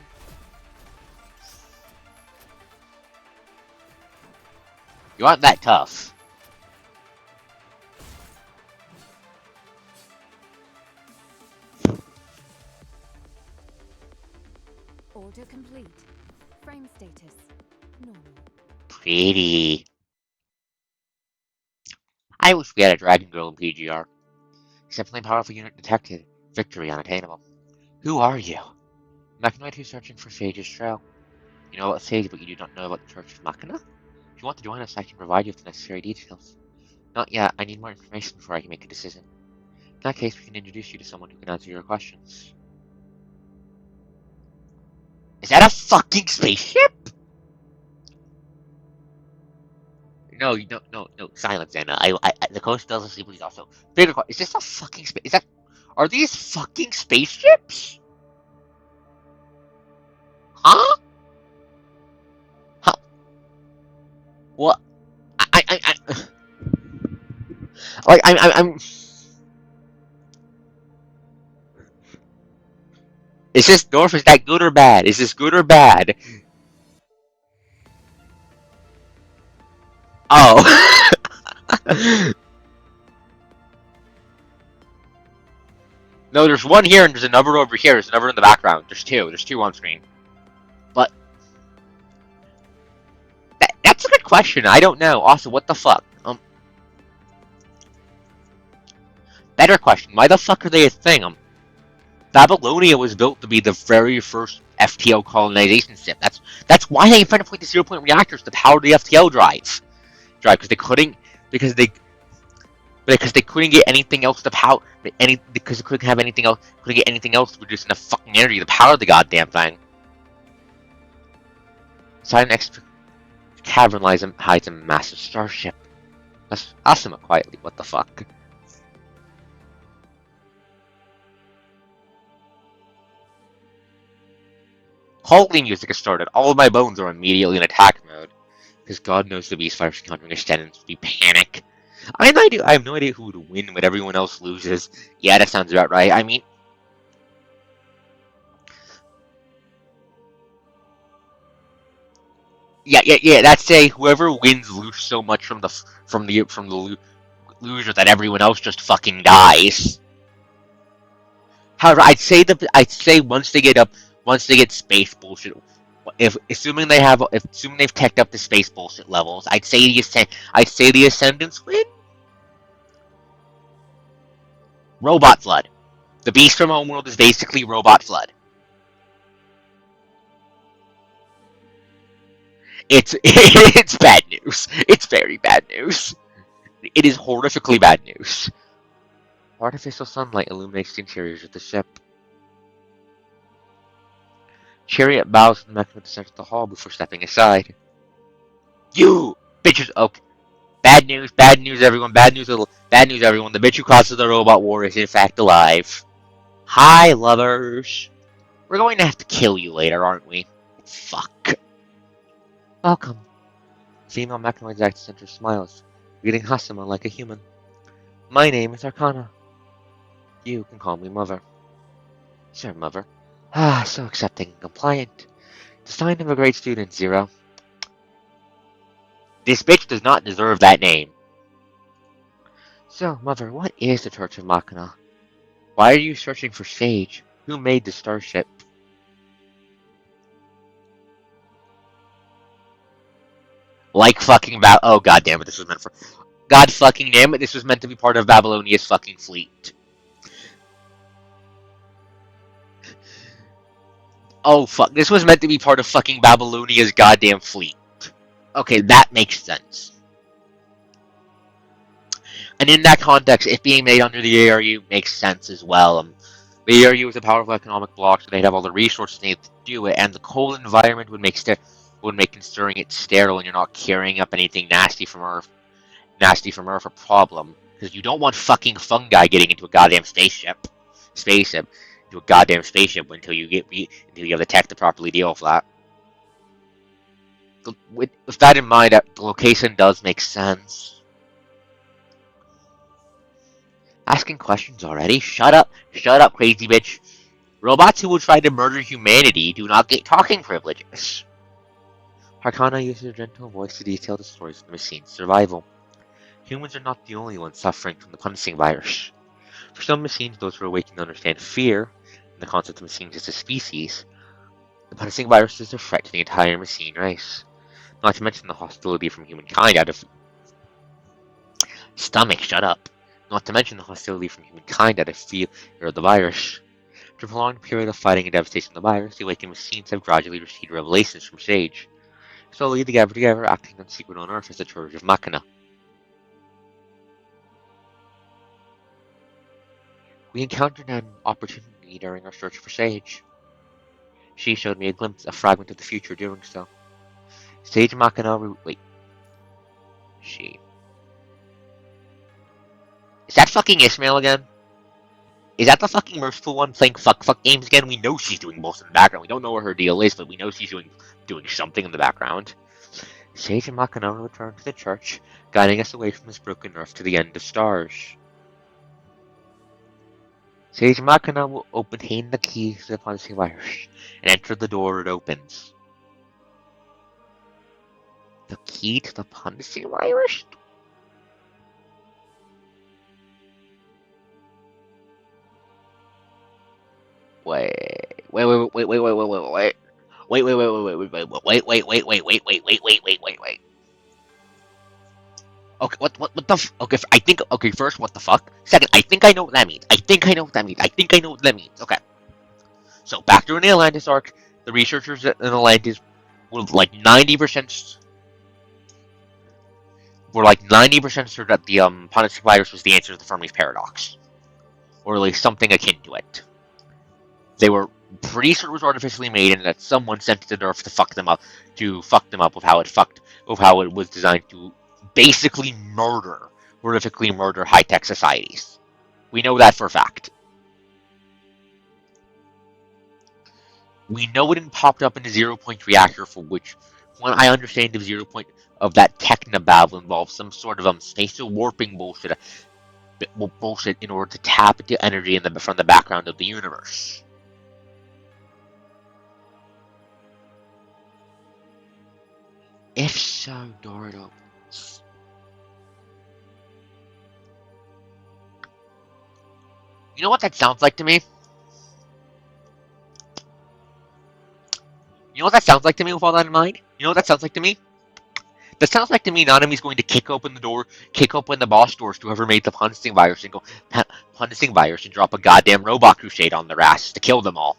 Speaker 1: You aren't that tough.
Speaker 2: Order complete. Frame status. Normal.
Speaker 1: Pretty. I wish we had a Dragon Girl in PGR. Exceptionally powerful unit detected. Victory unattainable. Who are you? Mechanoid who's searching for Sage's trail. You know about Sage, but you do not know about the Church of Machina? If you want to join us, I can provide you with the necessary details. Not yet. I need more information before I can make a decision. In that case, we can introduce you to someone who can answer your questions. Is that a fucking spaceship? No, no. Silence, Anna. The coast doesn't sleep, please also. Bigger question. Is this a fucking space? Are these fucking spaceships? Huh? Well, I like, I'm. Is this North? Is that good or bad? Is this good or bad? Oh. No, there's one here and there's another over here. There's another in the background. There's two. There's two on screen. But that's a good question. I don't know. Also, what the fuck? Better question. Why the fuck are they a thing? Babylonia was built to be the very first FTL colonization ship. That's why they invented point to zero point reactors to power the FTL drive because they couldn't because they couldn't get anything else to power because they couldn't get anything else to produce enough fucking energy to power the goddamn thing. Inside an extra cavern hides a massive starship. Let's ask them quietly. What the fuck? Holy music has started. All of my bones are immediately in attack mode. Because God knows the beast fires countering extendants would be panic. I have no idea who would win when everyone else loses. Yeah, that sounds about right. I mean, yeah. That's say whoever wins loses so much from the loser that everyone else just fucking dies. However, I'd say once they get space bullshit, if assuming they've teched up the space bullshit levels, I'd say the Ascendants win. Robot Flood. The Beast from Homeworld is basically Robot Flood. It's bad news. It's very bad news. It is horrifically bad news. Artificial sunlight illuminates the interiors of the ship. Chariot bows to the mechanical descent of the hall before stepping aside. You bitches! Okay. Bad news, everyone. Bad news, everyone. The bitch who causes the robot war is in fact alive. Hi, lovers. We're going to have to kill you later, aren't we? Fuck. Welcome. Female mechanoid's active center smiles, greeting Hasima like a human. My name is Arcana. You can call me Mother. Sure, Mother. Ah, so accepting and compliant. The sign of a great student, Zero. This bitch does not deserve that name. So, Mother, what is the Church of Machina? Why are you searching for Sage? Who made the starship? Like fucking oh god damn it, this was meant for God fucking damn it, this was meant to be part of Babylonia's fucking fleet. Oh fuck, this was meant to be part of fucking Babylonia's goddamn fleet. Okay, that makes sense. And in that context, it being made under the ARU makes sense as well. The ARU is a powerful economic bloc, so they'd have all the resources needed to do it, and the cold environment would make stirring it sterile, and you're not carrying up anything nasty from Earth a problem, because you don't want fucking fungi getting into a goddamn spaceship into a goddamn spaceship until you have the tech to properly deal with that. With that in mind, the location does make sense. Asking questions already? Shut up, crazy bitch. Robots who will try to murder humanity do not get talking privileges. Harkana uses her gentle voice to detail the stories of the machine's survival. Humans are not the only ones suffering from the punishing virus. For some machines, those who are awakened to understand fear, and the concept of machines as a species, the punishing virus is a threat to the entire machine race. Not to mention the hostility from humankind out of... Stomach, shut up. Not to mention the hostility from humankind out of fear of the virus. After a prolonged period of fighting and devastation of the virus, the awakened machines have gradually received revelations from Sage. Slowly, together, acting in secret on Earth as the Church of Machina. We encountered an opportunity during our search for Sage. She showed me a fragment of the future doing so. Sage Machina, wait. She. Is that fucking Ishmael again? Is that the fucking merciful one playing fuck games again? We know she's doing most in the background. We don't know what her deal is, but we know she's doing something in the background. Sage and Makino return to the church, guiding us away from this broken earth to the end of stars. Sage and Makino will hand the key to the punishing virus and enter the door it opens. The key to the punishing virus? Wait. Okay, what the okay, I think, okay, first, what the fuck? Second, I think I know what that means. I think I know what that means. Okay. So, back during the Atlantis arc, the researchers in Atlantis were like 90% sure that the Pontic virus was the answer to the Fermi's paradox. Or at least something akin to it. They were pretty sure it was artificially made and that someone sent it to Earth to fuck them up with how it was designed to basically horrifically murder high-tech societies. We know that for a fact. We know it popped up in the 0-point reactor, for which, when I understand the 0-point of that technobabble involves some sort of spatial warping bullshit in order to tap into energy from the background of the universe. If so, door it opens. You know what that sounds like to me? You know what that sounds like to me with all that in mind? You know what that sounds like to me? That sounds like to me Nanami's going to kick open the boss doors to whoever made the punishing virus and drop a goddamn robot crusade on their asses to kill them all.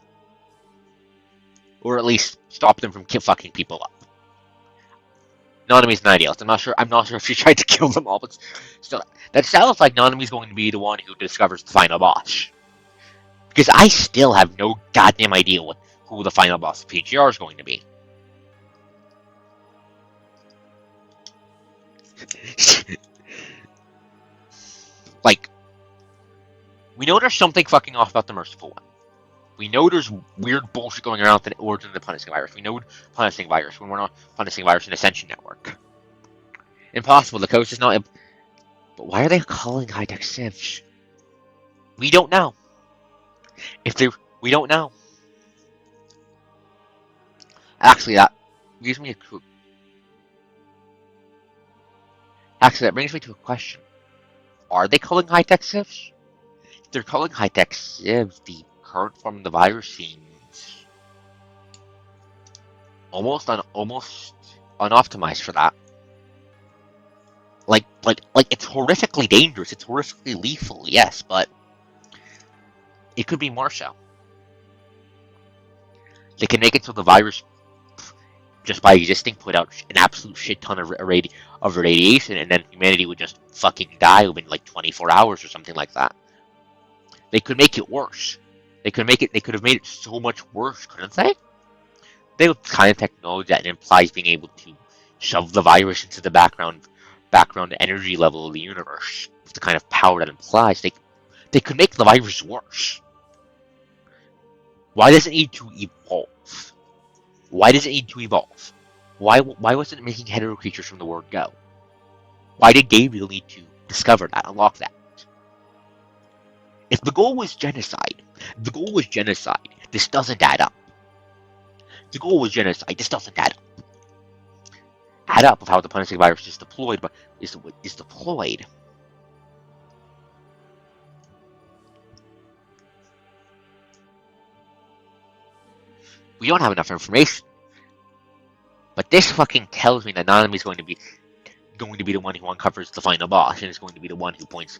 Speaker 1: Or at least stop them from fucking people up. Nanami's an idealist. I'm not sure if she tried to kill them all, but still, that sounds like Nanami's going to be the one who discovers the final boss. Because I still have no goddamn idea who the final boss of PGR is going to be. Like, we know there's something fucking off about the Merciful One. We know there's weird bullshit going around with the origin of the Punishing Virus. We know Punishing Virus when we're not Punishing Virus in Ascension Network. Impossible, the coast is not... But why are they calling high-tech civs? We don't know. We don't know. Actually, that brings me to a question. Are they calling high-tech civs? If they're calling high-tech civs, the current form of the virus seems almost unoptimized for that. Like it's horrifically dangerous. It's horrifically lethal, yes, but it could be more so. They can make it so the virus, just by existing, put out an absolute shit ton of radiation, and then humanity would just fucking die within like 24 hours or something like that. They could make it worse. They could have made it so much worse, couldn't they? They have the kind of technology that implies being able to shove the virus into the background energy level of the universe. With the kind of power that implies, they could make the virus worse. Why does it need to evolve? Why wasn't it making hetero creatures from the word go? Why did Gabriel need to discover that, unlock that? If the goal was genocide, this doesn't add up. The goal was genocide, this doesn't add up. Add up of how the punishing virus is deployed, but is deployed. We don't have enough information. But this fucking tells me that Nanami is going to be the one who uncovers the final boss, and is going to be the one who points.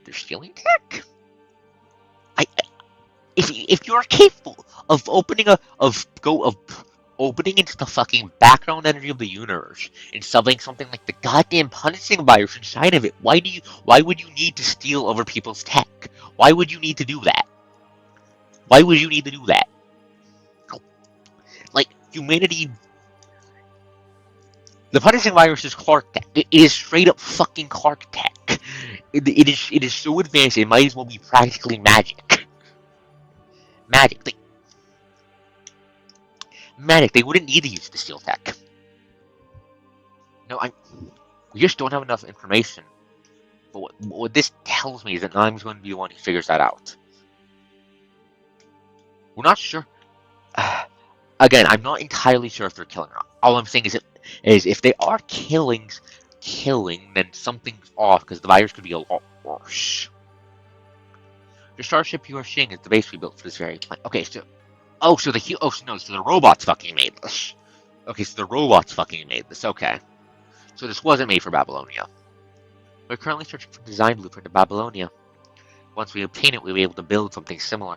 Speaker 1: They're stealing tech. If you're capable of opening into the fucking background energy of the universe and shoving something like the goddamn punishing virus inside of it, why would you need to steal other people's tech? Why would you need to do that? Like, humanity... The punishing virus is Clark tech. It is straight up fucking Clark tech. It is so advanced it might as well be practically magic. Magic. They wouldn't need to use the steel tech. No, we just don't have enough information. But what this tells me is that Nami's going to be the one who figures that out. We're not sure. Again, I'm not entirely sure if they're killing or not. All I'm saying is if they are killing, then something's off because the virus could be a lot worse. The starship you are seeing is the base we built for this very planet. Okay, so so the robots fucking made this. Okay, so the robots fucking made this. Okay, so this wasn't made for Babylonia. We're currently searching for the design blueprint of Babylonia. Once we obtain it, we'll be able to build something similar.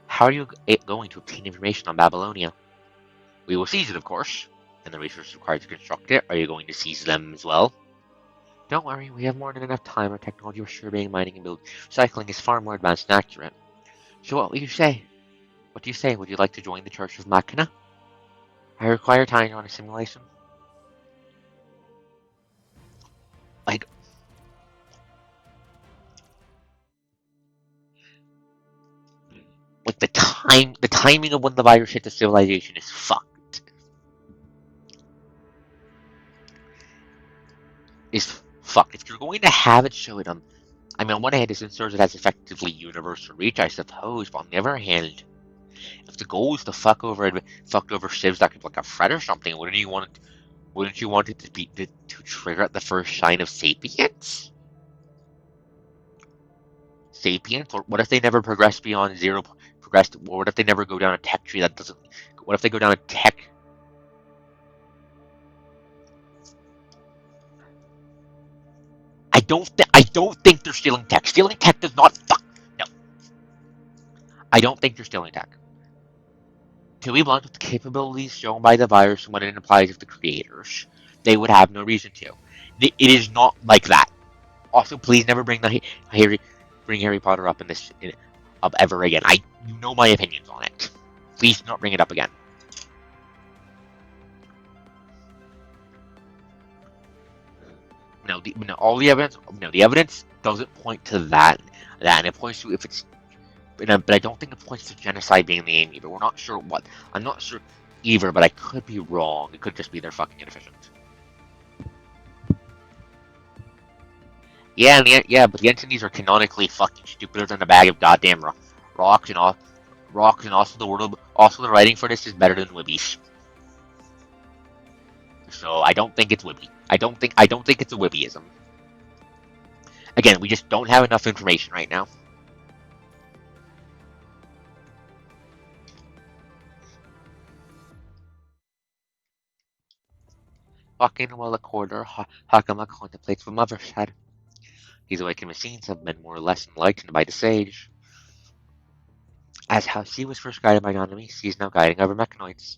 Speaker 1: How are you going to obtain information on Babylonia? We will seize it, of course, and the resources required to construct it. Are you going to seize them as well? Don't worry, we have more than enough time. Our technology for surveying, mining, and recycling is far more advanced and accurate. So what will you say? What do you say? Would you like to join the Church of Machina? I require time to run a simulation. Like, the timing of when the virus hit the civilization is fucked. Is fucked. If you're going to have it show it on, I mean, on one hand, since it has effectively universal reach, I suppose, but on the other hand, if the goal is to fuck over civs that could like a threat or something, wouldn't you want it to be to trigger at the first sign of sapience? Sapience? Or what if they never progress beyond zero? Or what if they never go down a tech tree that doesn't? What if they go down a tech? I don't think they're stealing tech. Stealing tech does not fuck. No, I don't think they're stealing tech. To be blunt, with the capabilities shown by the virus and what it implies of the creators, they would have no reason to. It is not like that. Also, please never bring Harry Potter up up ever again. You know my opinions on it. Please do not bring it up again. The evidence doesn't point to that. And it points to if it's, but I don't think it points to genocide being the aim either. We're not sure what. I'm not sure either, but I could be wrong. It could just be they're fucking inefficient. Yeah, but the entities are canonically fucking stupider than a bag of goddamn rocks and all. Rocks and also the writing for this is better than Wibby's. So I don't think it's Wibby. I don't think it's a Wibbyism. Again, we just don't have enough information right now. Walking while a quarter, Hakama contemplates what Mother said. These awakened machines have been more or less enlightened by the sage. As how she was first guided by Nanami, she is now guiding other mechanoids.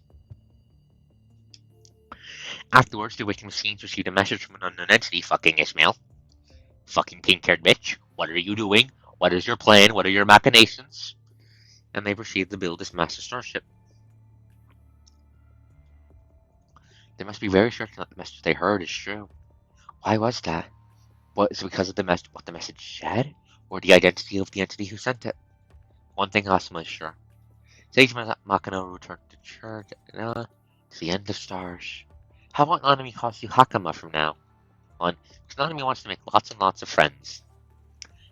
Speaker 1: Afterwards, the awakened machines received a message from an unknown entity, fucking Ishmael. Fucking pink-haired bitch. What are you doing? What is your plan? What are your machinations? And they proceeded to build this massive starship. They must be very certain that the message they heard is true. Why was that? Was it because of what the message said? Or the identity of the entity who sent it? One thing Asuma is sure. Sage Machina will return to church to the end of stars. How about Nanami calls you Hakama from now on? Because Nanami wants to make lots and lots of friends.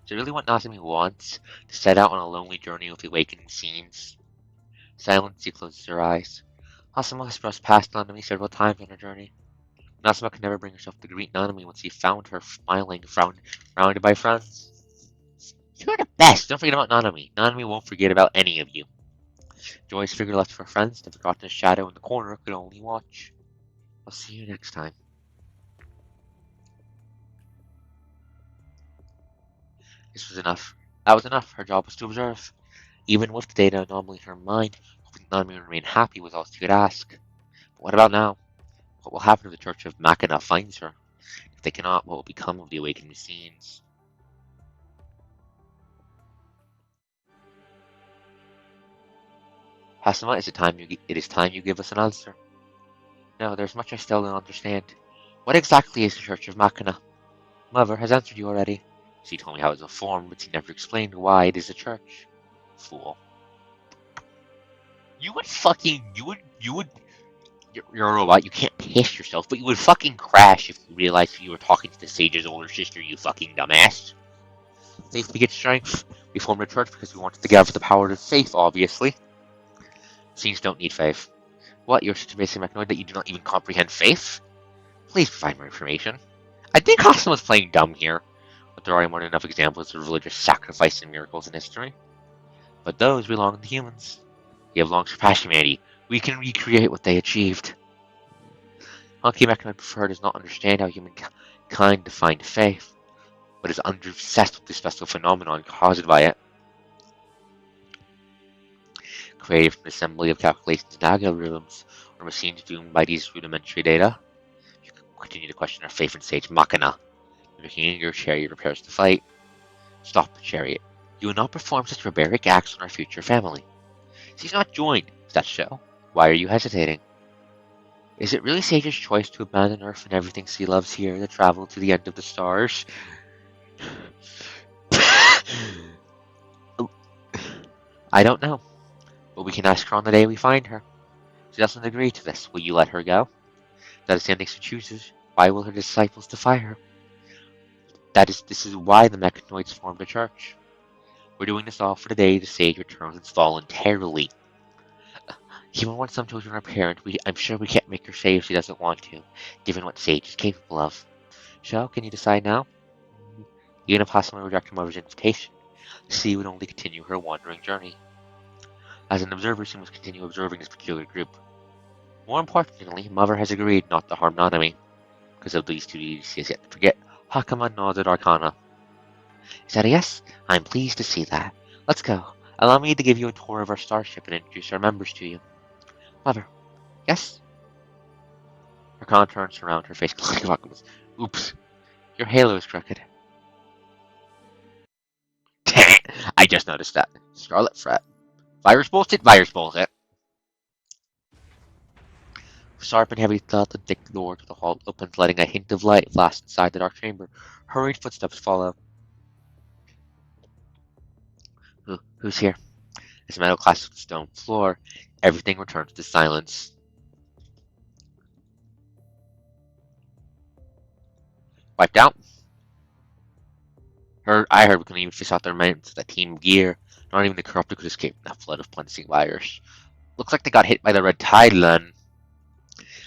Speaker 1: Is it really what Nanami wants? To set out on a lonely journey with the awakening scenes? Silence, she closes her eyes. Asuma has brushed past Nanami several times on her journey. Asuma could never bring herself to greet Nanami when she found her smiling, surrounded by friends. You're the best! Don't forget about Nanami. Nanami won't forget about any of you. Joy's figure left for friends, the forgotten shadow in the corner could only watch. I'll see you next time. This was enough. That was enough. Her job was to observe. Even with the data anomaly in her mind, hoping Nanami would remain happy was all she could ask. But what about now? What will happen if the Church of Machina finds her? If they cannot, what will become of the awakened machines? Hasama, it is time you give us an answer. No, there's much I still don't understand. What exactly is the Church of Machina? Mother has answered you already. She told me how it's a form, but she never explained why it is a church. Fool. You would fucking, you would, You're a robot. You can't piss yourself, but you would fucking crash if you realized you were talking to the sage's older sister, you fucking dumbass. Faith begets strength. We formed a church because we wanted to give the power to faith, obviously. Scenes don't need faith. What? You're such a basic mechanoid that you do not even comprehend faith? Please provide more information. I think Austin was playing dumb here, but there are more than enough examples of religious sacrifice and miracles in history. But those belong to humans. We have long surpassed humanity. We can recreate what they achieved. Monkey Mechanoid Preferred does not understand how humankind defined faith, but is obsessed with this special phenomenon caused by it. Created from an assembly of calculations and algorithms, or machines doomed by these rudimentary data. You can continue to question our faith in Sage Machina. Making your chariot prepares to fight. Stop, chariot. You will not perform such barbaric acts on our future family. She's not joined, is that so? Why are you hesitating? Is it really Sage's choice to abandon Earth and everything she loves here to travel to the end of the stars? I don't know, but we can ask her on the day we find her. She doesn't agree to this. Will you let her go? That is the ending she chooses. Why will her disciples defy her? This is why the mechanoids formed a church. We're doing this all for the day the sage returns voluntarily. Even when some children are parent, I'm sure we can't make her say if she doesn't want to, given what Sage is capable of. So, can you decide now? Even if Hassan rejected her mother's invitation, she would only continue her wandering journey. As an observer, she must continue observing this peculiar group. More importantly, Mother has agreed not to harm Nanami. Because of these two duties she has yet to forget, Hakama nods at Arcana. Is that a yes? I'm pleased to see that. Let's go. Allow me to give you a tour of our starship and introduce our members to you. Mother. Yes? Arcana turns around, her face clicking Hakamas. Oops. Your halo is crooked. I just noticed that. Scarlet Fret. Virus bullshit, virus bullshit. Sharp and heavy thud, the thick door to the hall opens, letting a hint of light blast inside the dark chamber. Hurried footsteps follow. Who's here? As metal clashes the stone floor, everything returns to silence. Wiped out? I heard we couldn't even fish out their minds. That team gear. Not even the corrupted could escape from that flood of punishing virus. Looks like they got hit by the red tide then.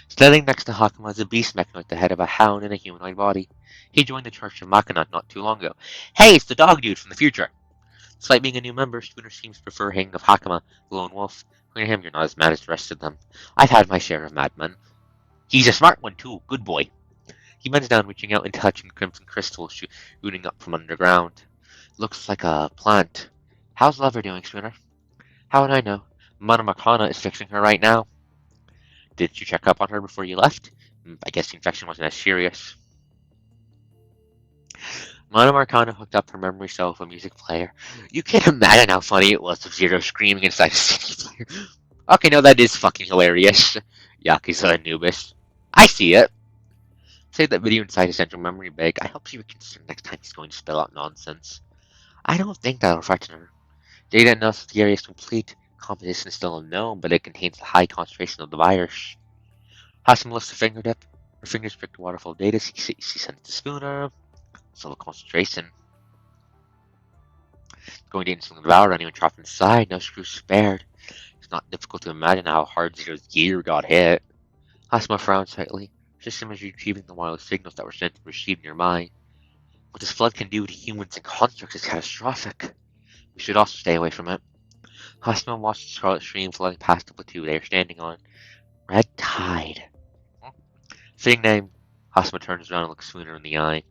Speaker 1: Standing next to Hakama is a beast mechanoid with the head of a hound and a humanoid body. He joined the Church of Machina not too long ago. Hey, it's the dog dude from the future! Despite being a new member, Spooner seems to prefer hanging with Hakama, the lone wolf. According to him, you're not as mad as the rest of them. I've had my share of madmen. He's a smart one too, good boy. He bends down, reaching out and touching crimson crystals shooting up from underground. Looks like a plant. How's Lover doing, Spooner? How would I know? Mana Makana is fixing her right now. Did you check up on her before you left? I guess the infection wasn't as serious. Mana Marcana hooked up her memory cell with a music player. You can't imagine how funny it was with Zero screaming inside a CD player. Okay, no, that is fucking hilarious. Yakuza Anubis. I see it. Save that video inside his central memory bag. I hope she reconsiders next time he's going to spill out nonsense. I don't think that'll frighten her. Data enough the area is complete. Composition is still unknown, but it contains a high concentration of the virus. Hassan lifts a fingertip. Her fingers prick the waterfall of data. She sends it to Spooner. So the concentration. Going to instantly devour anyone trapped inside. No screws spared. It's not difficult to imagine how hard Zero's gear got hit. Hassan frowned slightly. Her system is retrieving the wireless signals that were sent and received nearby. What this flood can do to humans and constructs is catastrophic. We should also stay away from it. Hassan watched the scarlet stream flooding past the plateau they are standing on. Red Tide. Fitting name. Hassan turns around and looks Spooner in the eye.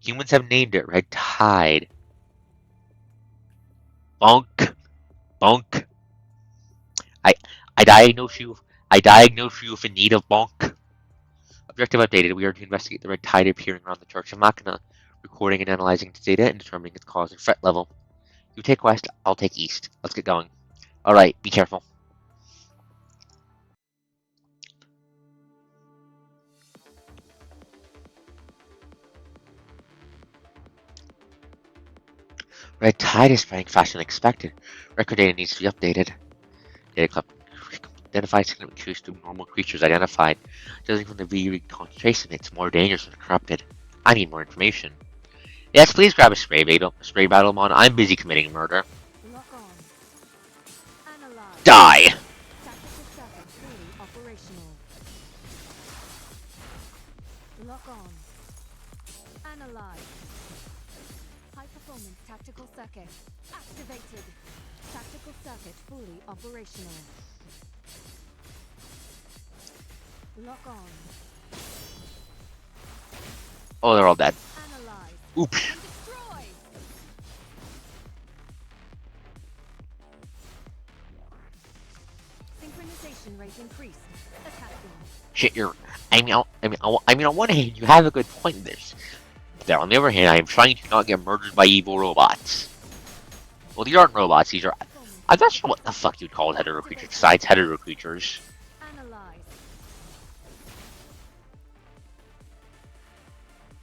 Speaker 1: Humans have named it Red Tide. Bonk. Bonk. I diagnose you. I diagnose you with a need of bonk. Objective updated. We are to investigate the red tide appearing around the Church of Machina, recording and analyzing its data and determining its cause and threat level. You take west, I'll take east. Let's get going. Alright, be careful. Red tide is spreading faster than expected. Record data needs to be updated. Data identified significant cues to normal creatures identified. Judging from the V concentration, it's more dangerous and corrupted. I need more information. Yes, please grab a spray battle mod. I'm busy committing murder.
Speaker 2: Lock on. Analyze.
Speaker 1: Die!
Speaker 2: Tactical circuit fully operational. Lock on. Analyze. High performance tactical circuit activated. Tactical circuit fully operational. Lock on.
Speaker 1: Oh, they're all dead.
Speaker 2: Analyze.
Speaker 1: Oops.
Speaker 2: And destroy. Synchronization rate increased. Attacking.
Speaker 1: Shit, you're. On one hand, you have a good point there. There, on the other hand, I am trying to not get murdered by evil robots. Well, these aren't robots. These are. I'm not sure what the fuck you'd call hetero creatures besides hetero creatures.
Speaker 2: Analyze.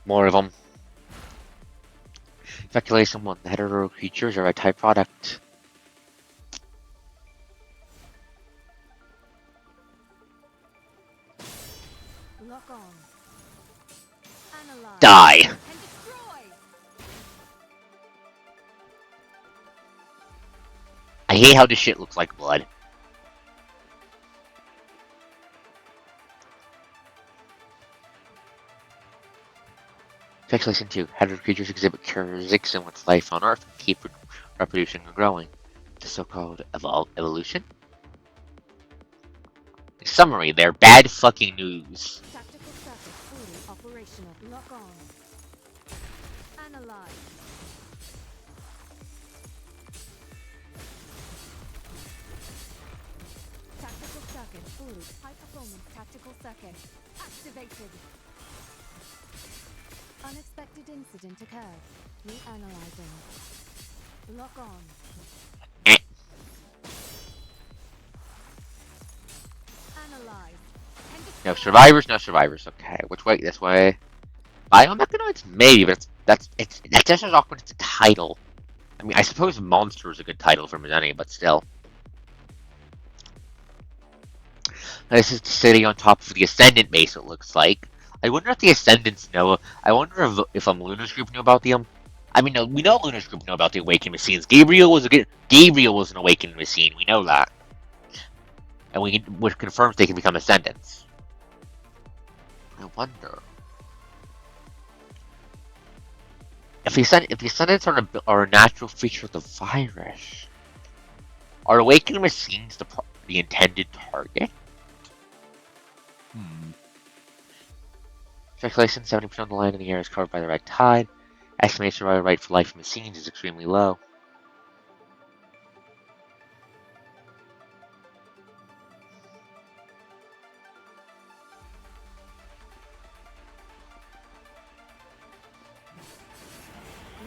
Speaker 1: More of them. Speculation 1. The hetero creatures are a type product.
Speaker 2: Lock on. Analyze.
Speaker 1: Die!
Speaker 2: And destroy.
Speaker 1: I hate how this shit looks like blood. Speculation 2. Hetero creatures exhibit characteristics in which life on Earth can keep reproducing and growing. The so-called evolution? In summary, they're bad fucking news.
Speaker 2: Tactical circuit fully operational. Lock on. Analyze. Tactical circuit fully. High performance tactical circuit activated. Unexpected incident occurred. Reanalyzing. Lock on.
Speaker 1: Eh.
Speaker 2: Analyze. And
Speaker 1: No
Speaker 2: destroy.
Speaker 1: survivors, no survivors. Okay, which way? This way. Biomechanoids? Maybe, but that's just as awkward as a title. I mean, I suppose monster is a good title for Millennium, but still. This is the city on top of the Ascendant base, it looks like. I wonder if the Ascendants know. I wonder if Luna's group knew about the I mean, no, we know Luna's group know about the awakened machines. Gabriel was an awakened machine. We know that, and which confirms they can become Ascendants. I wonder if the Ascendants are a natural feature of the virus. Are awakened machines the intended target? Speculation: 70% of the land in the area is covered by the red tide. Estimated survival rate for life machines is extremely low.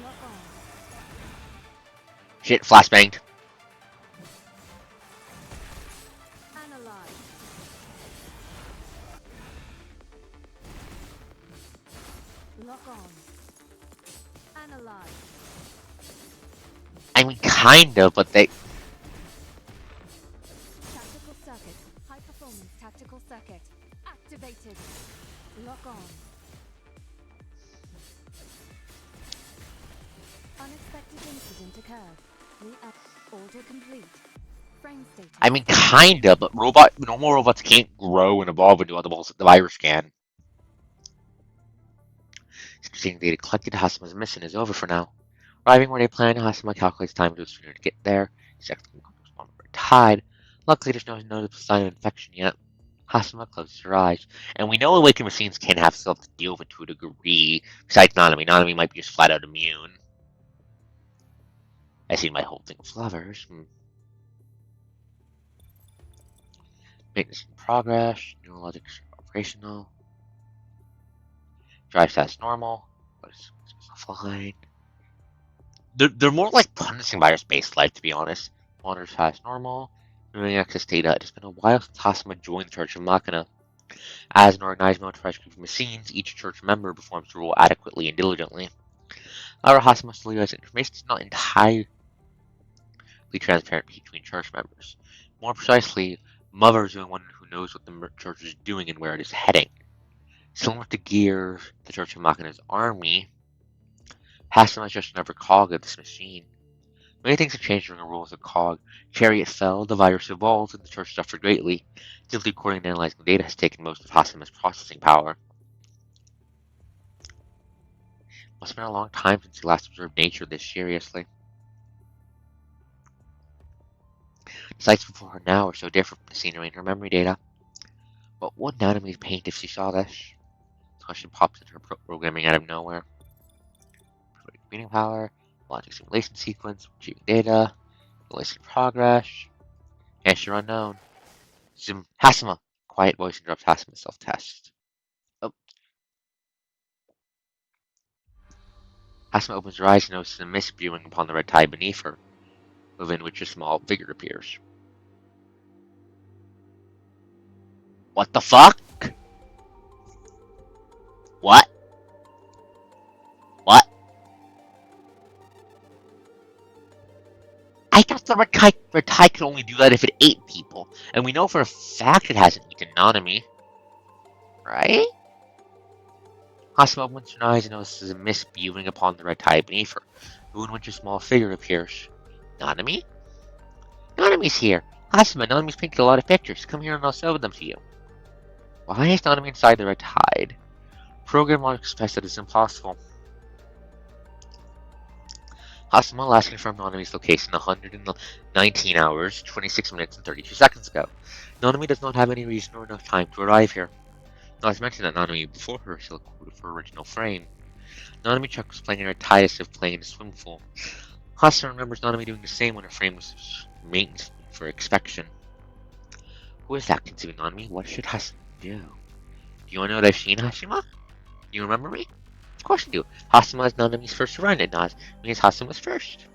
Speaker 2: Lock on.
Speaker 1: Shit, flashbanged.
Speaker 2: Analyze. Lock on. Analyze.
Speaker 1: I mean, kind of, but they.
Speaker 2: Tactical circuit. High performance tactical circuit activated. Lock on. Unexpected incident occurred. Order complete. Frame status.
Speaker 1: I mean, kind of, but normal robots can't grow and evolve into other balls the virus can. Seeing data collected, Hasima's mission is over for now. Arriving where they plan, Hasima calculates time to sooner to get there. He checks the respond for tide. Luckily, there's no noticeable sign of infection yet. Hasima closes her eyes. And we know awakened machines can have self to deal with it to a degree. Besides Nanami. Nanami might be just flat out immune. I see my whole thing with lovers. Maintenance in progress. Neurologics operational. Drive stats normal. Fine. They're more like punishing virus-based life, to be honest. Monitor status normal. Renewing access data. It has been a while since Hasima joined the Church of Machina. As an organized militarized group of machines, each church member performs the role adequately and diligently. However, Hasima still realizes that information is not entirely transparent between church members. More precisely, Mother is the only one who knows what the church is doing and where it is heading. Similar to Gear, the Church of Machina's army, Hassan is just another cog of this machine. Many things have changed during the rule of the cog. Chariot fell, the virus evolved, and the church suffered greatly. Simply recording and analyzing the data has taken most of Hassama's processing power. Must have been a long time since he last observed nature this seriously. The sights before her now are so different from the scenery in her memory data. What would Nanami paint if she saw this? The question pops into her programming out of nowhere. Reading power, logic simulation sequence, retrieving data, simulation progress, answer unknown. Hassama! Quiet voice interrupts Hassama's self-test. Oh. Hassama opens her eyes and notices a mist spewing upon the red tide beneath her, within which a small figure appears. What the fuck? What? What? I thought the red tide could only do that if it ate people, and we know for a fact it hasn't eaten Nanami. Right? Hassama opens her eyes and notices a mist spewing upon the red tide beneath her, within which a small figure appears. Nanami? Nanami's here! Hassama, Nanami's painted a lot of pictures. Come here and I'll show them to you. Why is Nanami inside the red tide? Program logic suggests that it's impossible. Hassama last confirmed Nanami's location 119 hours, 26 minutes, and 32 seconds ago. Nanami does not have any reason or enough time to arrive here. Not to mention that Nanami before her is still quoted for her original frame. Nanami Chuck was playing in her tide as if playing in a swimming pool. Hassama remembers Nanami doing the same when her frame was maintenance for inspection. Who is that conceiving Nanami? What should Hassama do? Do you want to know that I've seen Hassama? Do you remember me? Of course I do. Hassama is Nanami's first run, and Naz means Hassama was first.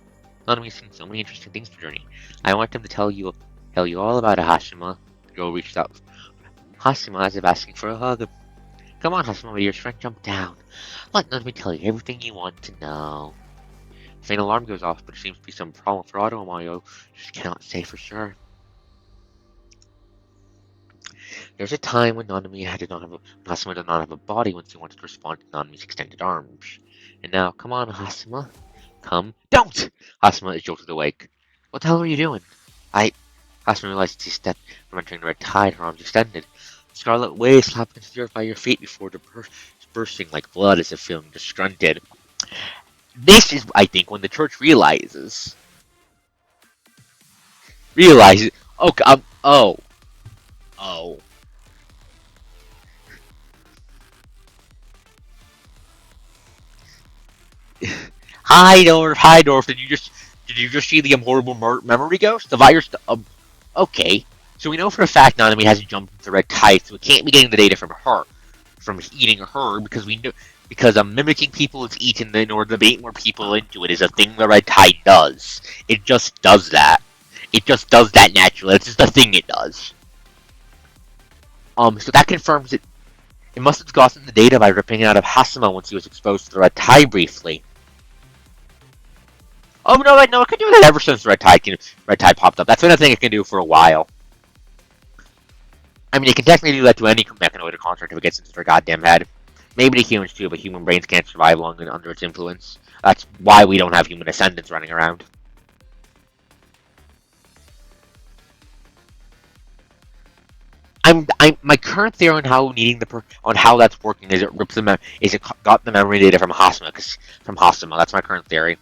Speaker 1: Nanami's seen so many interesting things for Journey. I want him to tell you all about it, Hassama. The girl reached out. Hassama as if asking for a hug. Come on, Hassama, my dear friend, jump down. Let me tell you everything you want to know. A faint alarm goes off, but there seems to be some problem for Auto Mario. Just cannot say for sure. There's a time when Hassama did not have a body once he wanted to respond to Nanami's extended arms. And now, come on, Hassama. Come. Don't! Hassama is jolted awake. What the hell are you doing? Hassama realized as he stepped from entering the red tide, her arms extended. Scarlet waves slap against the earth by your feet before bursting like blood as if feeling disgruntled. This is, I think, when the church realizes. Oh. Hi, Dorf. Did you just see the horrible memory ghost? The virus. Okay. So we know for a fact Nanami hasn't jumped into the red tide, so we can't be getting the data from her, from eating her, because we know mimicking people is eaten in order to bait more people into it is a thing the red tide does. It just does that. It just does that naturally. It's just a thing it does. So that confirms it. It must have gotten the data by ripping it out of Hassama once he was exposed to the red tide briefly. Oh no, wait, no, it can do that ever since the red tide popped up. That's been a thing it can do for a while. I mean, it can technically do that to any mechanoid or construct if it gets into their goddamn head. Maybe to humans too, but human brains can't survive long under its influence. That's why we don't have human descendants running around. My current theory on how that's working is it got the memory data from Hassama. That's my current theory.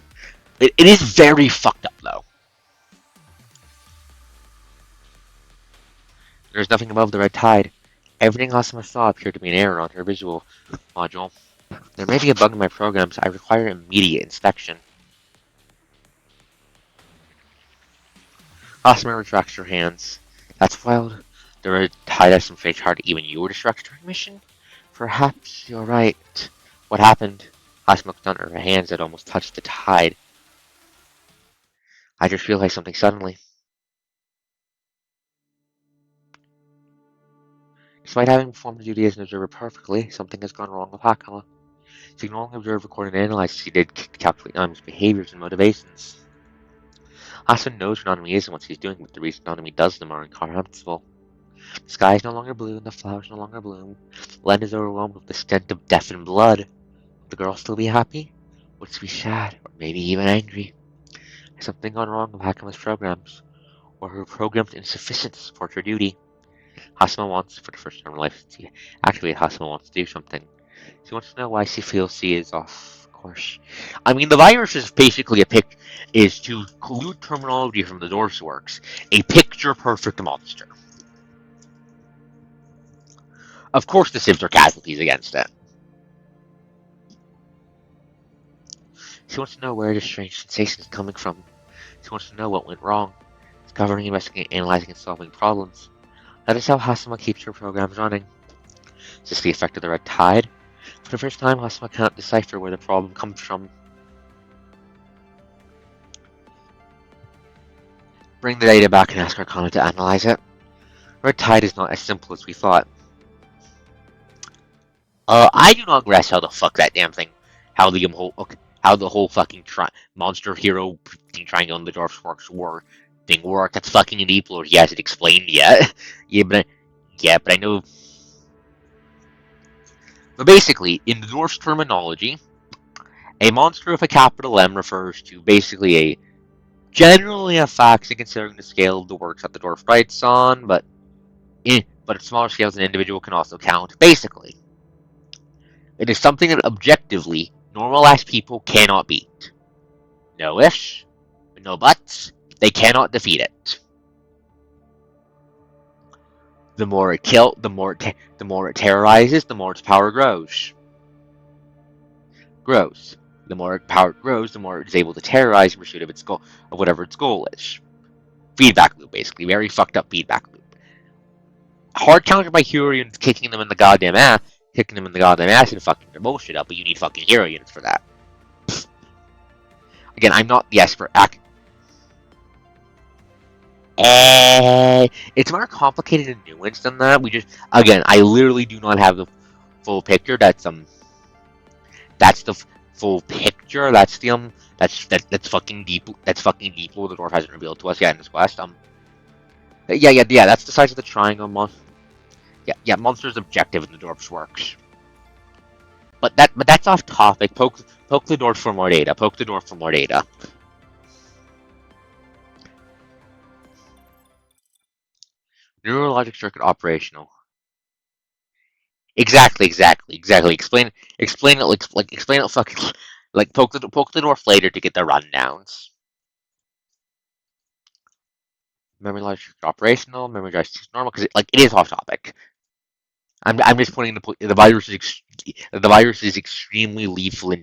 Speaker 1: It is very fucked up though. There's nothing above the red tide. Everything Hassama saw appeared to be an error on her visual module. There may be a bug in my programs. I require immediate inspection. Hassama retracts her hands. That's wild. The red tide has some fake hard even you were distracted during mission? Perhaps you're right. What happened? Hassama looked down at her hands that almost touched the tide. I just realized something suddenly. Despite having performed the duty as an observer perfectly, something has gone wrong with Hakala. She can only observe, record, and analyze as she did calculate Nanami's behaviors and motivations. Hasan knows where Nanami is and what she's doing, but the reason Nanami does them are incomprehensible. The sky is no longer blue and the flowers no longer bloom. Land is overwhelmed with the stench of death and blood. Would the girl still be happy? Would she be sad, or maybe even angry? Has something gone wrong with Hakima's programs? Or her program's insufficient to support her duty? Hasuma wants, for the first time in her life, Hasuma wants to do something. She wants to know why she feels she is off course. I mean, the virus is basically is to collude terminology from the Dwarfs works, a picture-perfect monster. Of course the Sibs are casualties against it. She wants to know where this strange sensation is coming from. She wants to know what went wrong. Discovering, investigating, analyzing, and solving problems. That is how Hasuma keeps her programs running. Is this the effect of the red tide? For the first time, Hasuma cannot decipher where the problem comes from. Bring the data back and ask Arcana to analyze it. Red tide is not as simple as we thought. I do not grasp how the fuck that damn thing, how the whole fucking monster hero triangle in the Dwarfs thing work. That's fucking deep lore. He hasn't explained yet. But I know. But basically, in the Dwarfs terminology, a monster with a capital M refers to basically generally a faction considering the scale of the works that the Dwarf writes on, but at smaller scales an individual can also count. Basically, it is something that objectively normal-ass people cannot beat. No ifs, no buts. They cannot defeat it. The more it terrorizes, the more its power grows. The more power grows, the more it is able to terrorize in pursuit of its goal, of whatever its goal is. Feedback loop, basically, very fucked up feedback loop. Hard countered by hero units kicking them in the goddamn ass, and fucking their bullshit up, but you need fucking hero units for that. Again, I'm not the expert. It's more complicated and nuanced than that. I literally do not have the full picture. That's the full picture. That's fucking deep. That's fucking deep. Lord the Dwarf hasn't revealed to us yet in this quest. Yeah. That's the size of the triangle. Monster's objective in the Dwarf's works. But that's off topic. Poke the Dwarf for more data. Neurologic circuit operational. Exactly. Explain it fucking poke the Dwarf later to get the rundowns. Memory logic operational. Memory drive is normal because it is off topic. I'm just pointing the virus is extremely lethal and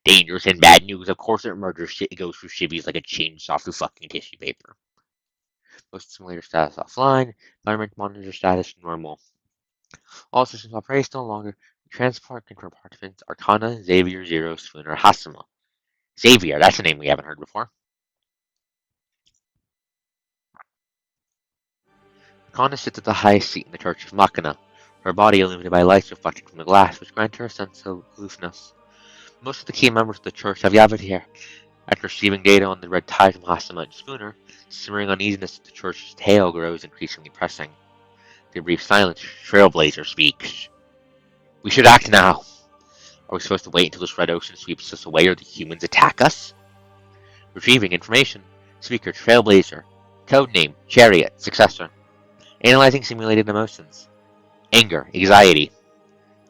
Speaker 1: dangerous and bad news. Of course, it murders shit. It goes through shivvies like a chainsaw through fucking tissue paper. Most simulator status offline. Environment monitor status normal. All systems operational. Longer transport control participants. Arcana, Xavier, Zero, Spooner, Hasuma. Xavier, that's a name we haven't heard before. Arcana sits at the highest seat in the Church of Machina, her body illuminated by lights reflecting from the glass, which grant her a sense of aloofness. Most of the key members of the church have gathered here. After receiving data on the red tide from Hasuma and Spooner, simmering uneasiness at the church's tail grows increasingly pressing. The brief silence, Trailblazer speaks. We should act now. Are we supposed to wait until this red ocean sweeps us away or the humans attack us? Retrieving information. Speaker, Trailblazer. Codename, Chariot, Successor. Analyzing simulated emotions. Anger, anxiety.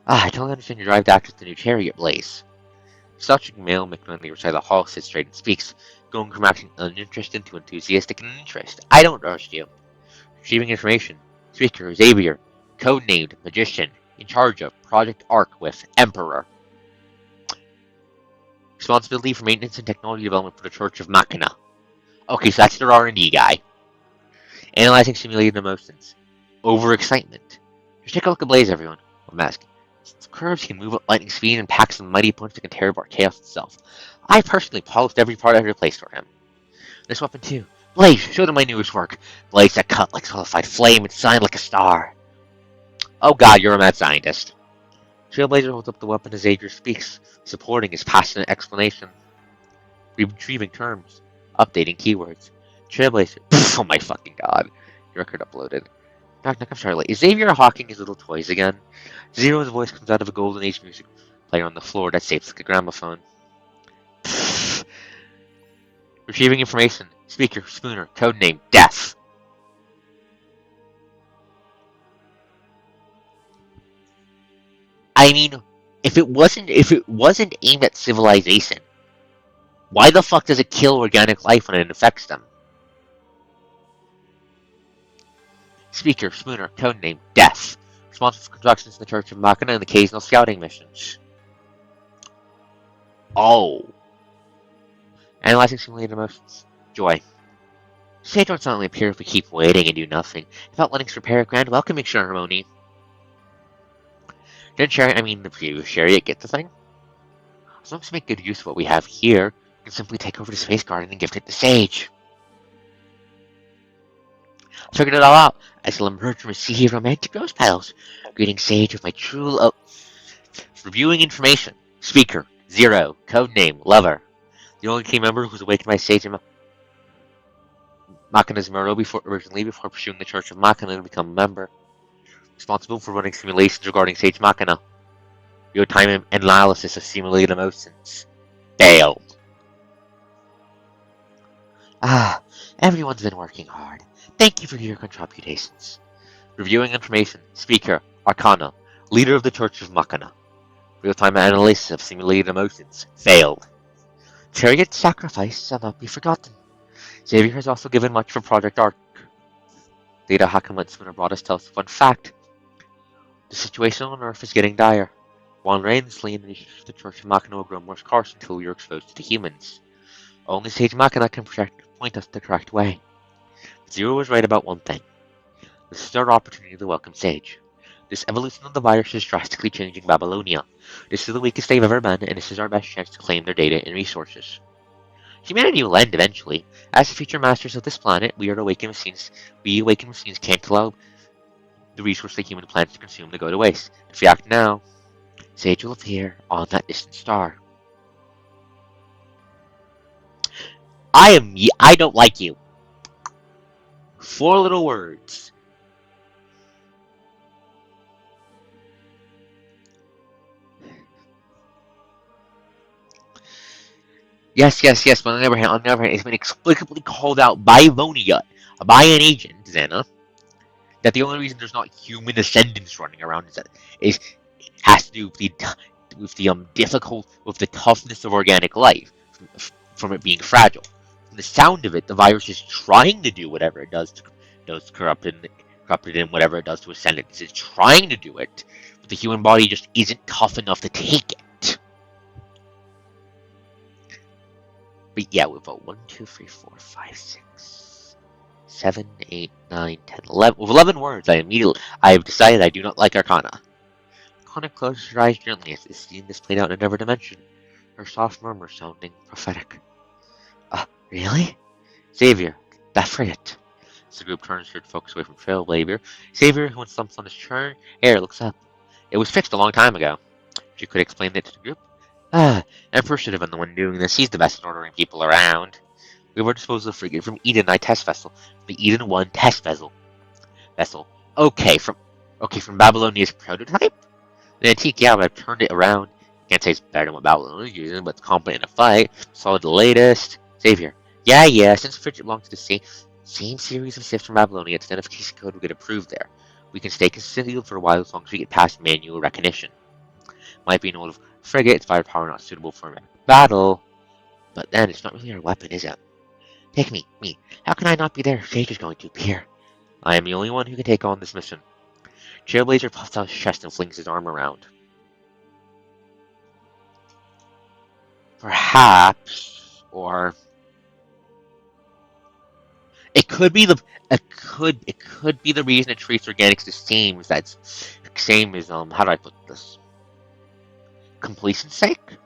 Speaker 1: I totally understand your drive to access the new Chariot Blaze. Slouching male McMillan beside the hall sits straight and speaks, going from acting uninterested to enthusiastic and interest. I don't trust you. Retrieving information. Speaker, Xavier. Codenamed Magician. In charge of Project Ark with Emperor. Responsibility for maintenance and technology development for the Church of Machina. Okay, so that's their R&D guy. Analyzing simulated emotions. Overexcitement. Just take a look at Blaze, everyone. I'm asking. Its curves can move at lightning speed and pack some mighty punch that can tear apart chaos itself. I personally polished every part I've replaced for him. This weapon too. Blaze, show them my newest work. Blades that cut like solidified flame and shine like a star. Oh god, you're a mad scientist. Trailblazer holds up the weapon as Xavier speaks, supporting his passionate explanation. Retrieving terms. Updating keywords. Trailblazer. Oh my fucking god. Record uploaded. Knock, knock, I'm sorry, late. Is Xavier hawking his little toys again? Zero's voice comes out of a Golden Age music player on the floor that shapes like a gramophone. Pfft. Retrieving information. Speaker, Spooner, codename, Death. I mean, if it wasn't aimed at civilization, why the fuck does it kill organic life when it infects them? Speaker, Spooner, codename, Death. Responsible for constructions in the Church of Machina and occasional scouting missions. Oh. Analyzing simulated emotions. Joy. Sage won't suddenly appear if we keep waiting and do nothing. Without letting us prepare a grand welcoming ceremony. Didn't the previous chariot get the thing? As long as we make good use of what we have here, we can simply take over the Space Garden and gift it to Sage. Checking it all out, I shall emerge from a sea of romantic rose petals, greeting Sage with my true love. Reviewing information. Speaker, Zero, codename, Lover. The only team member who was awakened by Sage and Machina's murder originally before pursuing the Church of Machina to become a member. Responsible for running simulations regarding Sage Machina. Real-time analysis of simulated emotions. Failed. Ah, everyone's been working hard. Thank you for your contributions. Reviewing information. Speaker, Arcana, leader of the Church of Machina. Real-time analysis of simulated emotions. Failed. Chariot sacrifice shall not be forgotten. Xavier has also given much for Project Ark. Data Hakamatsu brought us to us one fact. The situation on Earth is getting dire. While relentlessly in the Church of Machina will grow more scarce until we are exposed to the humans. Only Sage Machina can point us the correct way. Zero was right about one thing. This is our opportunity to welcome Sage. This evolution of the virus is drastically changing Babylonia. This is the weakest they've ever been, and this is our best chance to claim their data and resources. Humanity will end eventually. As the future masters of this planet, we awakened machines can't allow the resource the human plans to consume to go to waste. If we act now, Sage will appear on that distant star. I don't like you. 4 little words. Yes, yes, yes, but on the other hand, it's been explicitly called out by Vonia, by an agent, Xana, that the only reason there's not human descendants running around is has to do with the toughness of organic life, from it being fragile. From the sound of it, the virus is trying to do whatever it does corrupted in whatever it does to ascendants. It's trying to do it, but the human body just isn't tough enough to take it. But yeah, we vote 1, 2, 3, 4, 5, 6, 7, 8, 9, 10, 11. With 11 words, I have decided I do not like Arcana. Arcana closes her eyes gently as the scene is played out in another dimension, her soft murmur sounding prophetic. Really? Xavier, that frigate. As the group turns to focus away from Trailblazer, Xavier, who slumps on his chair, looks up. It was fixed a long time ago. She could explain it to the group. Emperor should have been the one doing this. He's the best at ordering people around. We were disposed of the frigate from Eden I test vessel. The Eden 1 test vessel. Okay, from Babylonia's prototype? The antique, yeah, but I've turned it around. Can't say it's better than what Babylon was using, but it's competent in a fight. Saw the latest. Xavier. Yeah, since the frigate belongs to the same series of ships from Babylonia, its identification code will get approved there. We can stay concealed for a while as long as we get past manual recognition. Might be an old frigate, its firepower not suitable for battle, but then it's not really our weapon, is it? Take me. How can I not be there if Sage is going to appear? I am the only one who can take on this mission. Trailblazer puffs out his chest and flings his arm around. Perhaps, or it could be the reason it treats organics the same as how do I put this? Completion's sake?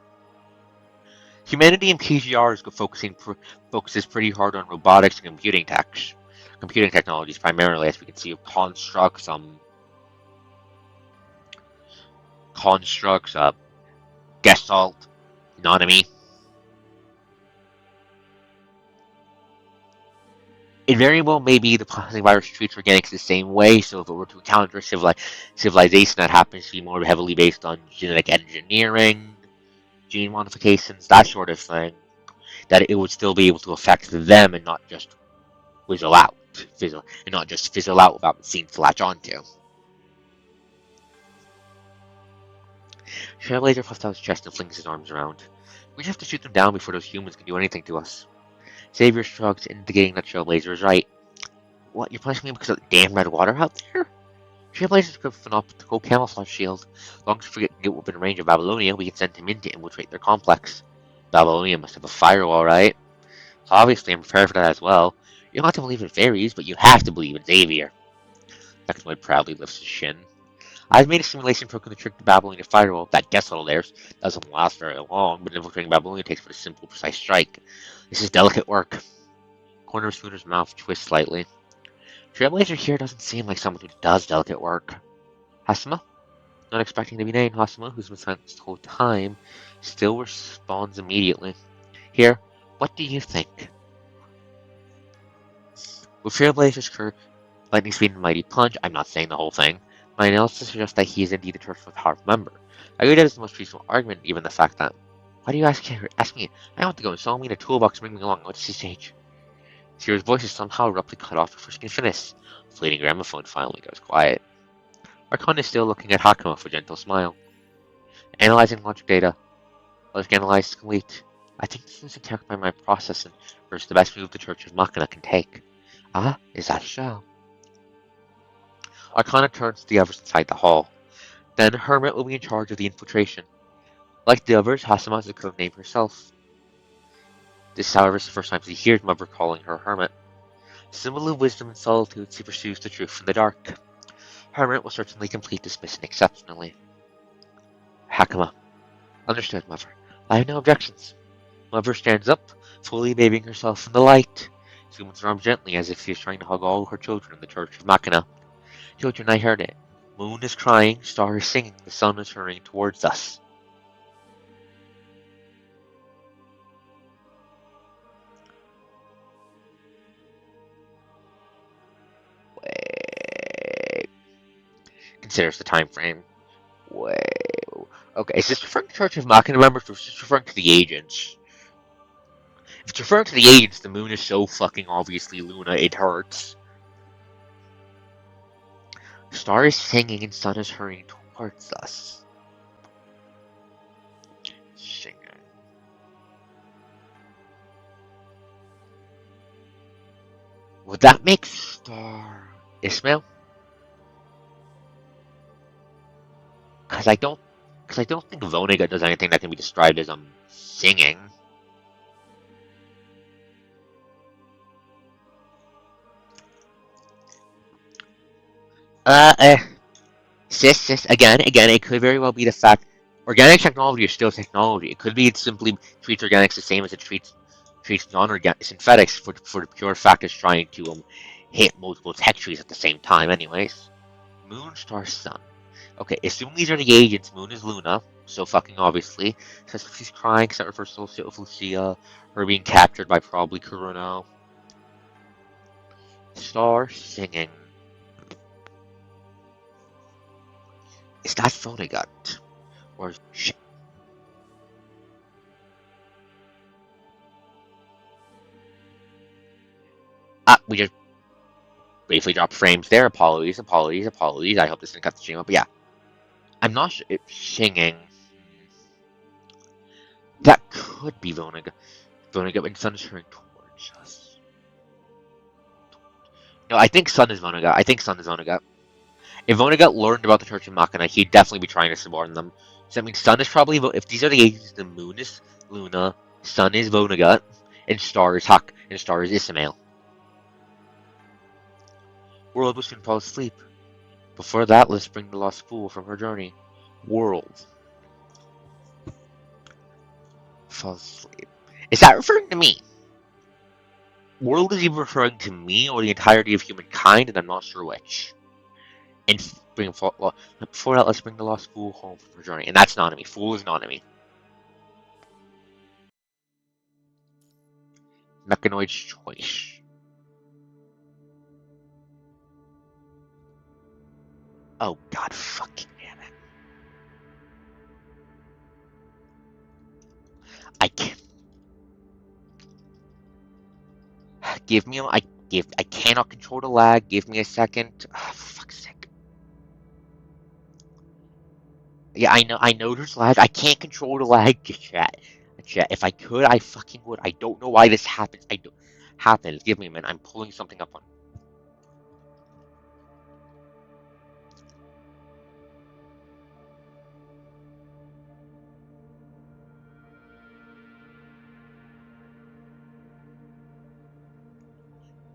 Speaker 1: Humanity in PGR focuses pretty hard on robotics and computing technologies primarily, as we can see with constructs, Gestalt, Anatomy. It very well may be the plastic virus treats organics the same way, so if it were to encounter civilization that happens to be more heavily based on genetic engineering, gene modifications, that sort of thing, that it would still be able to affect them and not just fizzle out without seeing to latch onto. Trailblazer puffs out his chest and flings his arms around. We just have to shoot them down before those humans can do anything to us. Xavier shrugs, indicating that Trailblazer is right. What, you're punishing me because of the damn red water out there? Trailblazer's good for an optical camouflage shield. As long as we get within range of Babylonia, we can send him in to infiltrate their complex. Babylonia must have a firewall, right? So obviously I'm prepared for that as well. You don't have to believe in fairies, but you have to believe in Xavier. Secondwood proudly lifts his shin. I've made a simulation program to trick the Babylonian firewall. That guess of theirs doesn't last very long, but infiltrating Babylonia takes for a simple, precise strike. This is delicate work. Corner of Spooner's mouth twists slightly. Trailblazer here doesn't seem like someone who does delicate work. Hasima? Not expecting to be named, Hasima, who's been silent this whole time, still responds immediately. Here, what do you think? With Trailblazer's curve, lightning speed and mighty punch, I'm not saying the whole thing. My analysis suggests that he is indeed a Church with powerful member. I agree that is the most reasonable argument, given the fact that. Why do you ask me? I want to go and saw me in a toolbox and bring me along. What's his age? Sierra's voice is somehow abruptly cut off before she can finish. The fleeting gramophone finally goes quiet. Archon is still looking at Hakama with a gentle smile. Analyzing logic data. Logic analysis complete. I think this is attacked by my processing versus the best move the Church of Machina can take. Ah, is that so? Arcana turns to the others inside the hall. Then Hermit will be in charge of the infiltration. Like the others, Hasima has a code name herself. This, however, is the first time he hears Mother calling her Hermit. Symbol of wisdom and solitude, she pursues the truth in the dark. Hermit will certainly complete this mission exceptionally. Hakama. Understood, Mother. I have no objections. Mother stands up, fully bathing herself in the light. She moves her arm gently as if she is trying to hug all her children in the Church of Machina. Children, I heard it. Moon is crying, star is singing, the sun is hurrying towards us. Wait. Considers the time frame. Wait. Okay, is this referring to Church of Machina members or is this referring to the agents? If it's referring to the agents, the moon is so fucking obviously Luna, it hurts. Star is singing and sun is hurrying towards us. Singing. Would that make Star Ismail? Because I don't think Voniga does anything that can be described as singing. Uh, uh, sis, again, it could very well be the fact organic technology is still technology. It could be it simply treats organics the same as it treats non-organic synthetics for the pure fact it's trying to hit multiple tech trees at the same time. Anyways, Moon, Star, Sun. Okay, assuming these are the agents, Moon is Luna, so fucking obviously. Says she's crying, because that refers to Lucia, her being captured by probably Kuruno. Star singing. Is that Phonegut? Or shit? Ah, we just briefly dropped frames there. Apologies. I hope this didn't cut the stream up, but yeah. I'm not sure if singing. That could be Vonnegut. Vonnegut when Sun is turning towards us. No, I think Sun is Vonnegut. If Vonnegut learned about the Church of Machina, he'd definitely be trying to suborn them. So that means Sun is probably if these are the agents, the Moon is Luna, Sun is Vonnegut, and Star is Huck, and Star is Ismail. World will soon fall asleep. Before that, let's bring the lost fool from her journey. World. Fall asleep. Is that referring to me? World is either referring to me or the entirety of humankind, and I'm not sure which. And before that, let's bring the lost fool home from her journey. And that's Nanami. Fool is Nanami. Mechanoid's choice. Oh god fucking damn it. I can't give me I cannot control the lag. Give me a second. Oh, for fuck's sake. Yeah, I know there's lag. I can't control the lag. Chat. Chat. If I could, I fucking would. I don't know why this happens. I don't happens. Give me a minute. I'm pulling something up on.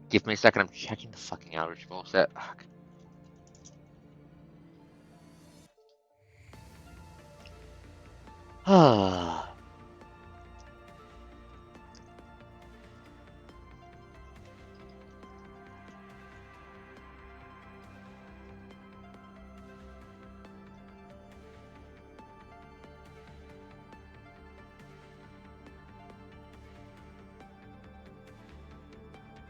Speaker 1: Give me a second. I'm checking the fucking outage bullshit. Ah.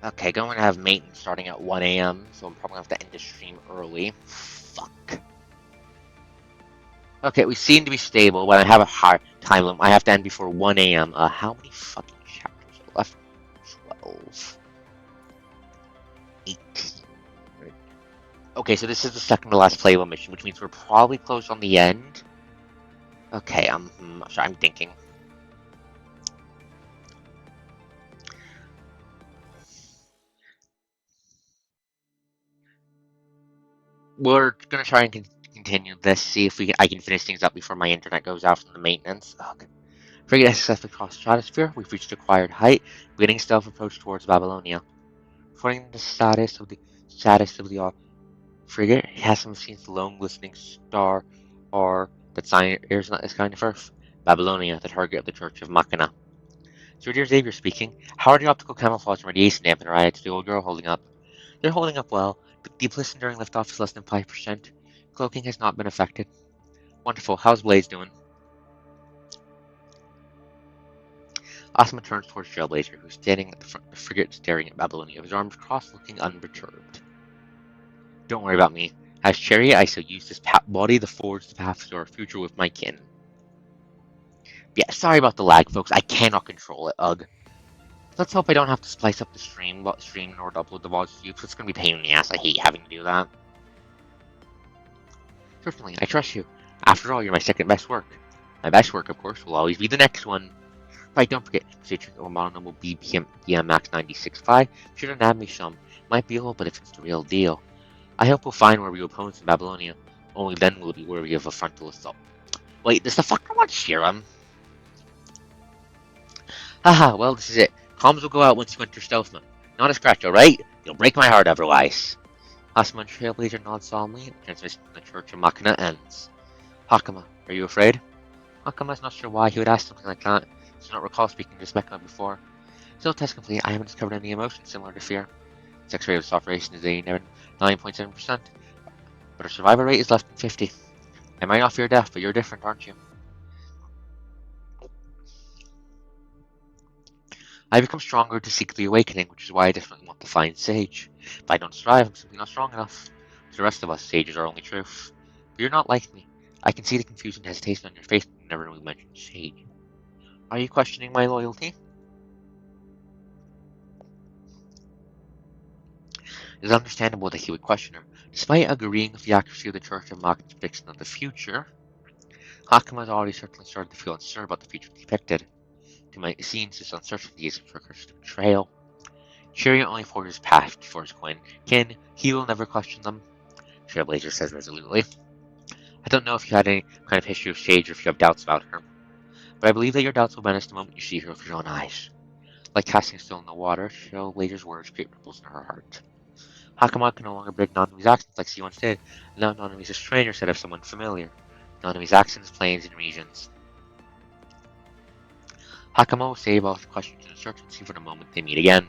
Speaker 1: Okay, going to have maintenance starting at 1 a.m., so I'm probably going to have to end the stream early. Fuck. Okay, we seem to be stable, but I have a hard time limit. I have to end before 1 a.m. How many fucking chapters are left? 12. 18. Okay, so this is the second to last playable mission, which means we're probably close on the end. Okay, sorry, I'm thinking. We're gonna try and continue this, see if I can finish things up before my internet goes out from the maintenance. Okay. Frigate has successfully crossed the stratosphere. We've reached acquired height, beginning stealth approach towards Babylonia. According to the status of the frigate, it has some seen the lone glistening star or that sign airs not this kind of Earth. Babylonia, the target of the Church of Machina. So dear Xavier speaking. How are the optical camouflage and radiation dampener to the old girl holding up? They're holding up well, but the blister during liftoff is less than 5%. Cloaking has not been affected. Wonderful. How's Blaze doing? Asma turns towards Trailblazer, who's standing at the front of the frigate staring at Babylonia, his arms crossed, looking unperturbed. Don't worry about me. As Chariot, I shall use this body to forge the path to our future with my kin. Yeah, sorry about the lag, folks. I cannot control it, ugh. Let's hope I don't have to splice up the stream or upload the VODs to you, because it's going to be a pain in the ass. I hate having to do that. Certainly, I trust you. After all, you're my second best work. My best work, of course, will always be the next one. Right, don't forget, Citrus or Mononormal BM Max 96.5 should have nabbed me some. Might be old, but if it's the real deal. I hope we'll find worthy opponents in Babylonia. Only then will be worthy of a frontal assault. Wait, does the fucker want Shiram? Haha, well, this is it. Comms will go out once you enter stealth mode. Not a scratch, alright? You'll break my heart otherwise. Asuma and Trailblazer nod solemnly, and the transmission from the Church of Machina ends. Hakama, are you afraid? Hakama's not sure why he would ask something like that. He does not recall speaking to Smekma before. Still, test complete, I haven't discovered any emotion similar to fear. Its X-ray of saturation is 9.7%, but our survival rate is less than 50. I might not fear death, but you're different, aren't you? I become stronger to seek the awakening, which is why I definitely want to find Sage. If I don't strive, I'm simply not strong enough. To the rest of us, Sage is our only truth. But you're not like me. I can see the confusion and hesitation on your face whenever we mention Sage. Are you questioning my loyalty? It is understandable that he would question her. Despite agreeing with the accuracy of the Church of Machina's prediction of the future, Hakama has already certainly started to feel uncertain about the future depicted. To my scenes, this uncertainty is a triggers to betrayal. Chariot only forges past before his coin. He will never question them. Trailblazer says resolutely. I don't know if you had any kind of history with Sage or if you have doubts about her, but I believe that your doubts will vanish the moment you see her with your own eyes. Like casting a stone in the water, Trailblazer's words create ripples in her heart. Hakama can no longer break Nanami's accents like she once did, and now Nanami is a stranger instead of someone familiar. Nanami's accents, planes, and regions. Hakama will save all questions and uncertainty for the moment they meet again.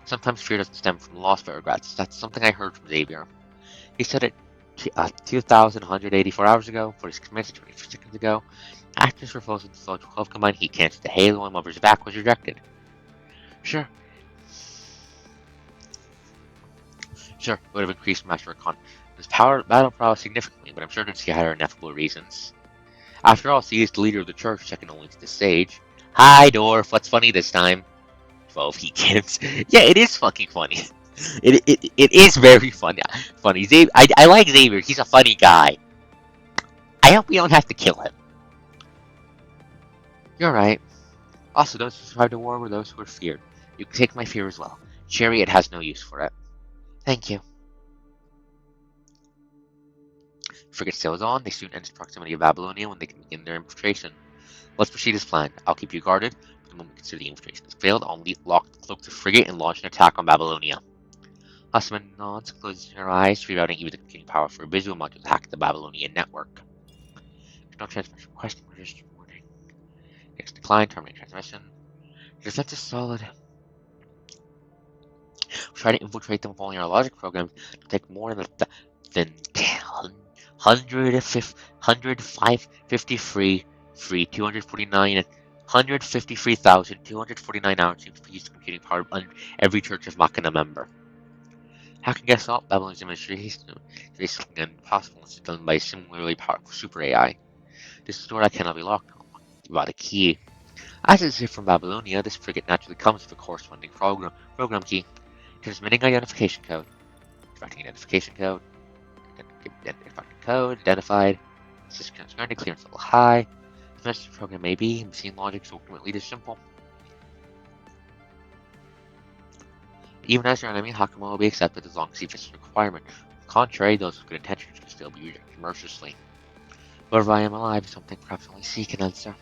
Speaker 1: Sometimes fear doesn't stem from loss but regrets. That's something I heard from Xavier. He said it 2,184 hours ago, but he's committed 24 seconds ago. After his refusal to sell 12 combined, he canceled the Halo and Lover's Back was rejected. Sure, it would have increased Master His battle prowess significantly, but I'm certain she had her ineffable reasons. After all, she is the leader of the church, second only to the sage. Hi, dwarf. What's funny this time? 12 heat cannons. Yeah, it is fucking funny. It is very funny. Funny. I like Xavier. He's a funny guy. I hope we don't have to kill him. You're right. Also, those who survived the war were those who were feared. You can take my fear as well. Chariot has no use for it. Thank you. Frigate sails on. They soon enter proximity of Babylonia when they can begin their infiltration. Let's proceed as planned. I'll keep you guarded. For the moment we consider the infiltration has failed, I'll lock the cloak to frigate and launch an attack on Babylonia. Husband nods, closes her eyes, rerouting even the computing power for a visual module to hack the Babylonian network. No transmission request, register warning. Next decline, terminate transmission. Defense is solid. Try to infiltrate them with only our logic programs. It'll take more than 249 and 153,249 hours to use computing power on every Church of Machina member. Hacking assault, Babylon's administration is basically impossible unless it's done by a similarly powerful super AI. This door I cannot be locked. Without a key. As is it from Babylonia, this frigate naturally comes with a corresponding program key. Transmitting identification code. Extracting identification code. Identification code. Identified. System currently clearance level high. The message program may be. Machine logic is ultimately this simple. Even as your enemy, Hakama will be accepted as long as he fits the requirement. On the contrary, those with good intentions can still be rejected mercilessly. But if I am alive, something perhaps only she can answer.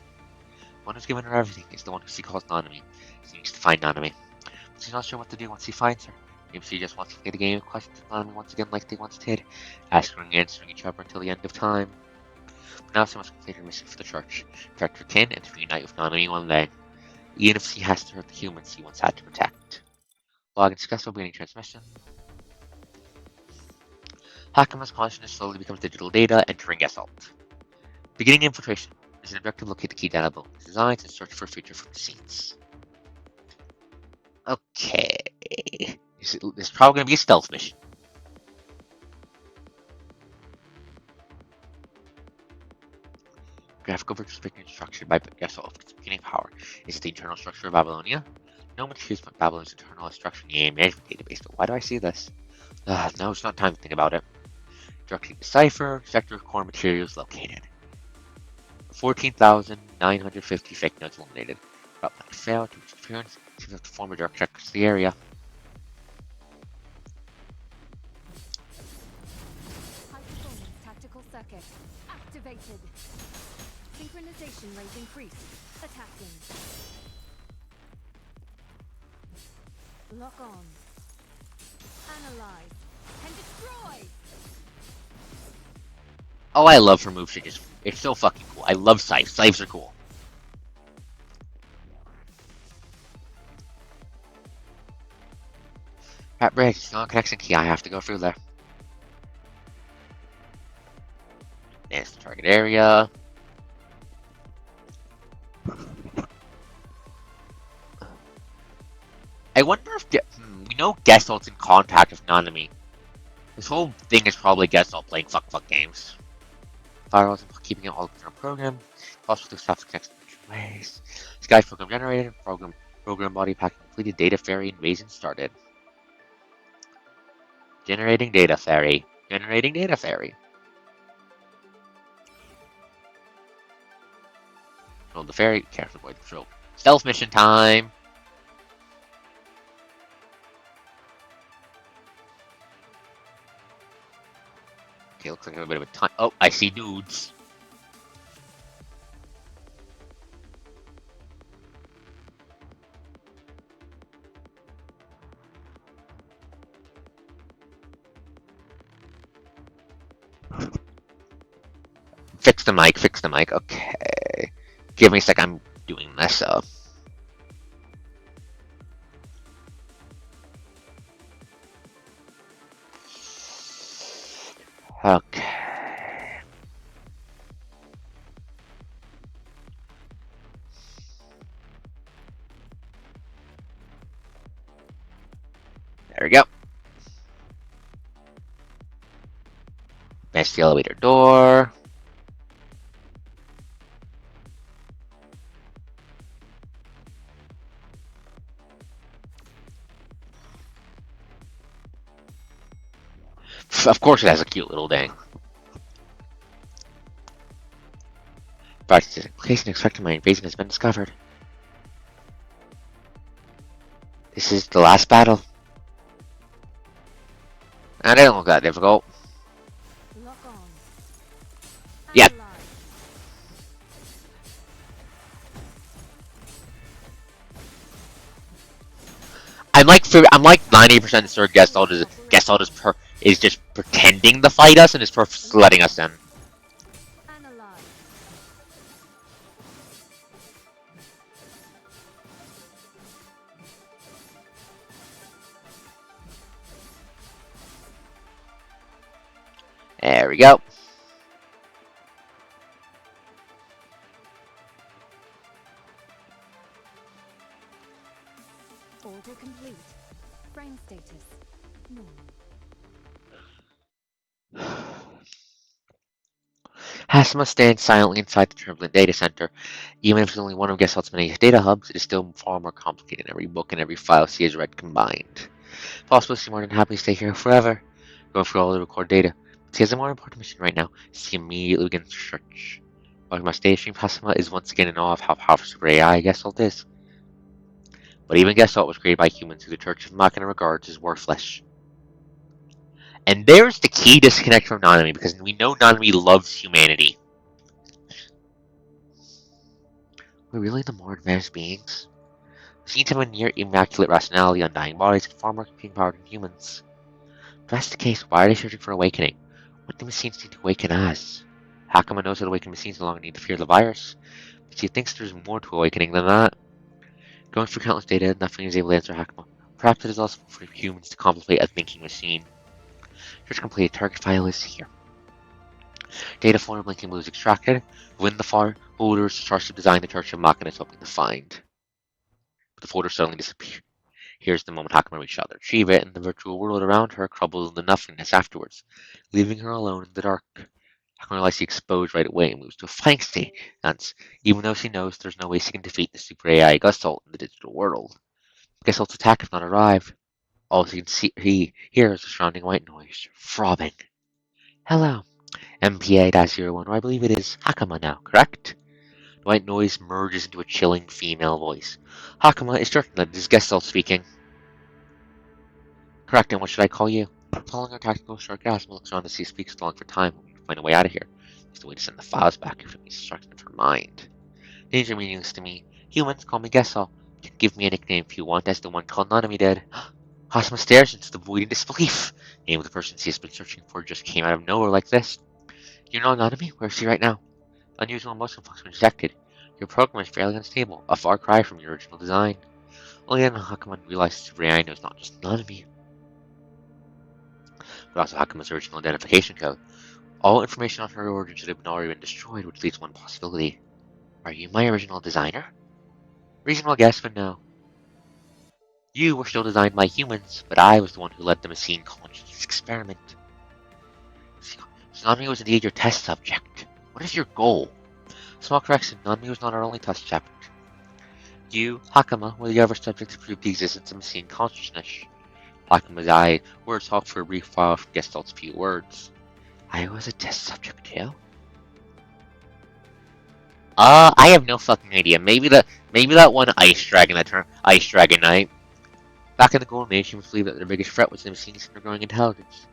Speaker 1: One who's given her everything is the one who she calls Nanami. She needs to find Nanami. But she's not sure what to do once she finds her. Maybe she just wants to play the game of questions with Nanami once again like they once did, asking and answering each other until the end of time. But now she must complete her mission for the church, protect her kin, and to reunite with Nanami one day. Even if she has to hurt the humans she once had to protect. Login successful, beginning transmission. Hakima's consciousness slowly becomes digital data, entering assault. Beginning infiltration. As an objective, locate the key data below designs and search for future from the scenes. Okay. This is probably going to be a stealth mission. Graphical perspective structured by assault computing power. Is it the internal structure of Babylonia? No one cares about Babylon's internal structure in the AIM management database, but why do I see this? No, it's not time to think about it. Directly decipher, sector of core materials located. 14,950 fake nodes eliminated. Route plan failed to experience. Seems like the former direct check to the area.
Speaker 2: High performance tactical circuit activated. Synchronization rate increased. Attacking. Lock on. Analyze. And destroy!
Speaker 1: Oh, I love her move. It's so fucking cool. I love scythes. Scythes are cool. That bridge is not a connection key. I have to go through there. There's the target area. I wonder if we know Gessalt's in contact with Nanami. This whole thing is probably Gestalt playing fuck games. Firewalls and keeping it all within our program. Also, the stuff connects in ways. Sky program generated. Program body pack completed. Data ferry invasion started. Generating data ferry. Generating data ferry. Control the ferry. Carefully avoid the control. Stealth mission time. Okay, looks like a bit of a time. Oh, I see dudes. Fix the mic, fix the mic. Okay. Give me a sec, I'm doing this up. Okay. There we go. recognize the elevator door. Of course it has a cute little thing. But in case unexpected, my invasion has been discovered. This is the last battle. And it don't look that difficult.
Speaker 2: Lock on.
Speaker 1: Yep.
Speaker 2: Analyze.
Speaker 1: I'm like 90% sure Gestalt is just pretending to fight us and is purposely letting us in.
Speaker 2: Analyze.
Speaker 1: There we go.
Speaker 2: Order complete. Frame status. Normal.
Speaker 1: Hasma stands silently inside the turbulent data center. Even if it's only one of Gestalt's many data hubs, it is still far more complicated than every book and every file she has read combined. Possibly she's more than happy to stay here forever, going through all the recorded data. But she has a more important mission right now. She immediately begins to search. While my stage stream, Hasma is once again in awe of how powerful super AI Gestalt is. But even Gestalt was created by humans who the Church of Machina regards as worthless. And there's the key disconnect from Nanami, because we know Nanami loves humanity. We're really the more advanced beings. Machines have a near immaculate rationality, undying bodies, and far more computing power than humans. If that's the case, why are they searching for awakening? What do machines need to awaken as? Hakama knows that awakened machines no longer need to fear the virus, but she thinks there's more to awakening than that. Going through countless data, nothing is able to answer Hakama. Perhaps it is also for humans to contemplate a thinking machine. Search complete. Target file is here. Data folder blinking blue is extracted. Within the folder is charged to design the Church of Machina is hoping to find. But the folder suddenly disappears. Here's the moment Hakama reaches out to retrieve it, and the virtual world around her crumbles into nothingness afterwards, leaving her alone in the dark. Hakama realizes she exposed right away and moves to a fighting stance, even though she knows there's no way she can defeat the super AI Gestalt in the digital world. Gestalt's attack has not arrived. All she can hear is the surrounding white noise, throbbing. Hello, MPA-01, or I believe it is Hakama now, correct? The white noise merges into a chilling female voice. Hakama is certain that it is Gestalt speaking. Correct, and what should I call you? Following our tactical sarcasm, looks around to see speaks long for time. We find a way out of here. It's the way to send the files back if it means destruction of her mind. Names are meaningless to me. Humans call me Gessel. You can give me a nickname if you want, as the one called Nanami did. Hasma stares into the void in disbelief. The name of the person she has been searching for just came out of nowhere like this. You know Nanami? Where is she right now? Unusual emotion function detected. Your program is fairly unstable, a far cry from your original design. Only then Hakama realized Subriano is not just Nanami, but also Hakama's original identification code. All information on her origin should have already been destroyed, which leaves one possibility. Are you my original designer? Reasonable guess, but no. You were still designed by humans, but I was the one who led the machine consciousness experiment. So Nanami was indeed your test subject. What is your goal? Small correction, Nanami was not our only test subject. You, Hakama, were the other subject to prove the existence of machine consciousness. Hakama's eye were talked for a brief while from Gestalt's few words. I was a test subject too? I have no fucking idea. Maybe that one Ice Dragon Ice Dragon Knight. Back in the Golden Age, humans believed that their biggest threat was the machines' growing intelligence.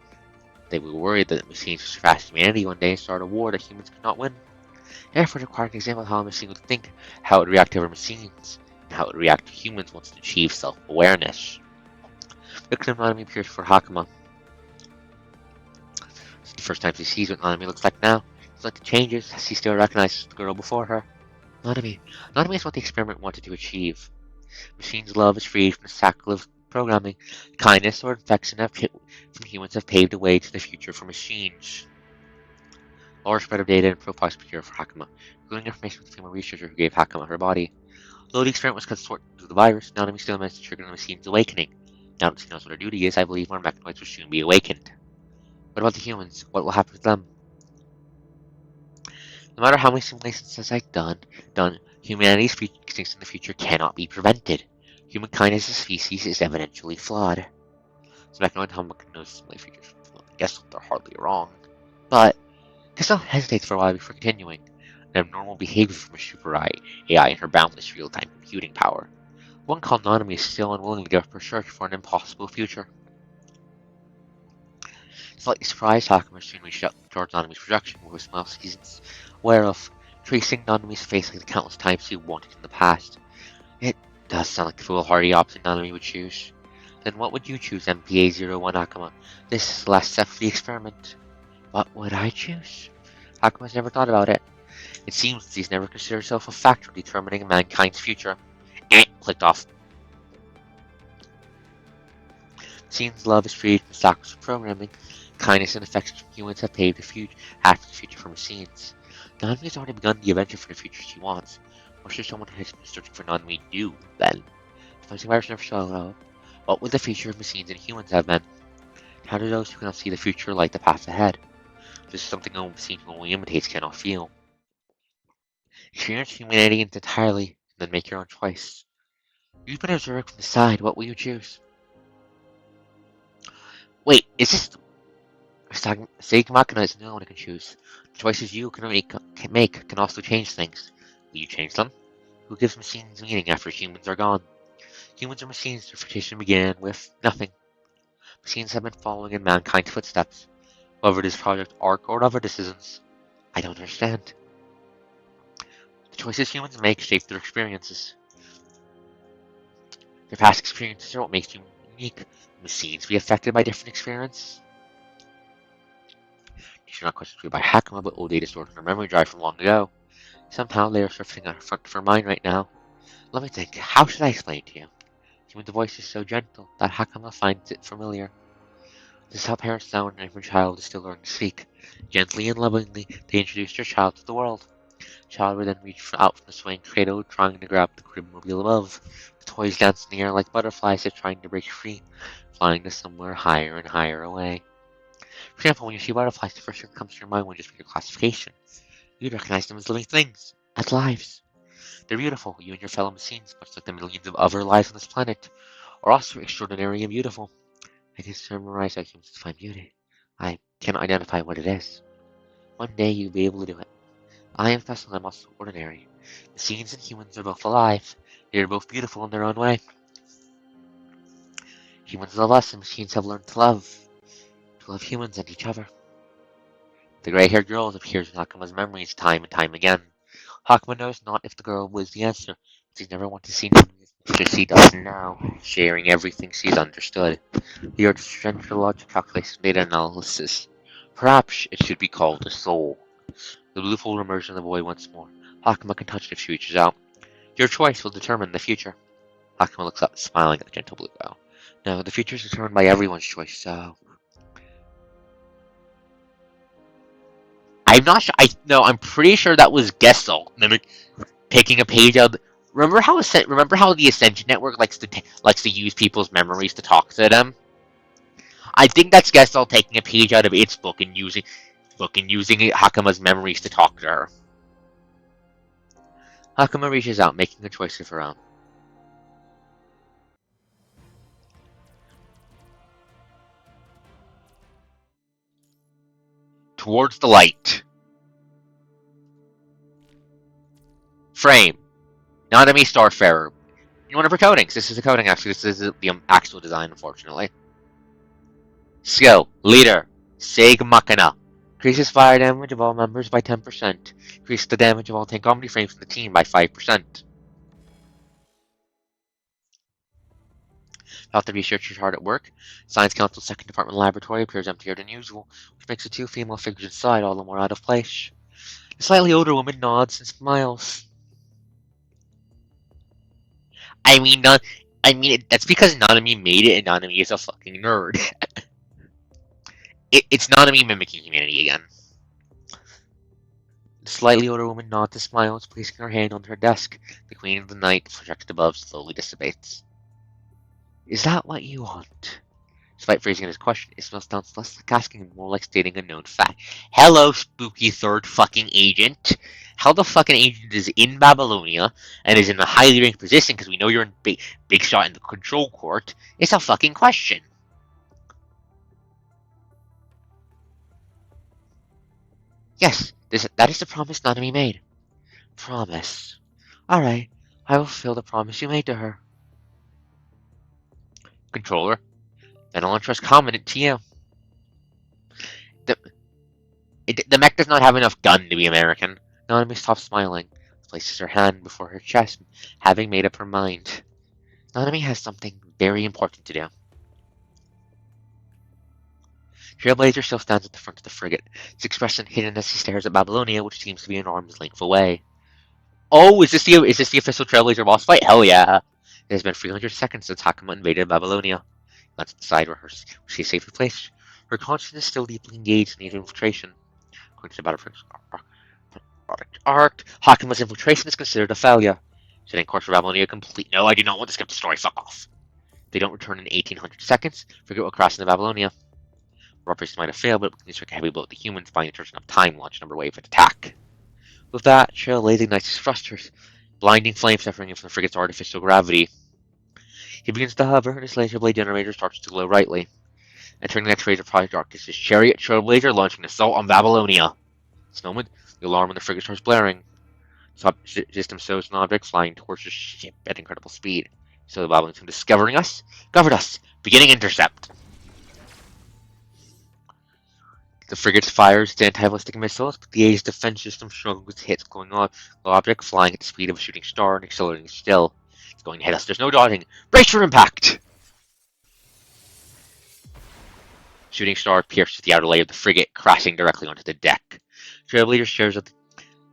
Speaker 1: They were worried that the machines would surpass humanity one day and start a war that humans could not win. Therefore, it required an example of how a machine would think, how it would react to other machines, and how it would react to humans once it achieved self-awareness. The Anatomy appears for Hakama. It's the first time she sees what Nanami looks like now. It's like the changes, she still recognizes the girl before her. Nanami. Nanami is what the experiment wanted to achieve. Machines' love is freed from the shackle of programming. Kindness or affection from humans have paved the way to the future for machines. Large spread of data and profiles procured for Hakama, including information from the female researcher who gave Hakama her body. Though the experiment was cut short due to the virus, Nanami still managed to trigger the machine's awakening. Now that she knows what her duty is, I believe more mechanoids will soon be awakened. What about the humans? What will happen to them? No matter how many simulations I've done, humanity's extinction in the future cannot be prevented. Humankind as a species is evidentially flawed. So I can only tell them no simulate futures. I guess they're hardly wrong. But Cassell hesitates for a while before continuing. An abnormal behavior from a super AI and her boundless real-time computing power. One called Nanami is still unwilling to give up her search for an impossible future. Slightly surprised, Hakama soon reached out towards Nanami's projection, with a smile he's aware of, tracing Nanami's face like the countless times he wanted in the past. It does sound like the foolhardy option Nanami would choose. Then what would you choose, MPA-01 Hakama? This is the last step of the experiment. What would I choose? Hakama's never thought about it. It seems that he's never considered himself a factor determining mankind's future. Clicked off. Seems love is freed from shackles of programming. Kindness and affection from humans have paved the future, half the future for machines. Nanami has already begun the adventure for the future she wants. What should someone who has been searching for Nanami do, then? If something virus never showed up, what would the future of machines and humans have been? How do those who cannot see the future light the path ahead? This is something no machine who only imitates cannot feel. Experience humanity entirely, and then make your own choice. You've been observed from the side, what will you choose? Wait, is this... Sage Machina is the only one who can choose. The choices you can make can also change things. Will you change them? Who gives machines meaning after humans are gone? Humans or machines, their formation began with nothing. Machines have been following in mankind's footsteps. Whether it is Project Ark or other decisions, I don't understand. The choices humans make shape their experiences. Their past experiences are what makes humans unique. Machines be affected by different experiences? These are not questions by Hakama, but old data stored in her memory drive from long ago. Somehow they are surfacing on her front of her mind right now. Let me think, how should I explain it to you? Human voice is so gentle that Hakama finds it familiar. This is how parents sound when a child is still learning to speak. Gently and lovingly, they introduce their child to the world. The child would then reach out from the swaying cradle, trying to grab the crib mobile above. The toys dance in the air like butterflies that are trying to break free, flying to somewhere higher and higher away. For example, when you see butterflies, the first thing that comes to your mind when you just make your classification. You'd recognize them as living things, as lives. They're beautiful, you and your fellow machines, much like the millions of other lives on this planet, are also extraordinary and beautiful. I can summarize how humans define beauty. I cannot identify what it is. One day you'll be able to do it. I am special and I'm also ordinary. Machines and humans are both alive. They are both beautiful in their own way. Humans love us and machines have learned to love humans and each other. The gray-haired girl appears in Hakuma's memories time and time again. Hakuma knows not if the girl was the answer, but he's never wanted to see because she does now, sharing everything she's understood. The urge to central logic calculation data analysis. Perhaps it should be called the soul. The blue folder emerged on the boy once more. Hakuma can touch it if she reaches out. Your choice will determine the future. Hakuma looks up, smiling at the gentle blue bow. No, the future is determined by everyone's choice, so... I'm not sure. I'm pretty sure that was Gessel taking a page out. Remember how the Ascension Network likes to use people's memories to talk to them? I think that's Gessel taking a page out of its book and using Hakuma's memories to talk to her. Hakuma reaches out, making a choice of her own. Towards the light. Frame. Nanami Starfarer. In one of her codings. This is the coding, actually. This is the actual design, unfortunately. Skill. Leader. Sage Machina. Increases fire damage of all members by 10%. Increases the damage of all tank comedy frames in the team by 5%. About the researchers hard at work. Science Council's second department laboratory appears emptier than usual, which makes the two female figures inside all the more out of place. The slightly older woman nods and smiles. That's because Nanami made it, and Nanami is a fucking nerd. It's Nanami mimicking humanity again. The slightly older woman nods and smiles, placing her hand on her desk. The Queen of the Night, projected above, slowly dissipates. Is that what you want? Despite phrasing his question, Ismail sounds less like asking and more like stating a known fact. Hello, spooky third fucking agent. How the fucking agent is in Babylonia and is in a highly ranked position because we know you're in big shot in the control court. It's a fucking question. Yes, that is the promise Nanami made. Promise. Alright, I will fulfill the promise you made to her. Controller, then I'll entrust Commandant to you. The, the mech does not have enough gun to be American. Nanami stops smiling, places her hand before her chest, having made up her mind. Nanami has something very important to do. Trailblazer still stands at the front of the frigate, his expression hidden as he stares at Babylonia, which seems to be an arm's length away. Oh, is this the official Trailblazer boss fight? Hell yeah! It has been 300 seconds since Hakama invaded Babylonia. Let's decide where she is safely placed. Her conscience is still deeply engaged in the infiltration. According to the Project Ark, Hakima's infiltration is considered a failure. Setting course for Babylonia complete. No, I do not want to skip the story. Fuck off. If they don't return in 1800 seconds, frigate will crash into Babylonia. Our operation might have failed, but we can strike a heavy blow at the humans, buying the church enough time to launch another wave of attack. With that, Trailblazer ignites his thrusters, blinding flames separating from the frigate's artificial gravity. He begins to hover, and his laser blade generator starts to glow brightly. Entering the next phase of Project Ark is his chariot Trailblazer launching an assault on Babylonia. At this moment, the alarm on the frigate starts blaring. The system shows an object flying towards the ship at incredible speed. So the Babylonians discovering us, covered us, beginning intercept. The frigate fires its anti-ballistic missiles, but the A's defense system struggles with hits, glowing object flying at the speed of a shooting star and accelerating still. It's going to hit us. There's no dodging. Brace for impact! Shooting star pierces the outer layer of the frigate, crashing directly onto the deck. Trailblazer stares at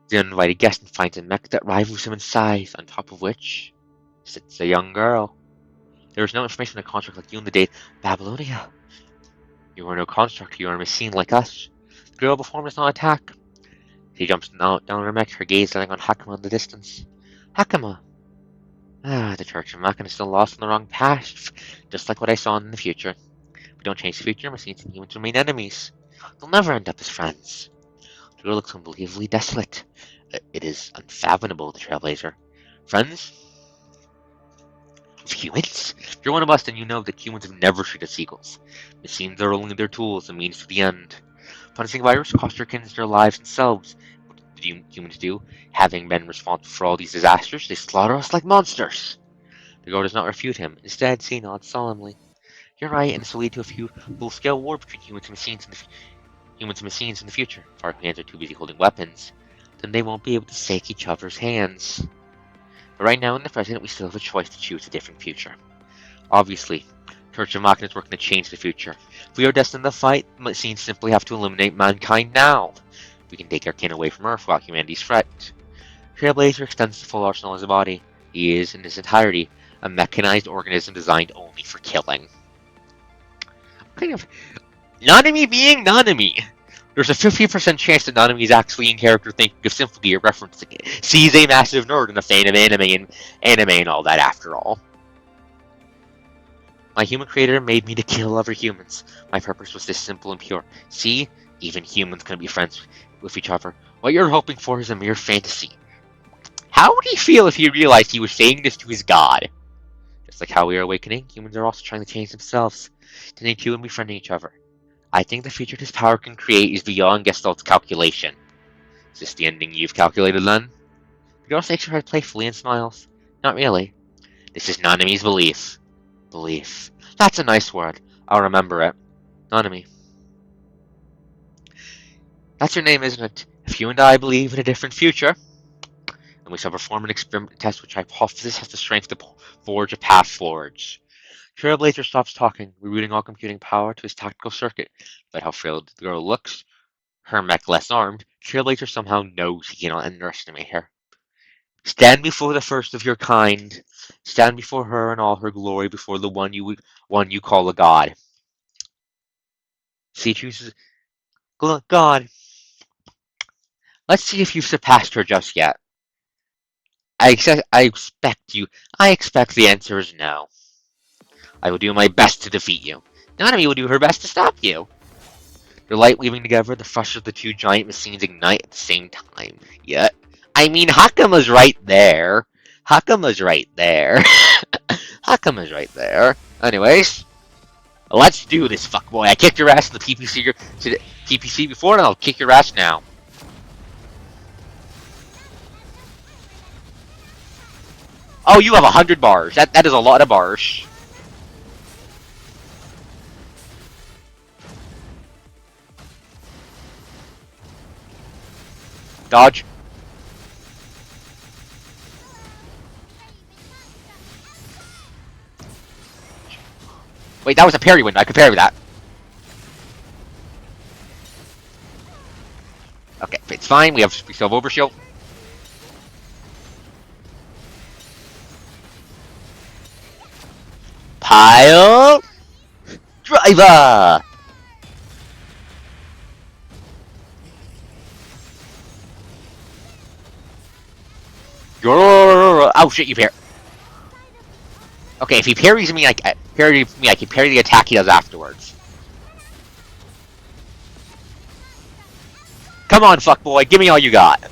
Speaker 1: the uninvited guest and finds a mech that rivals him in size, on top of which sits a young girl. There is no information on a construct like you in the date Babylonia. You are no construct, you are a machine like us. The girl before him does not attack. She jumps down her mech, her gaze setting on Hakama in the distance. Hakama! The Church of Makan is still lost on the wrong path, just like what I saw in the future. If we don't change the future, machines and humans remain enemies. They'll never end up as friends. The girl looks unbelievably desolate. It is unfathomable, the Trailblazer. Friends? With humans? If you're one of us, then you know that humans have never treated seagulls. Machines are only their tools, a means to the end. Punishing virus cost their kin their lives themselves. What did humans do? Having been responsible for all these disasters, they slaughter us like monsters. The girl does not refute him. Instead, she nods solemnly. You're right, and this will lead to a full-scale war between humans and machines in the future. If our hands are too busy holding weapons, then they won't be able to shake each other's hands. But right now, in the present, we still have a choice to choose a different future. Obviously, Church of Machina is working to change the future. If we are destined to fight, machines simply have to eliminate mankind now. We can take our kin away from Earth without humanity's threat. Trailblazer extends the full arsenal of his body. He is, in his entirety, a mechanized organism designed only for killing. Kind of Nanami being Nanami. There's a 50% chance that Nanami is actually in character thinking of Sympathy or referencing it. He's a massive nerd and a fan of anime and all that after all. My human creator made me to kill other humans. My purpose was this simple and pure. See? Even humans can be friends with each other. What you're hoping for is a mere fantasy. How would he feel if he realized he was saying this to his god? Just like how we are awakening, humans are also trying to change themselves, turning to and befriending each other. I think the future this power can create is beyond Gestalt's calculation. Is this the ending you've calculated, then? The girl shakes her head playfully and smiles. Not really. This is Nanami's belief. Belief. That's a nice word. I'll remember it. Nanami. That's your name, isn't it? If you and I believe in a different future, then we shall perform an experiment test which hypothesis has the strength to forge a path forwards. Trailblazer stops talking, rerouting all computing power to his tactical circuit. But how frail the girl looks, her mech less armed, Trailblazer somehow knows he cannot underestimate her. Stand before the first of your kind. Stand before her in all her glory, before the one you call a god. She chooses God. Let's see if you've surpassed her just yet. I expect the answer is no. I will do my best to defeat you. Nanami will do her best to stop you. Their light weaving together, the thrust of the two giant machines ignite at the same time. Yet, I mean, Hakama's right there. Hakama's right there. Hakama's right there. Anyways, let's do this, fuckboy. I kicked your ass in the PPC before, and I'll kick your ass now. Oh, you have 100 bars. That is a lot of bars. Dodge. Wait, that was a parry window. I could parry that. Okay, it's fine. We still have overshield. Pile driver. Oh shit! You parry. Okay, if he parries me, I can parry the attack he does afterwards. Come on, fuckboy, give me all you got.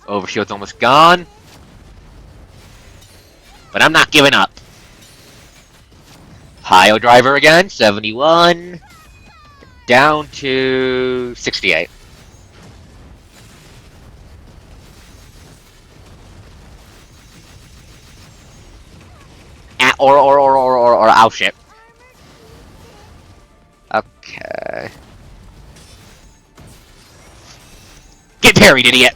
Speaker 1: Overshield's almost gone. But I'm not giving up. Hio driver again, 71. Down to 68. Or oh shit. Okay. Get parried, idiot!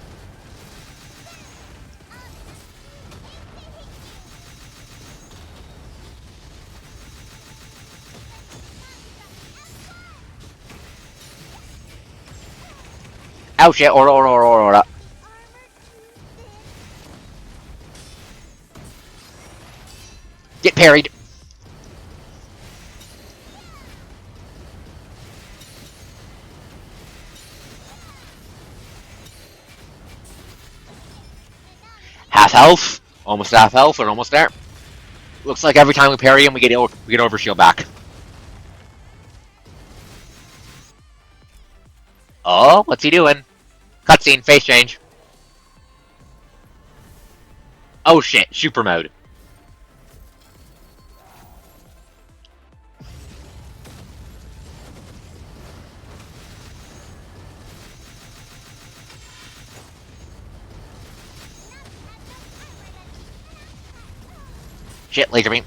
Speaker 1: Oh shit, or. Get parried. Half health. Almost half health, we're almost there. Looks like every time we parry him, we get overshield back. Oh, what's he doing? Cutscene, face change. Oh shit, super mode. Shit, laser beam.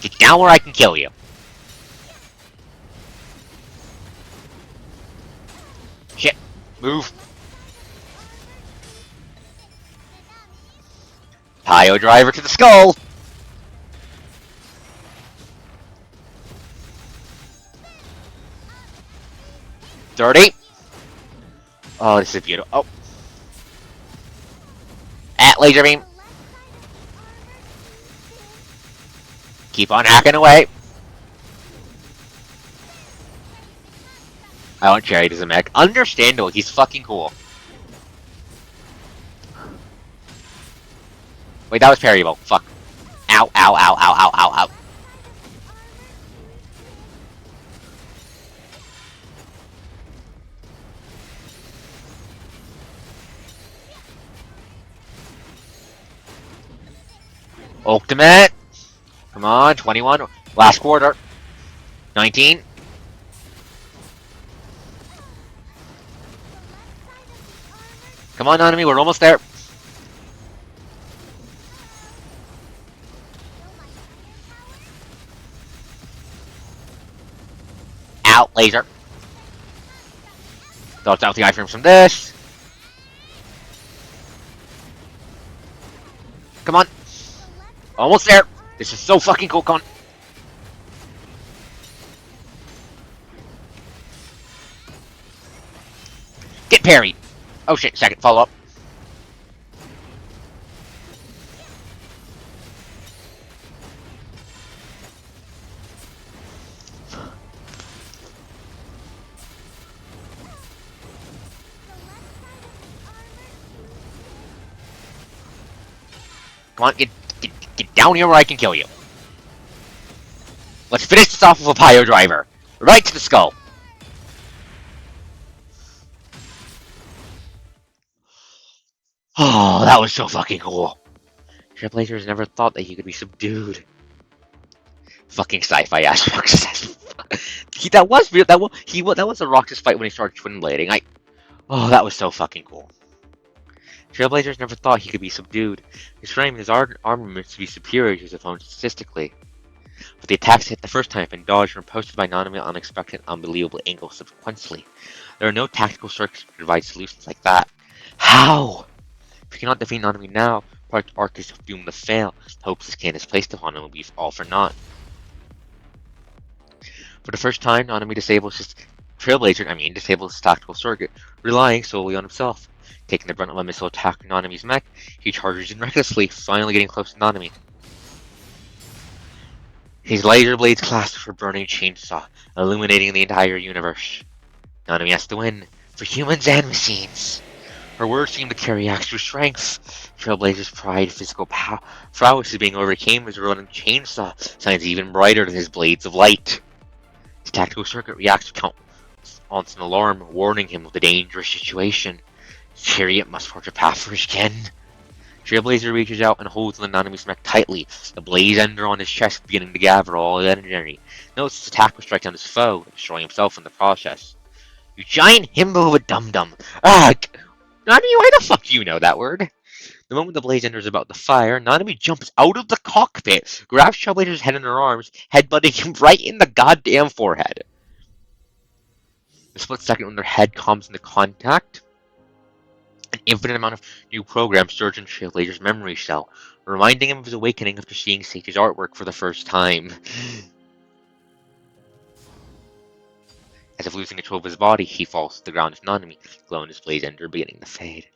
Speaker 1: Get down where I can kill you. Shit. Move. Hio driver to the skull. Dirty. Oh, this is beautiful. Oh. At laser beam. Keep on hacking away. I want Cherry as a mech. Understandable, he's fucking cool. Wait, that was parryable. Fuck. Ow, ow, ow, ow, ow, ow, ow. Ultimate. Come on, 21. Last quarter. 19. Come on, enemy, we're almost there. Out, laser. Dodge out the iframes from this. Come on. Almost there. This is so fucking cool, come on. Get parried. Oh shit, second follow-up. Come on, get down here where I can kill you. Let's finish this off with a pyro driver. Right to the skull. Oh, that was so fucking cool. Trailblazers never thought that he could be subdued. Fucking sci-fi ass Roxas. That was real. That was a Roxas fight when he started twin blading. Oh, that was so fucking cool. Trailblazers never thought he could be subdued. His frame and his armaments to be superior to his opponent statistically. But the attacks hit the first time and dodged were posted by Nanami at unexpected, unbelievable angles subsequently. There are no tactical circuits to provide solutions like that. How? If he cannot defeat Nanami now, Project Ark is doomed to fail. The hopes this can is placed upon him will be all for naught. For the first time, Nanami disables his tactical circuit, relying solely on himself. Taking the brunt of a missile attack on Nanami's mech, he charges in recklessly, finally getting close to Nanami. His laser blades clasp for burning chainsaw, illuminating the entire universe. Nanami has to win, for humans and machines. Her words seem to carry extra strength. Trailblazer's pride, physical prowess is being overcome as a running chainsaw shines even brighter than his blades of light. His tactical circuit reacts to count on an alarm, warning him of the dangerous situation. His chariot must forge a path for his kin. Trailblazer reaches out and holds the Nanami's neck tightly, the blaze ender on his chest beginning to gather all his energy. Notes his attack will strike down his foe, destroying himself in the process. You giant himbo of a dum-dum! Ah! Nanami, why the fuck do you know that word? The moment the blaze ender is about to fire, Nanami jumps out of the cockpit, grabs Trailblazer's head in her arms, headbutting him right in the goddamn forehead. The split second when their head comes into contact, an infinite amount of new programs surge in Trailblazer's memory cell, reminding him of his awakening after seeing Sage's artwork for the first time. As if losing control of his body, he falls to the ground with Nanami, glowing his blaze ender beginning to fade.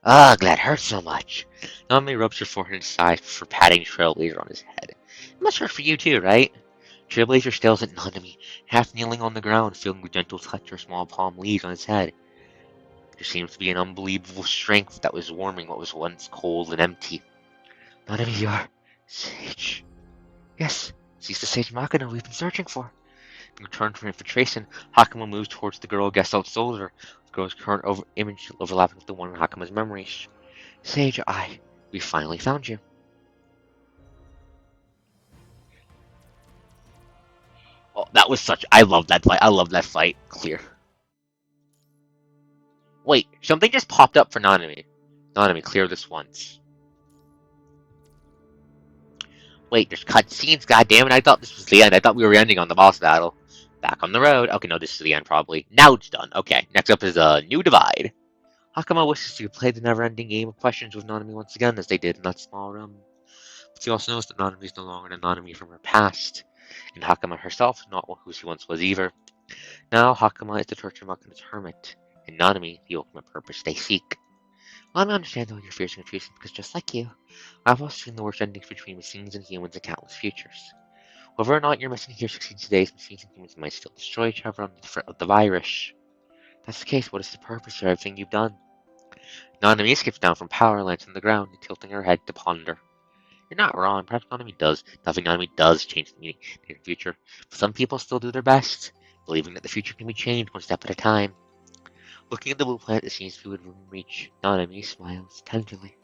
Speaker 1: Ugh, that hurts so much. Nanami rubs her forehead and sighs before patting Trailblazer on his head. It must hurt for you too, right? Trailblazer stares at Nanami, half kneeling on the ground, feeling the gentle touch her small palm leaves on his head. There seems to be an unbelievable strength that was warming what was once cold and empty. Nanami, you are Sage. Yes, she's the Sage Machina we've been searching for. In return for infiltration, Hakama moves towards the girl Gesselt's shoulder, the girl's current image overlapping with the one in Hakama's memories. Sage, we finally found you. Oh, that was I love that fight. I love that fight. Clear. Wait, something just popped up for Nanami. Nanami, clear this once. Wait, there's cutscenes? God damn it, I thought this was the end. I thought we were ending on the boss battle. Back on the road. Okay, no, this is the end probably. Now it's done. Okay, next up is a new divide. Hakama wishes to play the never-ending game of questions with Nanami once again, as they did in that small room. But she also knows that Nanami is no longer the Nanami from her past, and Hakama herself is not who she once was either. Now Hakama is the torture Makina's hermit, and Nanami the ultimate purpose they seek. Let me understand all your fears and confusion, because just like you, I've also seen the worst endings between machines and humans in countless futures. Whether or not your mission here succeeds today, machines and humans might still destroy each other under the threat of the virus. If that's the case, what is the purpose of everything you've done? Nanami skips down from power, lands on the ground, tilting her head to ponder. You're not wrong, perhaps nothing Nanami does change the near future, but some people still do their best, believing that the future can be changed one step at a time. Looking at the blue planet that seems to be within reach, Nanami smiles tenderly.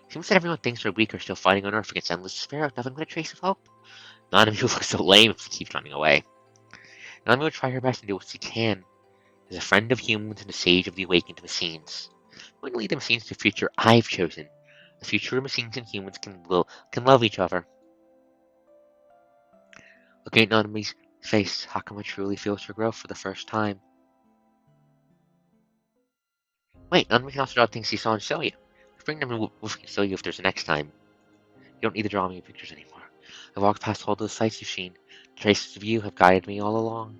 Speaker 1: Seems that everyone thinks we're weak are still fighting on Earth against endless despair with nothing but a trace of hope. Nanami looks so lame if she keeps running away. Nanami will try her best and do what she can. As a friend of humans and a sage of the awakened machines. I'm going to lead the machines to a future I've chosen. A future where machines and humans can love each other. Looking at Nanami's face, Hakama truly feels her growth for the first time. Wait, Nanami can also draw things she saw and show you. Bring them and we'll show you if there's a next time. You don't need to draw me pictures anymore. I've walked past all those sights you've seen. The traces of you have guided me all along.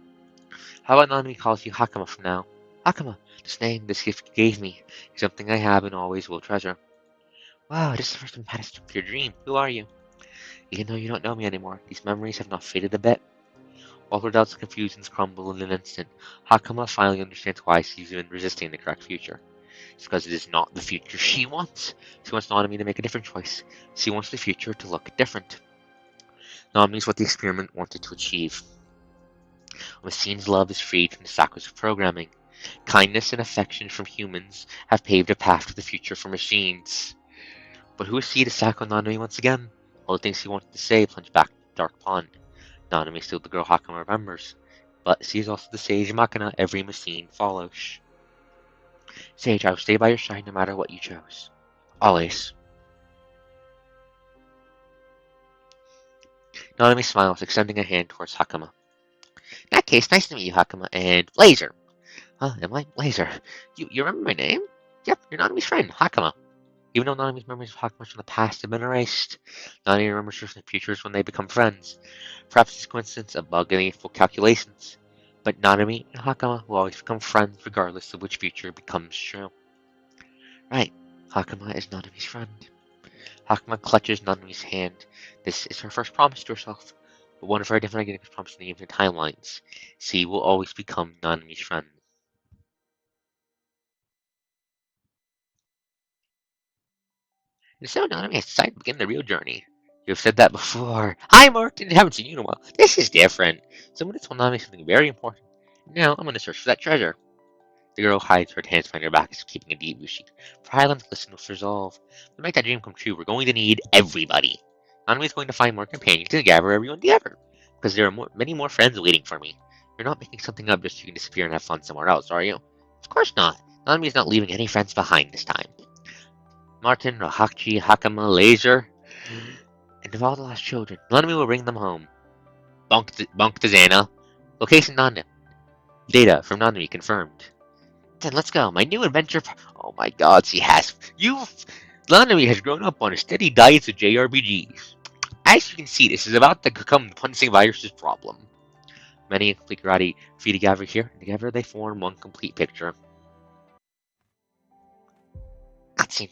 Speaker 1: How about Nanami calls you Hakama from now? Hakama, this name, this gift you gave me, is something I have and always will treasure. Wow, this is the first time I've had a stupid dream. Who are you? Even though you don't know me anymore, these memories have not faded a bit. All her doubts and confusions crumble in an instant. Hakama finally understands why she's been resisting the correct future. It's because it is not the future she wants. She wants Nanami to make a different choice. She wants the future to look different. Nanami is what the experiment wanted to achieve. Machine's love is freed from the shackles of programming. Kindness and affection from humans have paved a path to the future for machines. But who is she to sack on Nanami once again? All the things she wanted to say plunged back to the dark pond. Nanami is still the girl Hakama remembers, but she is also the sage Machina every machine follows. Sage, I will stay by your side no matter what you chose. Always. Nanami smiles, extending a hand towards Hakama. In that case, nice to meet you, Hakama, and Blazer. Huh, am I? Blazer. You remember my name? Yep, you're Nanami's friend, Hakama. Even though Nanami's memories of Hakama from the past have been erased, Nanami remembers her from the futures when they become friends. Perhaps it's coincidence, a bug in full calculations. But Nanami and Hakama will always become friends regardless of which future becomes true. Right, Hakama is Nanami's friend. Hakama clutches Nanami's hand. This is her first promise to herself, but one of her different identical promises in the infinite timelines. She will always become Nanami's friend. And so Nanami has decided to begin the real journey. You have said that before. Hi, Martin! Haven't seen you in a while. This is different. Someone told Nanami something very important. Now I'm going to search for that treasure. The girl hides her hands behind her back as if keeping a deep blue sheet. For Highlands listen with resolve. To make that dream come true, we're going to need everybody. Nanami is going to find more companions to gather everyone together. Because there are many more friends waiting for me. You're not making something up just so you can disappear and have fun somewhere else, are you? Of course not. Nanami is not leaving any friends behind this time. Martin, Rohachi, Hakama, Laser, and of all the lost children, Nanami will bring them home. Bonk to Zana. Location Nanda. Data from Nanami confirmed. Then let's go. My new adventure. Oh my god, she has. Nanami has grown up on a steady diet of JRPGs. As you can see, this is about to become the punching virus's problem. Many complete karate feet together here, and together they form one complete picture. Cutscene.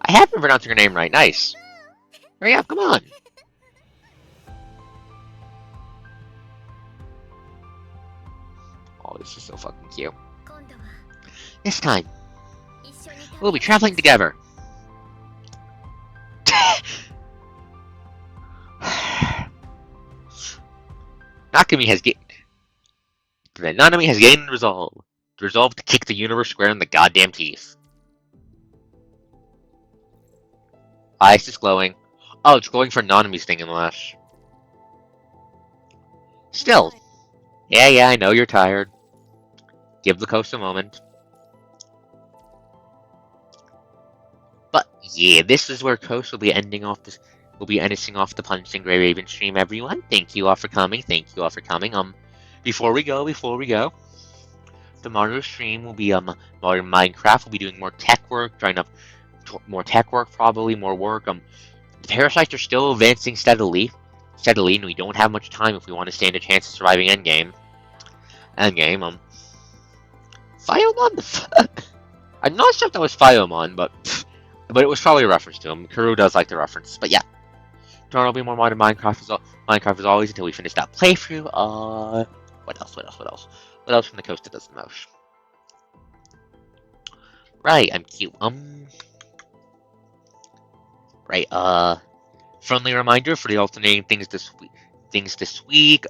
Speaker 1: I have been pronouncing your name right. Nice. Hurry up, come on. Oh, this is so fucking cute. This time, we'll be traveling together. Nanami has gained resolve. The resolve to kick the universe square in the goddamn teeth. Eyes is glowing. Oh, it's glowing for Nanami's thing unless. Still. Yeah, I know you're tired. Give the coast a moment. But yeah, this is where Coast will be ending off this. We'll be ending off the Punching Grey Raven stream, everyone. Thank you all for coming. Before we go, tomorrow's stream will be more Minecraft. We'll be doing more tech work, probably more work. The parasites are still advancing steadily, and we don't have much time if we want to stand a chance of surviving endgame. Filemon. I'm not sure if that was Filemon, but it was probably a reference to him. Kuru does like the reference, but yeah. Tomorrow will be more modern Minecraft as always until we finish that playthrough. What else? What else from the coast that does the most? Right, I'm cute. Right, friendly reminder for the alternating things this week.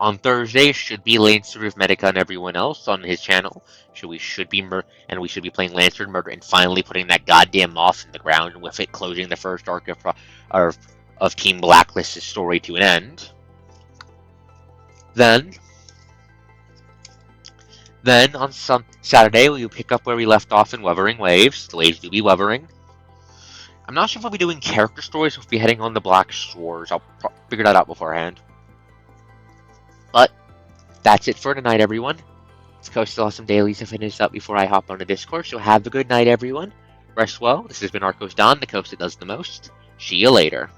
Speaker 1: On Thursday should be Lancer with Medica and everyone else on his channel. We should be playing Lancer and Murder and finally putting that goddamn moth in the ground, and with it closing the first arc of Team Blacklist's story to an end. Then on some Saturday we will pick up where we left off in Wuthering Waves. The waves do be wuthering. I'm not sure if we'll be doing character stories or if we'll be heading on the Black Shores. I'll figure that out beforehand. But that's it for tonight, everyone. Coast still has some dailies to finish up before I hop on the Discord, so have a good night, everyone. Rest well. This has been ArkosDawn, the coast that does the most. See you later.